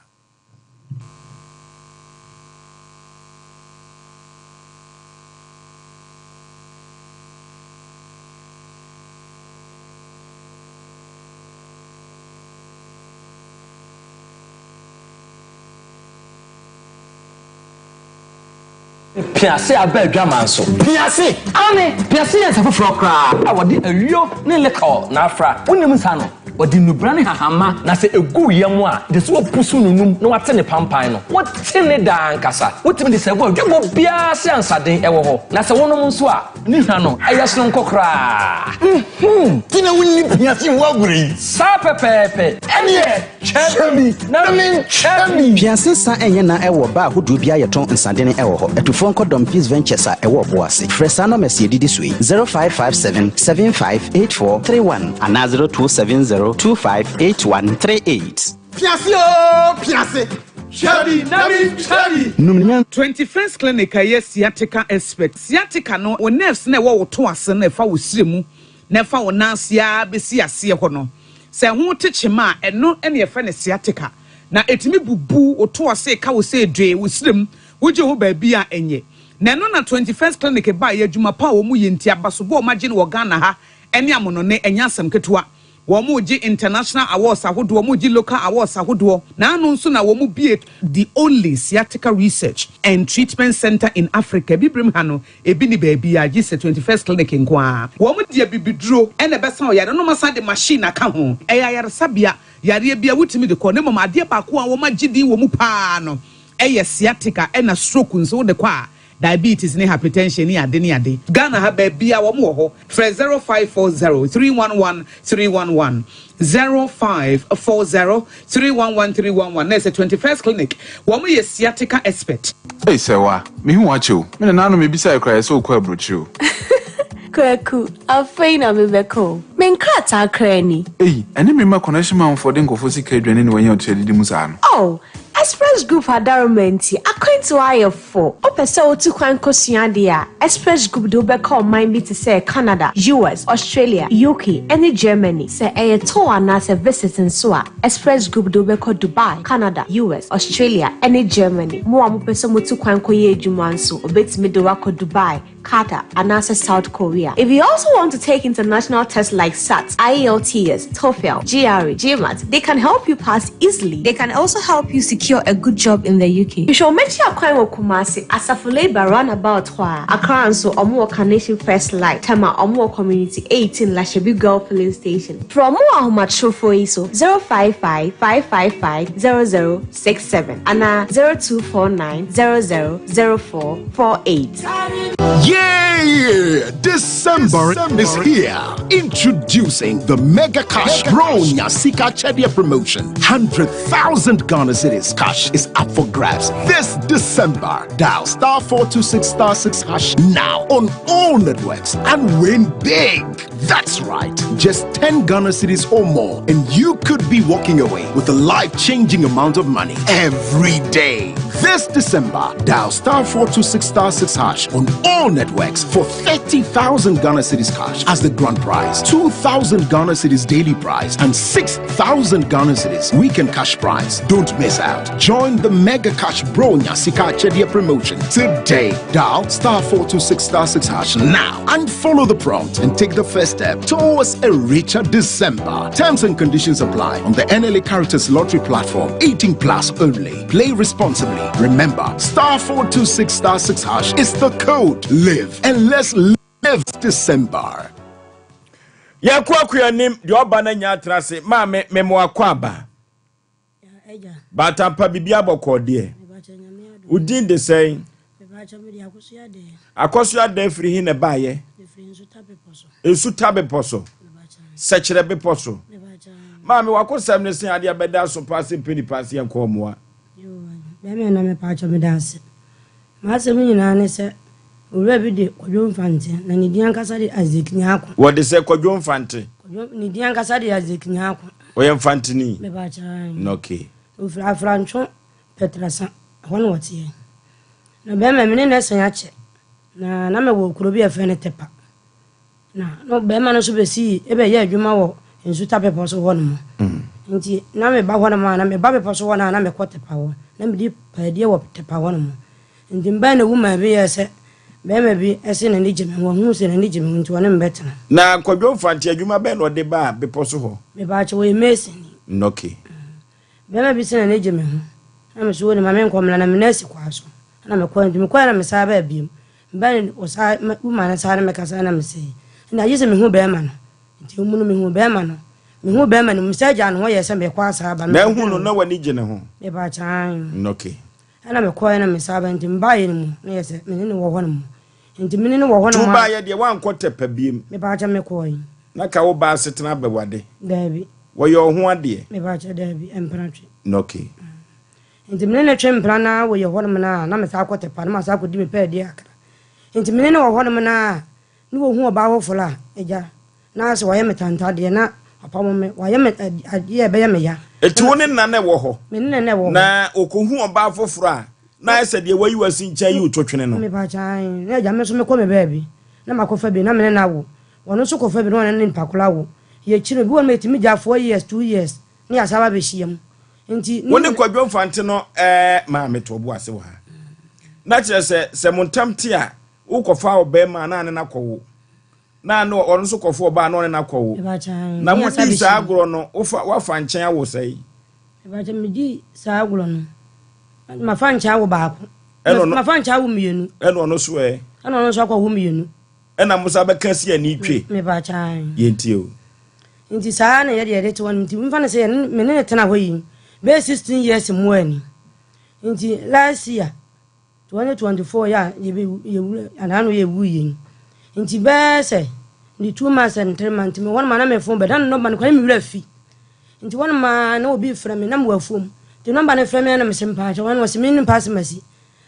Piase abedwa manso piase ane piase ya safofro kra awode awio ne lekọ na afra wonim sa no odi nubra ne hahama na se egu yam a de so pusu nunum na wate ne pampan no wate ne da nkasa wotimi de se bo dwebo bia se ansaden ewo ho na se wonom nso a ne hwa no ayaso nkokra tina wonni piase wo gure sa pepepe ene chemi na min chemi piase sa enye na ewo ba hodu bia yeton nsaden ewo ho etufo nkodom Peace Ventures a ewo boase fresa no mesi didi sui 0557 758431 and 0270258138. Piase Shadi Nabi Shadi Numnya 21st clinic aye sciatica expert sciatica no o nerves na wo to ase na fa wo siremu na fa wo nansia besi ase ho no se ho techema eno ene ye fa ne sciatica na etimi bubu o to ase ka wo se dwe wo siremu wo je ho ba bia enye na no na 21st clinic ba ye adwuma pa wo mu ye ntia basobo o magye no Ghana ha ene amono ne enya asem ketewa Womuji international awards ahodo womuji local awards ahodo na anu nso na womu the only sciatica research and treatment center in Africa bibrim hano ebi ni baby a gise 21st clinic nkwa womu dia bibiduro ene besa o yare no masa de machine aka ho eya yare sabia yare bia wutimi de ko ne mama ade ba ko a wo magidi womu pa no eye sciatica ena stroke nso de kwa diabetes ni hypertension ni ade Ghana ha ba bia wo mo ho 0540311311 0540311311 na 21st clinic wo mo ye sciatica expert hey sewa me hu acho me na no me bisa ekra so kwa brochu Kwaku, afeina mebeko. Menkrata krani. Hey, ene me ma connection man for den kofo sika adwane ne wanya otedi di musa no. Oh, Express Group adarumenti akwantu ayefo. Opese otu kwan kosua dia. Express Group do be call mind be to say Canada, US, Australia, UK, and Germany. Say a tour na se visiting so a Express Group do be call Dubai, Canada, US, Australia, and Germany. Mo am pese motu kwan koye adwuma nso obetimi do wako Dubai, Qatar, and also South Korea. If you also want to take international tests like SAT, IELTS, TOEFL, GRE, GMAT, they can help you pass easily. They can also help you secure a good job in the UK. You should make sure you Kumasi Asafule Roundabout Accra and so Omo Carnation First Light, Tama Omo Community 18 Lashabi Girl Filling Station. From Omo for ISO 055-555-0067 and 0249-000448. Yeah! December is here. Introducing the Mega Cash Bronya Sika Chedia promotion. 100,000 Ghana cedis cash is up for grabs this December. Dial star 426 star 6 hash now on all networks and win big. That's right. Just 10 Ghana cedis or more, and you could be walking away with a life-changing amount of money every day. This December, dial star 426 star 6 hash on all networks for 30,000 Ghana cedis cash as the grand prize, 2,000 Ghana cedis daily prize, and 6,000 Ghana cedis weekend cash prize. Don't miss out. Join the Mega Cash Bronya Sika Chedia promotion today. Dial star 426 star 6 hash now and follow the prompt and take the first step towards a richer December. Terms and conditions apply on the NLA Caritas Lottery platform. 18 plus only. Play responsibly. Remember, star 426 star 6 hash is the code. Live and let's live December. Yakwa kuyanim di obana nya trase ma memo akwaba. Batampa bibia bokode. Udin de say. Akoso ade free hin e baye. Esu tabe poso. Sechere be poso. Ma me wakosam ne sin ade abeda so pass peni pass yan ko moa. Bẹ́ẹ̀ na me pa cho me dance. Ma se mi nyina ne se owura bi de Kwadwo Mfante na ne dian kasa de Isaac Nyako. Wo de se Kwadwo Mfante. Ne dian kasa de Isaac Nyako. O ye Mfante ni. Me ba cha. Okay. O fra francho Petrasa. Hon wotie. Na bẹ́ẹ̀ me ne san ya che. Na me wo kuro bi efe ne tepa. Na no bẹ́ẹ̀ ma no so be si e be ye adwuma wo ensu tape poso ho no mo. Nti na me ba ho na ma na me ba be poso ho na me kotepa wo. Na me di paadie wo tepa wo no mo. Nti mba na wuma bi yese be ma bi ese na ni jeme wo hu se na ni jeme nti wona mbetena. Na Kwadwo Mfante adwuma be no de ba be poso ho. Me ba che wo emesini. Okay. Be ma bi se na ni jeme hu. Na me so wo ni ma me nkomla na me na si kwaso. Na me kwa nti me kwa na me sa ba biem. Mba ni o sa wuma na sa na me kasa na me se. Na yese me hu be ma no. Nti mu no me hu be ma no. Me hu be ma no msaja no ho yese me kwa sa ba. Na hu no na wani jene ho. Me ba cha. Okay. Ana me kwa na me sa ba nti mba ye mu na yese me ne wo ho no. Nti me ne wo ho no. Tu ba ye de wan kotepa biem. Me ba cha me kwa yi. Na ka wo ba setena bewade. Dabi. Wo ye ho ade. Me ba cha dabi empratwe. Okay. Nti me ne twempra na wo ye ho no na me sa kotepa na ma sa kodi me pa ade akra. Nti me ne wo ho no na wo hu oba ho fola eja. Na se wo ye metanta de na apamo me wo ye ade be ye me ya. Etu woni na na wo ho. Me ne wo. Na okohu oba afoforo a na ese de wayi wasi ncha yi otwetwene no. Me ba cha na ja me so me ko me baabi. Na makofa bi na me na wo. Wono so kofa bi no na mpakola wo. Ye chire bi won me timi ja 4 years 2 years. Ni asaba be hiem. Nti woni Kwadwo Mfante no ma me to bo ase wa. Na kire se montamte a wo kofa oba ma na ne na kowo. Na no ono so kofo oba na one na kowo. Na mo di sa agro no wa fa nchen awo sei. E ba je me di sa agro no. Ma fa nchen awo ba ko. Ma fa nchen awo mienu. Eno ono so e. Eno ono so akwa wo mienu. Ena musa be kan si ani twe. Me ba cha. Yenti o. Nti sa na ye de to nti mfa na se me ne tena ho yi. Be 16 years mo ani. Nti last year 2024 ya ye anano ye wu yin. Nti be se ni 2 months and 3 months me won ma na me fon be dan no ba no kwa me wura fi. Nti won ma na obi fra me na mo afom. Ti number na fra me na me sempa cha won was me nim pass masi.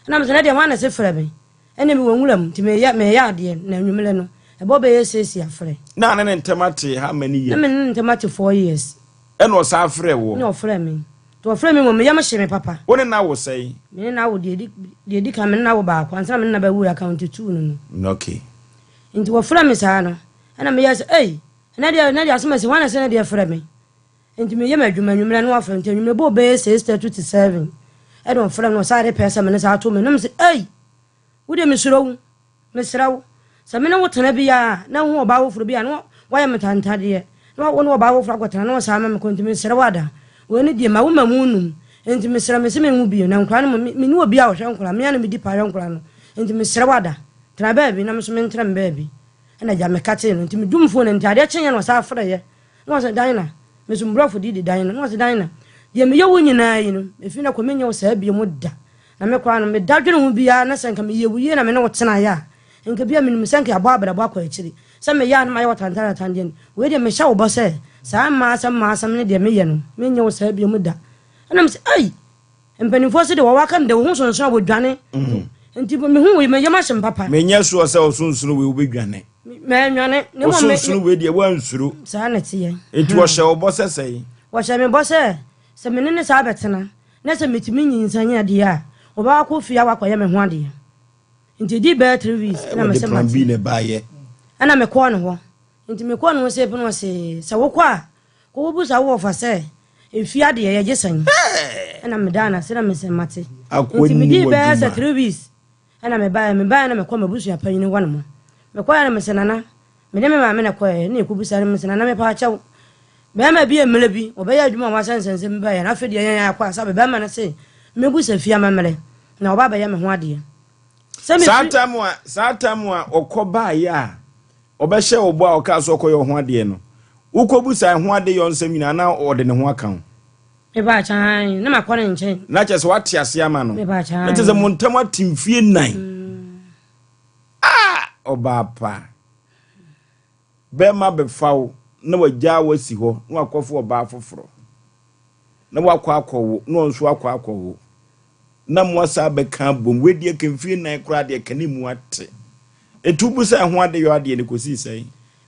Na me se na de wan na se fra me. Ene me wonwuram ti me ya ade na nwumle no. E bo be yesesi afre. Na ne ntemate how many years? Na me ntemate 4 years. Ene o sa afre wo. No afre me. To afre me mo me yam hye me papa. Woni na wo sei? Me na wo de di ka me na wo ba kwa nsa me na ba wu account 2 no. Okay. Nti wo fra me sa no. Ana me yes na de asema se wana se na de fra me. Nti me yam adwuma nwumle no afre nti nwumle bo be 6:37. E don fra no sa re pesa me na sa to me no me se wo de me suro me srawo se me na wo tena bia na hu oba wo furo bia no wa ya metanta de no wo no oba wo furo akotena no sa ma me konti me srawo ada wo ni de ma wo mamunum enti me sra me se me hu bia na nkra no me ni obi a wo hwe nkra me ya no me di pa hwe nkra no enti me srawo ada tena baabi na me so me ntra me baabi na ja me kate no enti me dumfo no enti ade kyenye no sa afra ye no se dan na me so mbrofo di dan na no se dan na ye me ye wo nyina yi no me fi na ko me nya wo sa bia mo da na me kwa no me dadwene hu bia na senka me ye wuye na me no tena ya nke bia minimum sanke abo abra bo akwa akiri se me ya na ma yo tantara tanden we de me sha wo bo se sa ma asam ne de me ye no me nye wo sa bia mu da ana me se ai empanifo se de wo waka de wo hu sonson wo dwane nti me hu we me yema hye papa me nya so se wo sonson we wo bedwane me nwane ne mo me sonson we de wa nsuru sa na ti ye enti wo hye wo bo se sei wo hye me bo se me ne sa betena na se metimi nyinsanya de a wo ba ko fia wa kwa ye me ho ade nti di be 3 weeks na me se plan B ne ba ye ana me ko no ho nti me ko no se pe no se wo kwa ko wo bu sa wo fa se efia de ye jesan ana me dana se na me se mate nti me di be 3 weeks ana me ba na me ko mabusu ya panyin wan mo me ko ana me se nana me de me ma me na ko e na ekubu sare me se nana me pa chaw be ma bi emele bi obeya adwuma wa sansense me ba ya na fe de yan akwa sa be ma na se me gu se fia mamele na oba ba ya me ho ade Satamwa okoba ya obehye obo a oka so okoyo ho ade no ukobusa ho ade yo nsam nyina na ode ne ho aka ho me ba chan na makọ ne nche na chese wate ase ama no me ba chan na chese montam atimfie nan oba pa be ma be fawo na wagya wasi ho na wakofo oba afoforo na wakọ akọwo na onso akọ akọwo na mwasa beka bom wedi kemfie nan kura de kanimu ate etubu se ho ade yo ade ne kosi sai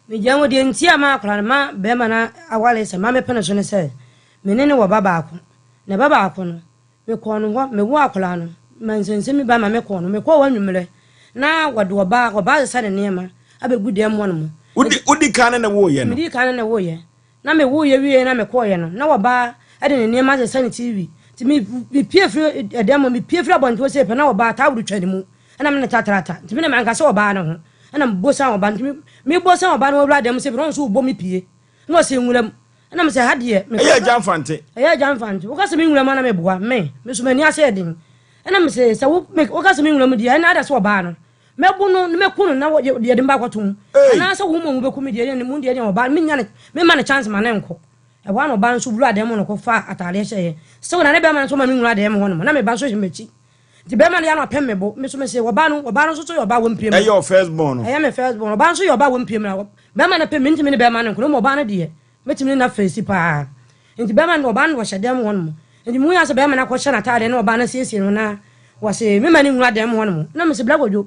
me jamu de ntia ma akra ma be ma na awale se ma me pene so ne se menene wo baba ako na baba ako no me ko no ho me wo akra no mansense mi ba ma me ko no me ko wanwumre na wode oba se ne nema abegu de mo no mo udi kan na wo ye no udi kan na wo ye na me wo ye wie na me ko ye no na woba ade ne nema se sane TV ti mi piefri edemo mi piefri abonto se pe na woba ta wuru twani mu ana me tatrata ti me na manka se woba no ho ana mbosa woba mi bosa woba no wura dem se pe no so bo mi pie no se nwuram ana me se hade me eya jamfante wo ka se mi nwuram ana me boa me so mani ase edin ana me se wo ka se mi nwuram di ana ada se woba no me bu no me kunu na ye de mba kwatum ana se wo mo be ku mi de ne mu de woba me nya ne me ma ne chance ma ne nko e wa no ba nso blu adem no ko fa atare hye so na ne be ma so ma mi nwura adem ho no na me ba so hye mechi ti be ma ne ya no pem me bo me so me se wo ba no so yo ba wo mpiem e your first born e me first born ba so yo ba wo mpiem na be ma na pem me ntimi ne be ma ne ko mo ba na de metimi na face pa nti be ma no ba no wo hye dem ho no nti mu ya so be ma na ko hye na atare no ba na siesie no na wo se me ma ne nwura adem ho no na me se bla godwo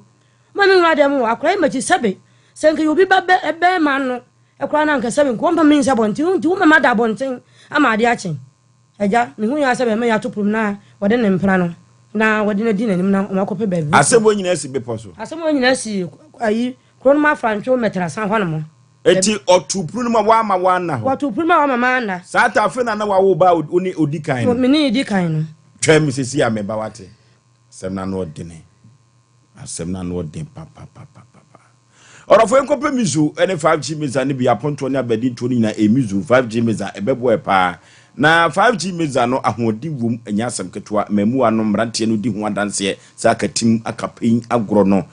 ma me nwura adem ho akra mechi sebe senke yo bi ba be ma no ekwa na nka sebe ko mpa min sabonti unti wo mama da bonten ama ade achen eja me hu ya sebe me ya topum na wode ne mpra no na wode ne di nanim na makope bebe asebo nyina si bepo so asebo nyina si ayi kronoma francho metra san hɔ no mo eti otupru no wa ama wa na ho otupru ma wa mama na sata fe na wa wo ba oni odikan no me ni dikan no twem sisi ameba wate asem na no odene asem na no odin papa orofo enkope mizu ene 5G meza ne bia ponto ne abedi to ni na emizu 5G meza ebebo epa na 5G meza no ahodi wum enya asem ketwa mamu anu mrante no di ho adanse sa akatim akapin agro no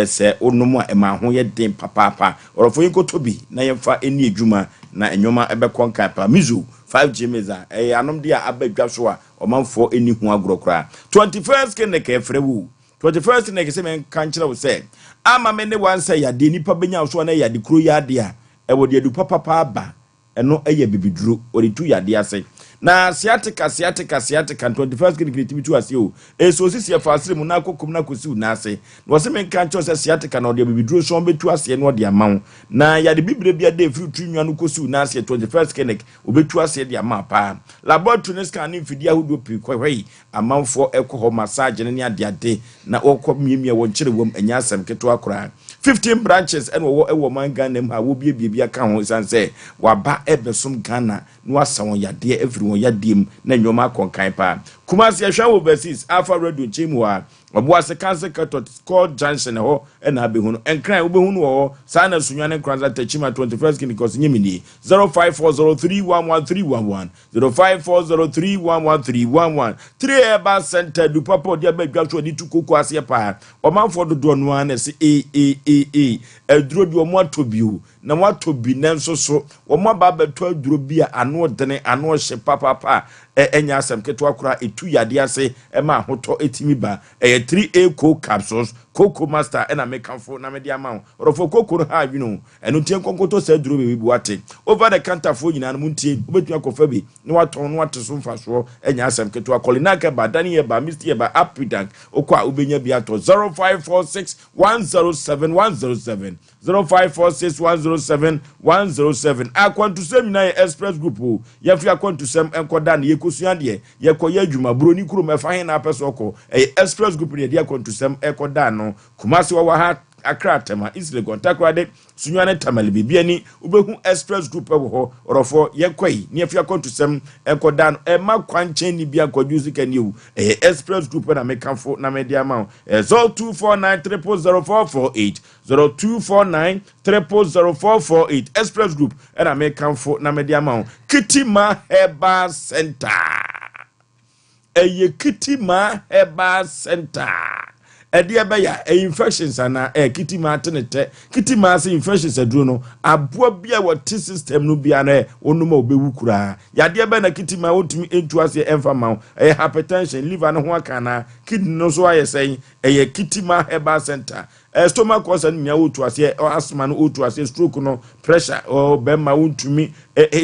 se onomu a ema ho ye den papa orofo enkoto bi na yemfa eni edwuma na enyoma ebekonka pa mizu 5G meza anom dia abadwa so a omanfo eni ho agro kra 21st ke ne ke frewu 21st ne ke se men kanchira wo se ama me ne wan say ya de nipa benya so na ya de kro ya de a e wo de adu papa ba eno eye bibiduro ori tu ya de ase na siatica 21st kini tu ase o so sisi ya fasire mu na kokum na kosi u na ase no se men kan cho se siatica na de bibiduro so betu ase no de amawo na ya de bibire bia de free tu nwa no kosi u na ase 21st kini obetu ase de ama pa laboratory ne scan mfidi ahudo pi kwehwei amanfo ekoho massage ne ade na okọ miemia won kire wom anya asem keto akora 15 branches and wo man Ghana ha wo bia ka ho sanse waba ebesom Ghana no asawon yade everyone yadem na nyoma konkan pa Kumasi ahwa wo basis Alpha Radio chimwa oboase cancer cut called Johnson ho na abehunu enkran wo behunu wo sana sunwane kranza tachima 21st kinikos nyimini 0540311311 0540311311 3 eba center du papa dia badwa so di tukoko ase pa omanfo dodo no an se aduro di omo atobio na watobi nanso so omo ba beto aduro bia ano dene ano hye papa enya asem keto akora etu yade ase ema hoto etimi ba 3A co capsules Coco Master and I make for na media amount or for Coco ha you know and until Concoto said drew we buate over the counter for you and munti ubetu akofebi no what on what to some fast war and Asem keto akolinaka ba dani ba Mr. ba apidank okwa ubenya biato 0546 107 107 0546 107 107 akwantu sem na express group o yafi akwantu sem enkoda na yekosuan de yekoye adwuma bro ni kurom efa hen na pesoko express group de akwantu sem ekoda no kumasi wa ha akratema isle kontakrade sunyane tamale bibiani ubehu express group ho orofo yekwai ni afia kontusem ekoda no ema kwanchen ni bia kwajuzi kaniu express group na mekanfo na media ma 0249300448 0249300448 express group na mekanfo na media ma Kitima Herbal Center Kitima Herbal Center Edia beya infections ana kitima tenete kitima se infections aduro no aboa bia what system no bia na onuma obewu kura yade be na kitima wotumi entu ase emfa ma hypertension liver no ho aka na kidney no so ayesen kitima Herbal Center stomach cause and nya wotu ase asthma no wotu ase stroke no pressure o be ma wontumi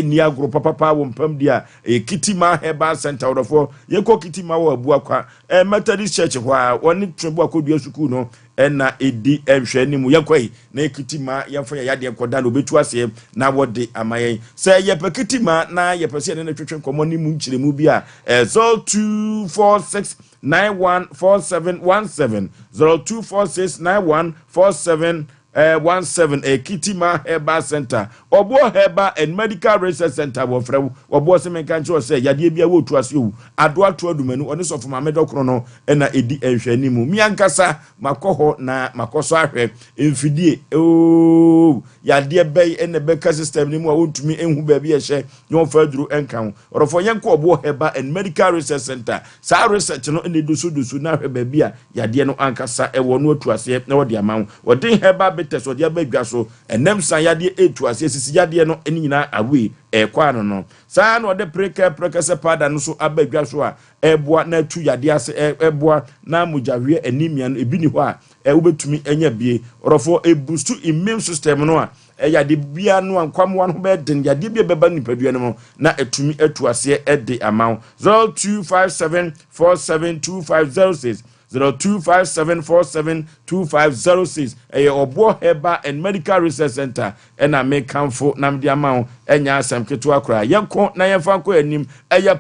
ni agro papa wo mpam dia Kitima Herbal Center odofo yeko kitima wo abua kwa Methodist Church ho woni trebu akodua suku no na edi enhwe ni mu yekwai na Kitima yemfa yade koda no betu ase na wode amayen se yepa Kitima na yepese ne twetwe komo ni mu nchire mu bia 0246 914717 0246914717 Kitima Herbal Center Obo Herbal and Medical Research Center wo frew obo se menka nche say yade bia wo tu ase o ado ato adumanu oni so foma medokro no na edi enhwani mu miankasa makoho na makoso ahwe emfidie o yade be ene beka system ni mu a wontumi enhu ba bia hye yon fa duru enkan orofo yenko Obo Herbal and Medical Research Center sa research no ene dusu na hwe ba bia yade no ankasa ewo no atu ase na wode amawo wode Herbal betes wode abadwa so enem san yade etu ase sisi yade no eni nyina awe kwa no saa no de preka se pada no so abadwa so a eboa na tu yade ase eboa na mujawe anemia no ebi ni ho a wobetumi enya bie orofo boost immune system no a yade bia no ankwam wan ho be den yade bia beba nipadua no na etumi atu ase de amaw 0257472506 0257472506 Obo Herbal and Medical Research Center na mekanfo namdiamao enya Asem keto akra yenko na yemfa ko anim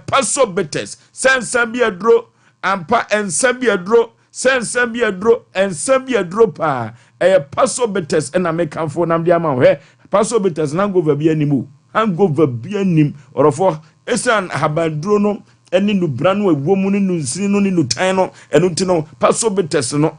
paso betes sensabia dro ampa ensabia dro sensabia dro ensabia dro pa paso betes na mekanfo namdiamao paso betes na go vabia nimu hangover bia nim orofo esan habandro no eni nu branu ewo mu ni nu nsini no ni nu tan no enu ti no paso betes no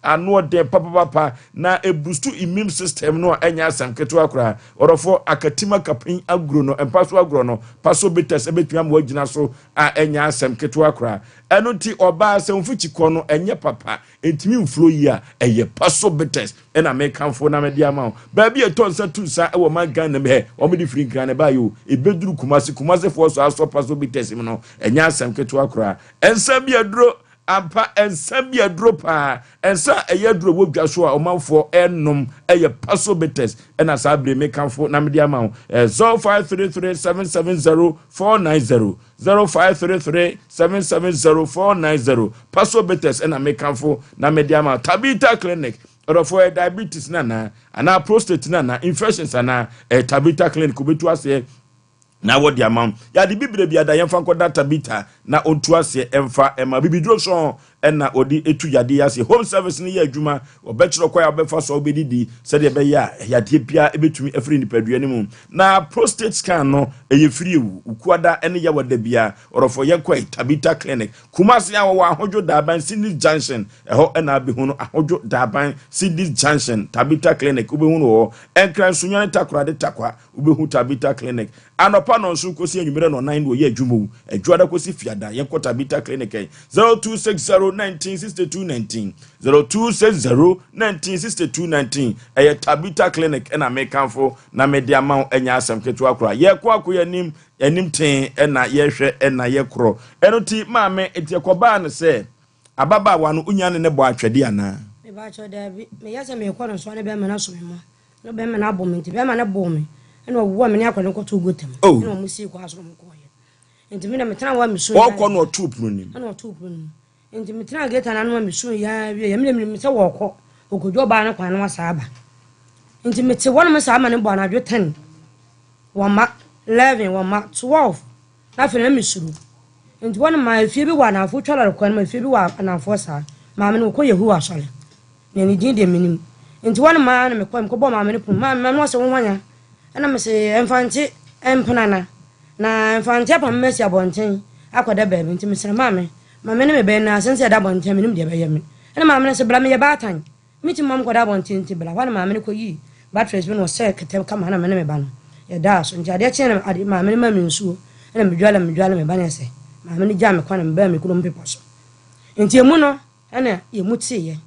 anu ode papa na boost immune system no enya Asem keto akra orofo akatima kapin agro no empaso agro no paso betes ebetwa mo agina so enya Asem keto akra enu ti oba Asem fuchi ko no enye papa entimi mflo yi a eye paso betes ena mekanfo na media ma ba bi etonsa tusa e wo mangan na me o me di free gran na ba yo ebeduru kumase fo so aso paso betes no enya Asem keto akra ensa bi adro ampa ensabia dropa ensa eyadro wodwa so a omanfo ennom eye paso betes ena sabre mekanfo na media ma 0533770490 0533770490 paso betes ena mekanfo na media ma Tabita Clinic orofo diabetes na prostate na infections na Tabita Clinic kubetu ase na wodi amam ya di bibire bia da yemfa nkoda Tabita na ontu ase emfa ema bibidro so na odi etu yade ase home service ni ya adwuma obechiro kwa ya obefa so obedidi se de be ya yade bia ebetumi afri nipadua ni mu na prostate scan no eye free ukuada ene ya wada bia orofo yekwai Tabita Clinic Kumasi ya wa ahojo daban Sydney Junction eho na abehu no ahojo daban Sydney Junction Tabita Clinic ubehu no enkran sunyane takwa de takwa ubehu Tabita Clinic anopa no nso kosi anwumere no 9 wo ye adwumu adwada kosi fiada yenko Tabita Clinic 0260196219 0260196219 Tabita Clinic na mekanfo na media ma enya Asem keto akra ye kwa akoyanim ten na ye hwe na ye kro eno ti maame eti ekoba ne se ababa wa no unya ne bo atwede ana me ba cho da bi me yasa me ko no so ne be me na so me mo no be me na bo me nti be me na bo me ene wo me ne akwa ne ko to gotem ene mo si ko aso mo ko ye nti me na me tena wa me so o ko no tu pru nim ana to pru nim nti me tena geta na no me so ya wi ya me se wo ko okojo ba na kwa na wasa aba nti me te wona me sa ama ne bo na dwo 10 wama 11 wama 12 na fe na me suru nti wona ma fie bi wa na afo twala kwa na ma fie bi wa na afo sa ma me no ko yehu asole na ni din de minim nti wona ma na me ko bo ma me ne pum ma no se wonwanya ana me se enfante empanana na enfante pa me se abonten akoda ba bi nti me sere ma me ne me be na sense da abonten me nim de be ye me ana ma me ne se bla me ye ba tan mi ti mam koda abonten nti bla wona ma me ne ko yi batteries bi no se kete kama na me ne me ba no ye da so nti ade che na ade ma me ne ma me nsuo ana me dwala me ba ne se ma me ne ja me kwana me ba me kulo mpepo so nti emu no ana ye muti ye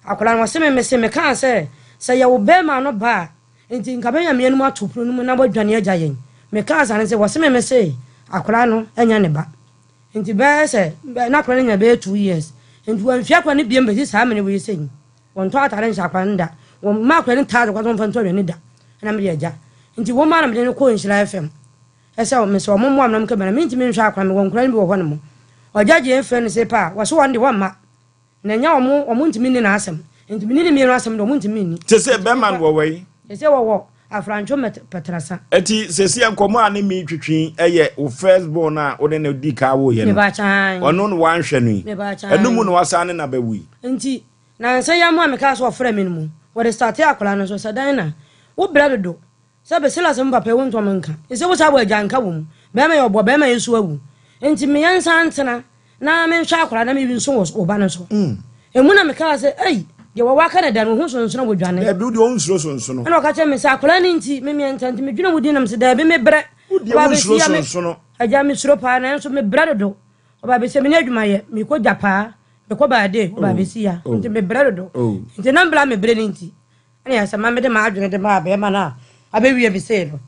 akola no se me se me kan se ye wo be ma no ba nti nka be nyame enu atopro no na bodwane agya yen me kan sa ne se wo se me se akola no enya ne ba nti be se na akola nya be 2 years nti wan fi akola ne biem be sa me ne we sen won to atare nsa akola nda won ma akola ne taade kwa so fanto ne da na me agya nti wo ma na me ne ko nshira fm esa me so mo mo am na me ka bana me nti me nhwa akola me won kora ne bi wo ho ne mo ogyaje fm ne se pa wo so won de wo ma na nya omo ntimi ni na asem ntimi ni mi no asem do omo ntimi ni te se be man wo we ese wo afrancho petrasa eti sesi enkomo ani mi twitwi eye wo first born na wo ne di ka wo ye no me ba chan ono no wan hwe no me ba chan enumu no wasane na ba wi nti na nsa ya mo ameka so ofra me mu wo de start akola no so sadan na wo brado do sabe sela se mba pe wo nto manka ese wo sa bo ajanka wo mu be ma ye obo be ma yesu awu nti me yansa ntena na me hwa akola na me bi nso wo ba no so emu na meka se ei ye wa waka na dan ho sonso na wodwane e bi de on suro sonso no ana ka che me sa akola ni nti me ntante me dwuna wodi nam se da be me bre ba be suro sonso no aja me suro pa na nso me bre do oba be se me na adwuma ye me ko japa me ko ba de oba be si ya nti me bre do nti na mbla me bre ni nti ana ya se ma me de ma adwene de ma be ma na abe wi be se no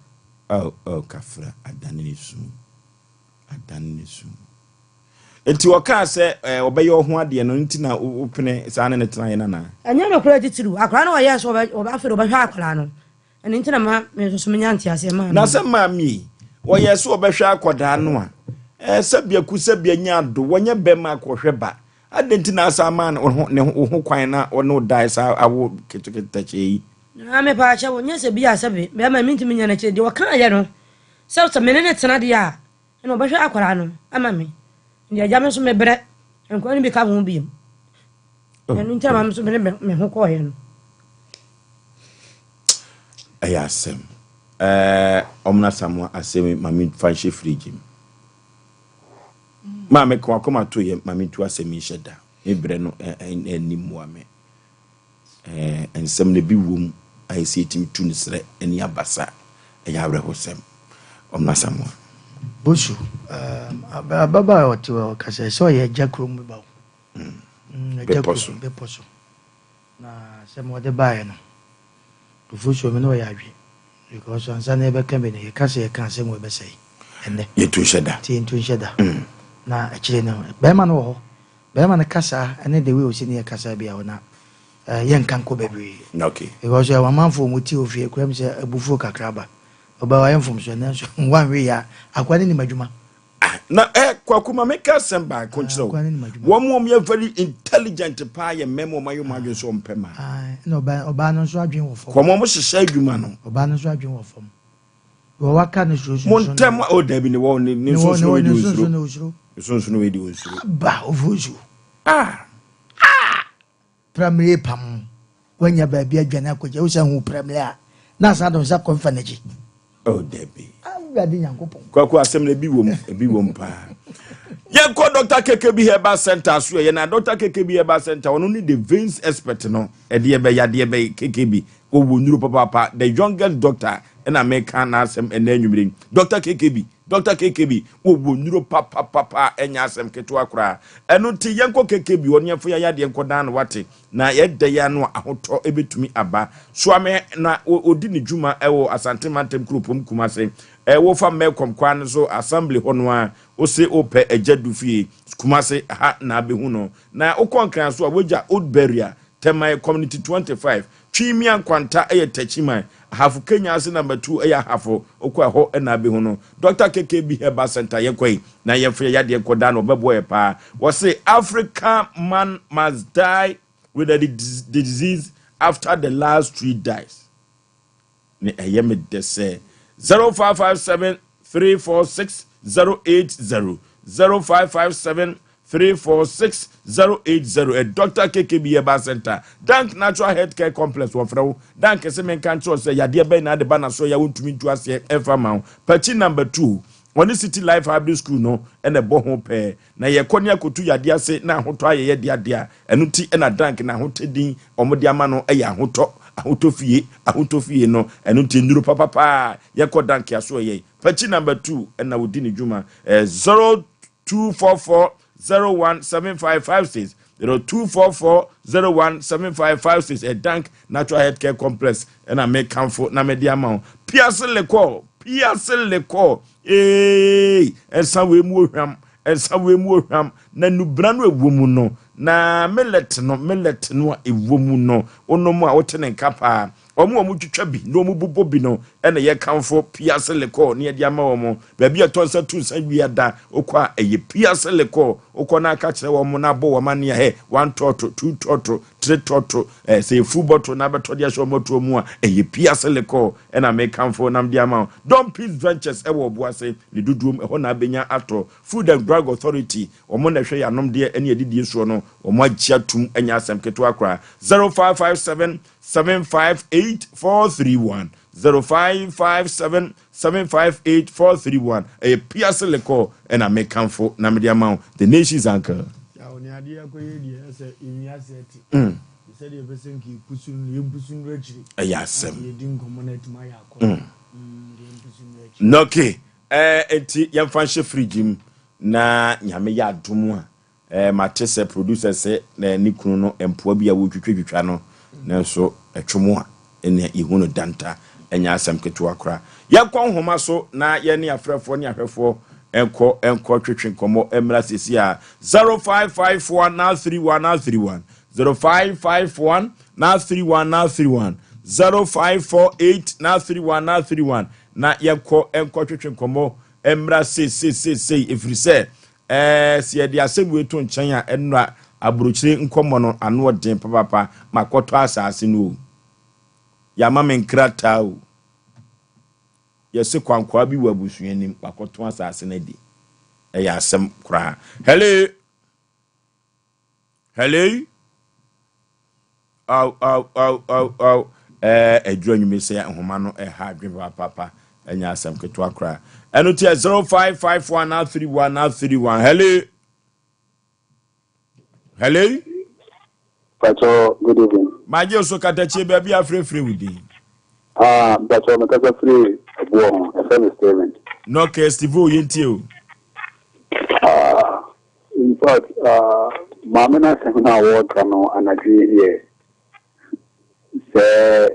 kafra adani su enti waka se obeye ho ade no nti na opene sa ne tena ye na anya me kura titiru akra na oya so oba afero ba hwa akra no eni nti na ma me so menya nti ase ma na se ma mi oye so obehwa akoda no a sabia ku sabia nya do wonye be ma akohwe ba ade nti na asa ma ne ho kwan na ono dai sa awo ketuketa chei na me pa cha wonye se bia sabe be ma minti menya na che de waka ye no se so me ne tena de ya eno obehwa akra no ama me ndi ajame so mebre enko ni bi ka ho biem enu ntia ma so me ho ko ye no Asem omna samwa asem mami fanshi frigim ma me ko akoma to ye mami tu asem isheda ebre no enimu ame ensem ne bi wom ai se tim tu ne sre eni abasa ya abre hosem omna samwa Bushu baba otiwa kase so ye jakrom ba be poso na se mo de bae no Oforisuo me no ya adwe because ansa na be kan be ne kase ye kan se mo be sei enne ye tu sheda na akire no be ma no ho be ma na kasa ene de we o si ne kasa bia ona ye nkan ko bebre okay because wa manfo muti ofie kuram se abufuo kakraba oba wa yemfom so na so wan we ya akwani ni madwuma na kwakuma make semba konchiro wo mo me very intelligent pa ye memo mayo madwe so mpema no oba no so adwen wo fom ko mo hyehyɛ adwuma no oba no so adwen wo fom wo waka no so mo ntem o da bi ne wo ni so so we di osuro so no we di osuro ba Oforisuo primary pam wanya ba bia adwane akoje wo sa hu primary a na sa don sa konfanaji Debbie. Kwaku asem na bi wom pa. Ye ko Dr. KKB Herbal Center so ye na Dr. KKB Herbal Center ono ni the veins expert no e de be ya de be KKB wo wonuru papa the youngest doctor in America na asem ena nwumire Dr. KKB wo wonuru papa enya asem keto akura eno ti ye ko KKB ono ye fo ya de enko dan no wate na ye de ya no ahoto ebetumi aba so ame na odi ni djuma ewo Asante Mantem Kropom Kumase wo fa mekom kwan so assembly hono a wo se ope ejadu fie kumase ha na be hu no na ukonkran so a woja old barrier Temai community 25 Chimian Quanta Techima Hafu Kenya as number 2 aya hafo okwa ho na be hu no Dr. KKB Heba Center yekwai na yefre yade kodano bebo pa was say African man must die with the disease after the last 3 dies ne ayeme de say 0557 346 080 0557 346-080 Dr. KKB Eba Center. Dank Natural Healthcare Complex wafrawo. Dank Semen Kancho say yade be na de bana so ya wontumi ntu ase efa ma. Pachi number 2. Oni City Life Hybrid School no ene bo ho pe. Na ye konia kotu yade ase na hoto aye yade ade enu ti na dank na hotedin omode ama no eya hoto ahotofie no enu ti nduru papa ye ko dank ya so ye. Pachi number 2 ena wodi ni djuma 0244 017556 0244-017556 a Dank Natural Healthcare Complex and I make comfort na media amount. Piase le call and some way more ham na nubrano e womu no na millet no e womu no ono mu a wotene kapa omu twitwa bi no mu bobo bi no ene ye kanfo piase le call ne dia ma omo ba bi atonsa tu san wi ada okwa eye piase le call okwa na aka kire omo na bo wo ma ne he 1 toto 2 toto 3 toto say full bottle na beto dia so moto mu a eye piase le call ena me kanfo nam dia ma don peace ventures e wo boase ne dudum e ho na benya ato food and drug authority omo na hwe yanom de ene edidie so no omo agia tum enya asem keto akra 0557 758-431 0557-758-431 a piase le call and I make comfort na media amount the nation's anchor okay enti yamfanshe fridge na nyame ya domo a matese producer se na nikunu no empoa bia wo twitwa no nanso etwomo a ene ihuno danta enya asem ketu akra yakon homa so na ye ne afrefo ne ahwefo enko twetwe komo emra sesi a 0551 na 31 0551 na 31 0548 na 31 na yenko enko twetwe komo emra sesi efrise si de asem wetu nchen a enra abrochire nkomo no ano odin papa makoto asase no ya mama nkrata o yesi kwankwa bi wabusuanim makoto asase na di ya asem kra hello edro nyume se nhoma no ha adwe papa enya asem keto akra eno ti 055131 hello Pacho, good evening. Maji so katachi baby afrefre wudi. Pacho, makasa free Aboagye, FM statement. No case Steve yenti o. In fact, Mamina Seminar Award kano anaji here. Say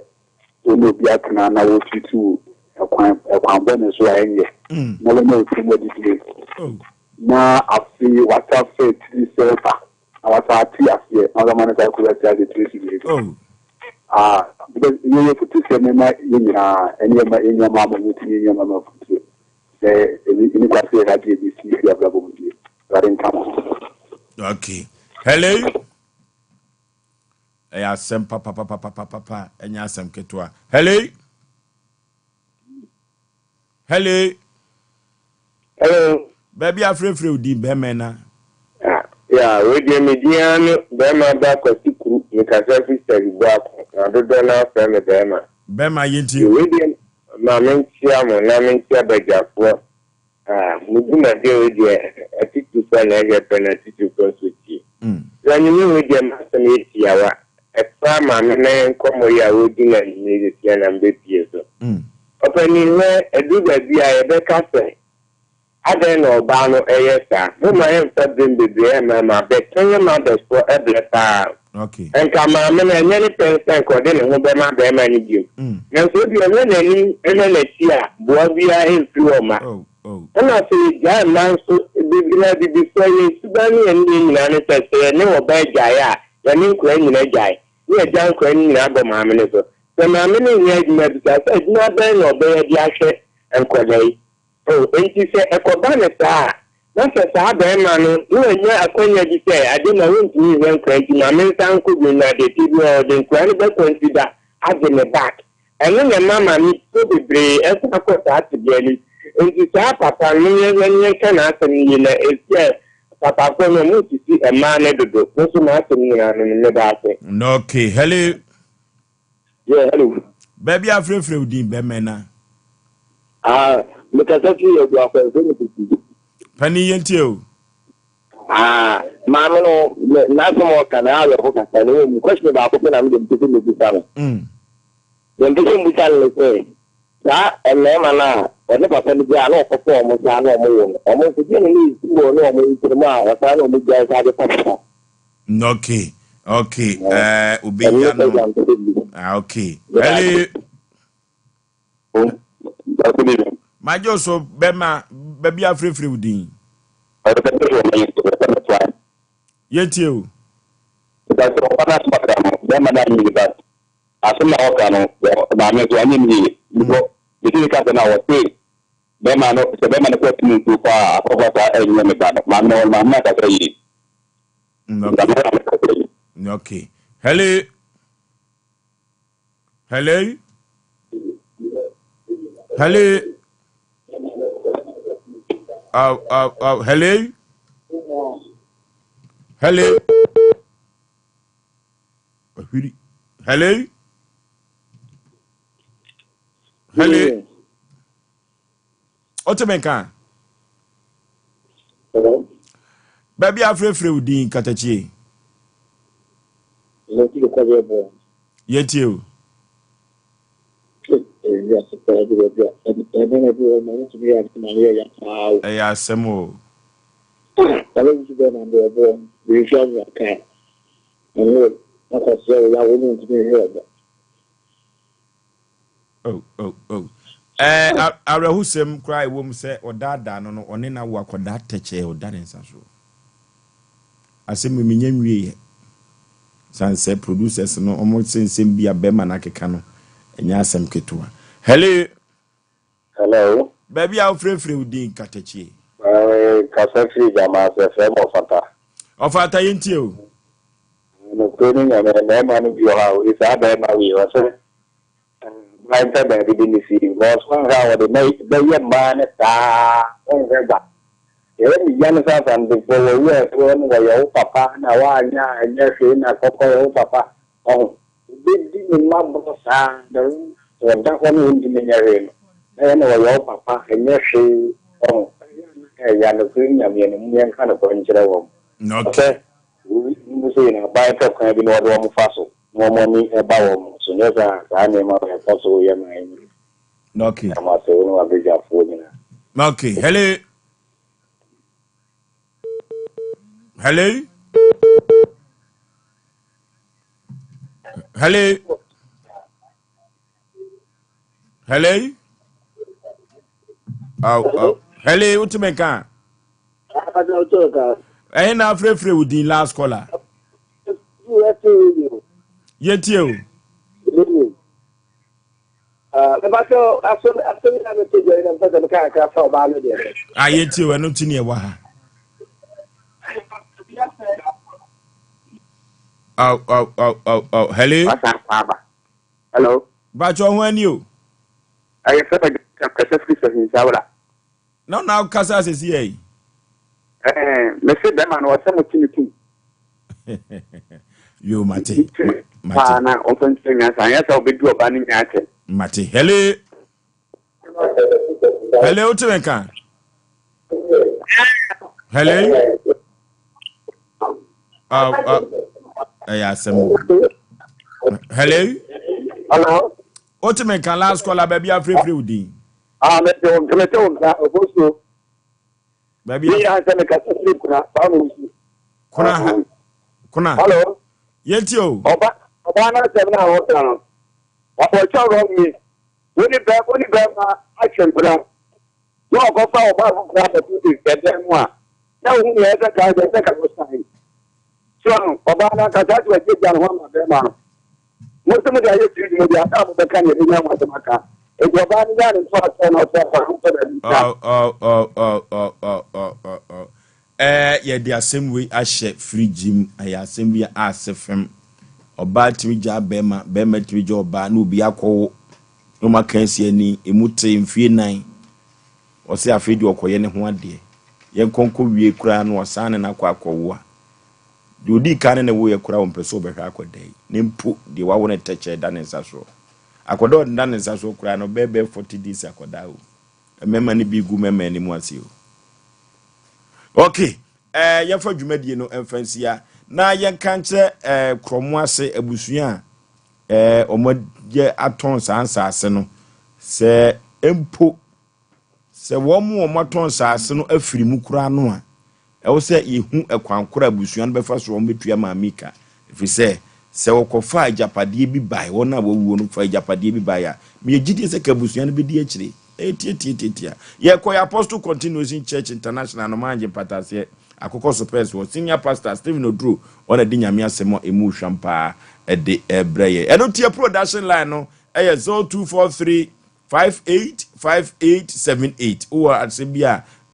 unu biakna na wofitu ekwambone so ayenye. Na le no timo didi. Na afi WhatsApp faith selfa. Our party as here, other man that could have the 3 because you put this in my in your mama with your mama. Say, in that way, that you see your brother with you. Okay. Hello. I Asem papa, and Asem Ketua. Hello. Baby, afraid for the Bemena. Yeah, we dey median Bema back or Tiku, you can say sister back, and do not family Bema. Bema yeti. We dey Mamin Chiamo, Namin Chiabajapo. Muduna deal with you, a tick to find a penalty to consume. Then you know with your master Yawa, a farmer, and come where you would do and need it and baby. Opening where a do that be a better say. Ada no ba no eyesa. Mo ma em fadin bebre ma be kenye ma be so ebleta. Okay. Enka ma me na enye ni percent ko de ne ho be ma ni bi. Na so bi enye na ni enye na ti a bo bia enfi o ma. Na se ja na so bibira bibi so ye subani en ni na ne se ne wo ba ja ya ni nkwa ni na ja ni e ja nkwa ni na go ma me ne so. Se ma me ni nya di ma bi ka se na ba no be di ahwe enkwa dai. Enti se ekobane saa na se saa be ma no no nya akonya di se ade na wonti ni nkwa nti na me san ko bi na de ti no de nkwa ni be consider as in the back ene na mama mi so bebre esa ko saa ti bi ani enti saa papa no nye kana asem ni na esi papa ko no mu ti si ema ne dodo so na asem ni na ne ba ase no okay hello yeah hello baby afrefre udin be mena Mekasaki ya gwa kwa pani yenti o maame no na so kana ala ko kasa no mu question ba ko na me dem tete me bisa no dem tete mu bisa le se sa ene mana one papa ni bia na ko fo mo sa na mo wo o mo se ni wo no mo intro ma wa sa no mo ja sa de papa okay ubeya no okay eli Majo so bema baby afrefre udin. Yeti o. That's what I'm talking bema na ni that. Asema oka no ba me so anyi ni go. Diti ka na wo te. Bema no se bema no ko tin tu pa akova ta enyi me ba. Ma no ma na ka yi. Okay. Hello. Hello. Hello. Hello. Hello. Hello. Hello. Otemenka. Hello. Baby afrefre udin katachi. Yeti o. Asem o. Arahusem cry wom say odada no one na wo akoda teche odada nsaso. Asem minya nwie sanse producers no omo sensem bia bema na keka no enya asem ketua. Hello. Baby afrefre udin katachi. Kasafri jama se femo fata. Ofata yenti o. No training na ma no bi ha o isa ba ma wi o se. Ba nta ba bi ni si mo so ha o de mai ba ye ma ne ta. On ga ba. Ni yan sa san de ko wo wo no yo papa na wa nya nya se na ko yo papa. Oh. Bi ni ma bo sa de o da ko ni ndi nya re. No yo papa nya se. Oh. Ya no kunya miene mwen kana ko nchira wo. Okay. We say na ba ta kan bi no do mo faso. Mo ni e ba wo. So neza ka ne ma e faso ya na ni. Okay. Ma se no abeja fo ni na. Okay. Hello. Hello. Hello. Hello. Hello, Utimeka. I na free with the last caller. Yeti o. Yeti o no tini e wa ha. Hello. Hello. Ba cho ho ani o. I said kasa free so hin sawra. No now kasa se si e. Me se be man o se mo tini tu. Yo mate. Pa na o fun nya san ya sa obedu oba ni nya ate. Mate. Hello. Hello Utimeka. Hello. Asem. Hello. Hello. Utimeka last caller baby afrefre udin. Me te o Oforisuo. baby ya se me ka se kuna ba mo kuna hello yeti o oba na se na ho ta no o cha ro mi woni be ma action kuna no go fa oba ko kwa ta tu de de mu a na hu ne ya ka ko sai so oba na ka ta tu e je jan ho ma be ma mo se mo da ye ti mo da ta mo be kan ye nya ma ta maka e go ba ni ya ni so ta no so fa hu ta ye the same way ahye free gym aye asem bi asefem oba timi ja bema timi ja oba na obi akwo no makansi ani emute mfie nan o se afedi okoye ne ho ade ye konko wie kura na osane na akwa de odi kan ne wo ye kura wo mpeso behwa akodai ne mpo de wawo ne teche da ne nsaso akoda o da ne nsaso kura no bebe 40 days akoda o mema ne bi gu mema ni mu ase o okay ye fa dwumadie no emfansia na ye kanche kromo ase abusua omodye aton sansa ase no se empo se wo mo omoton sansa no afiri mu kura no a ewo se yehu ekwankora abusua no befa so ometua mamika efi se wokofa ajapade bi bai wona wowuo no fa ajapade bi bai a me gidi se ka abusua no be di akire etietietitia ye koy Apostle Continuing Church International no manje patase akoko supers wo senior pastor Stephen Odro ona di nyame asemo emu hwampa de ebreye eno tie production line no 0243 585878 o asebia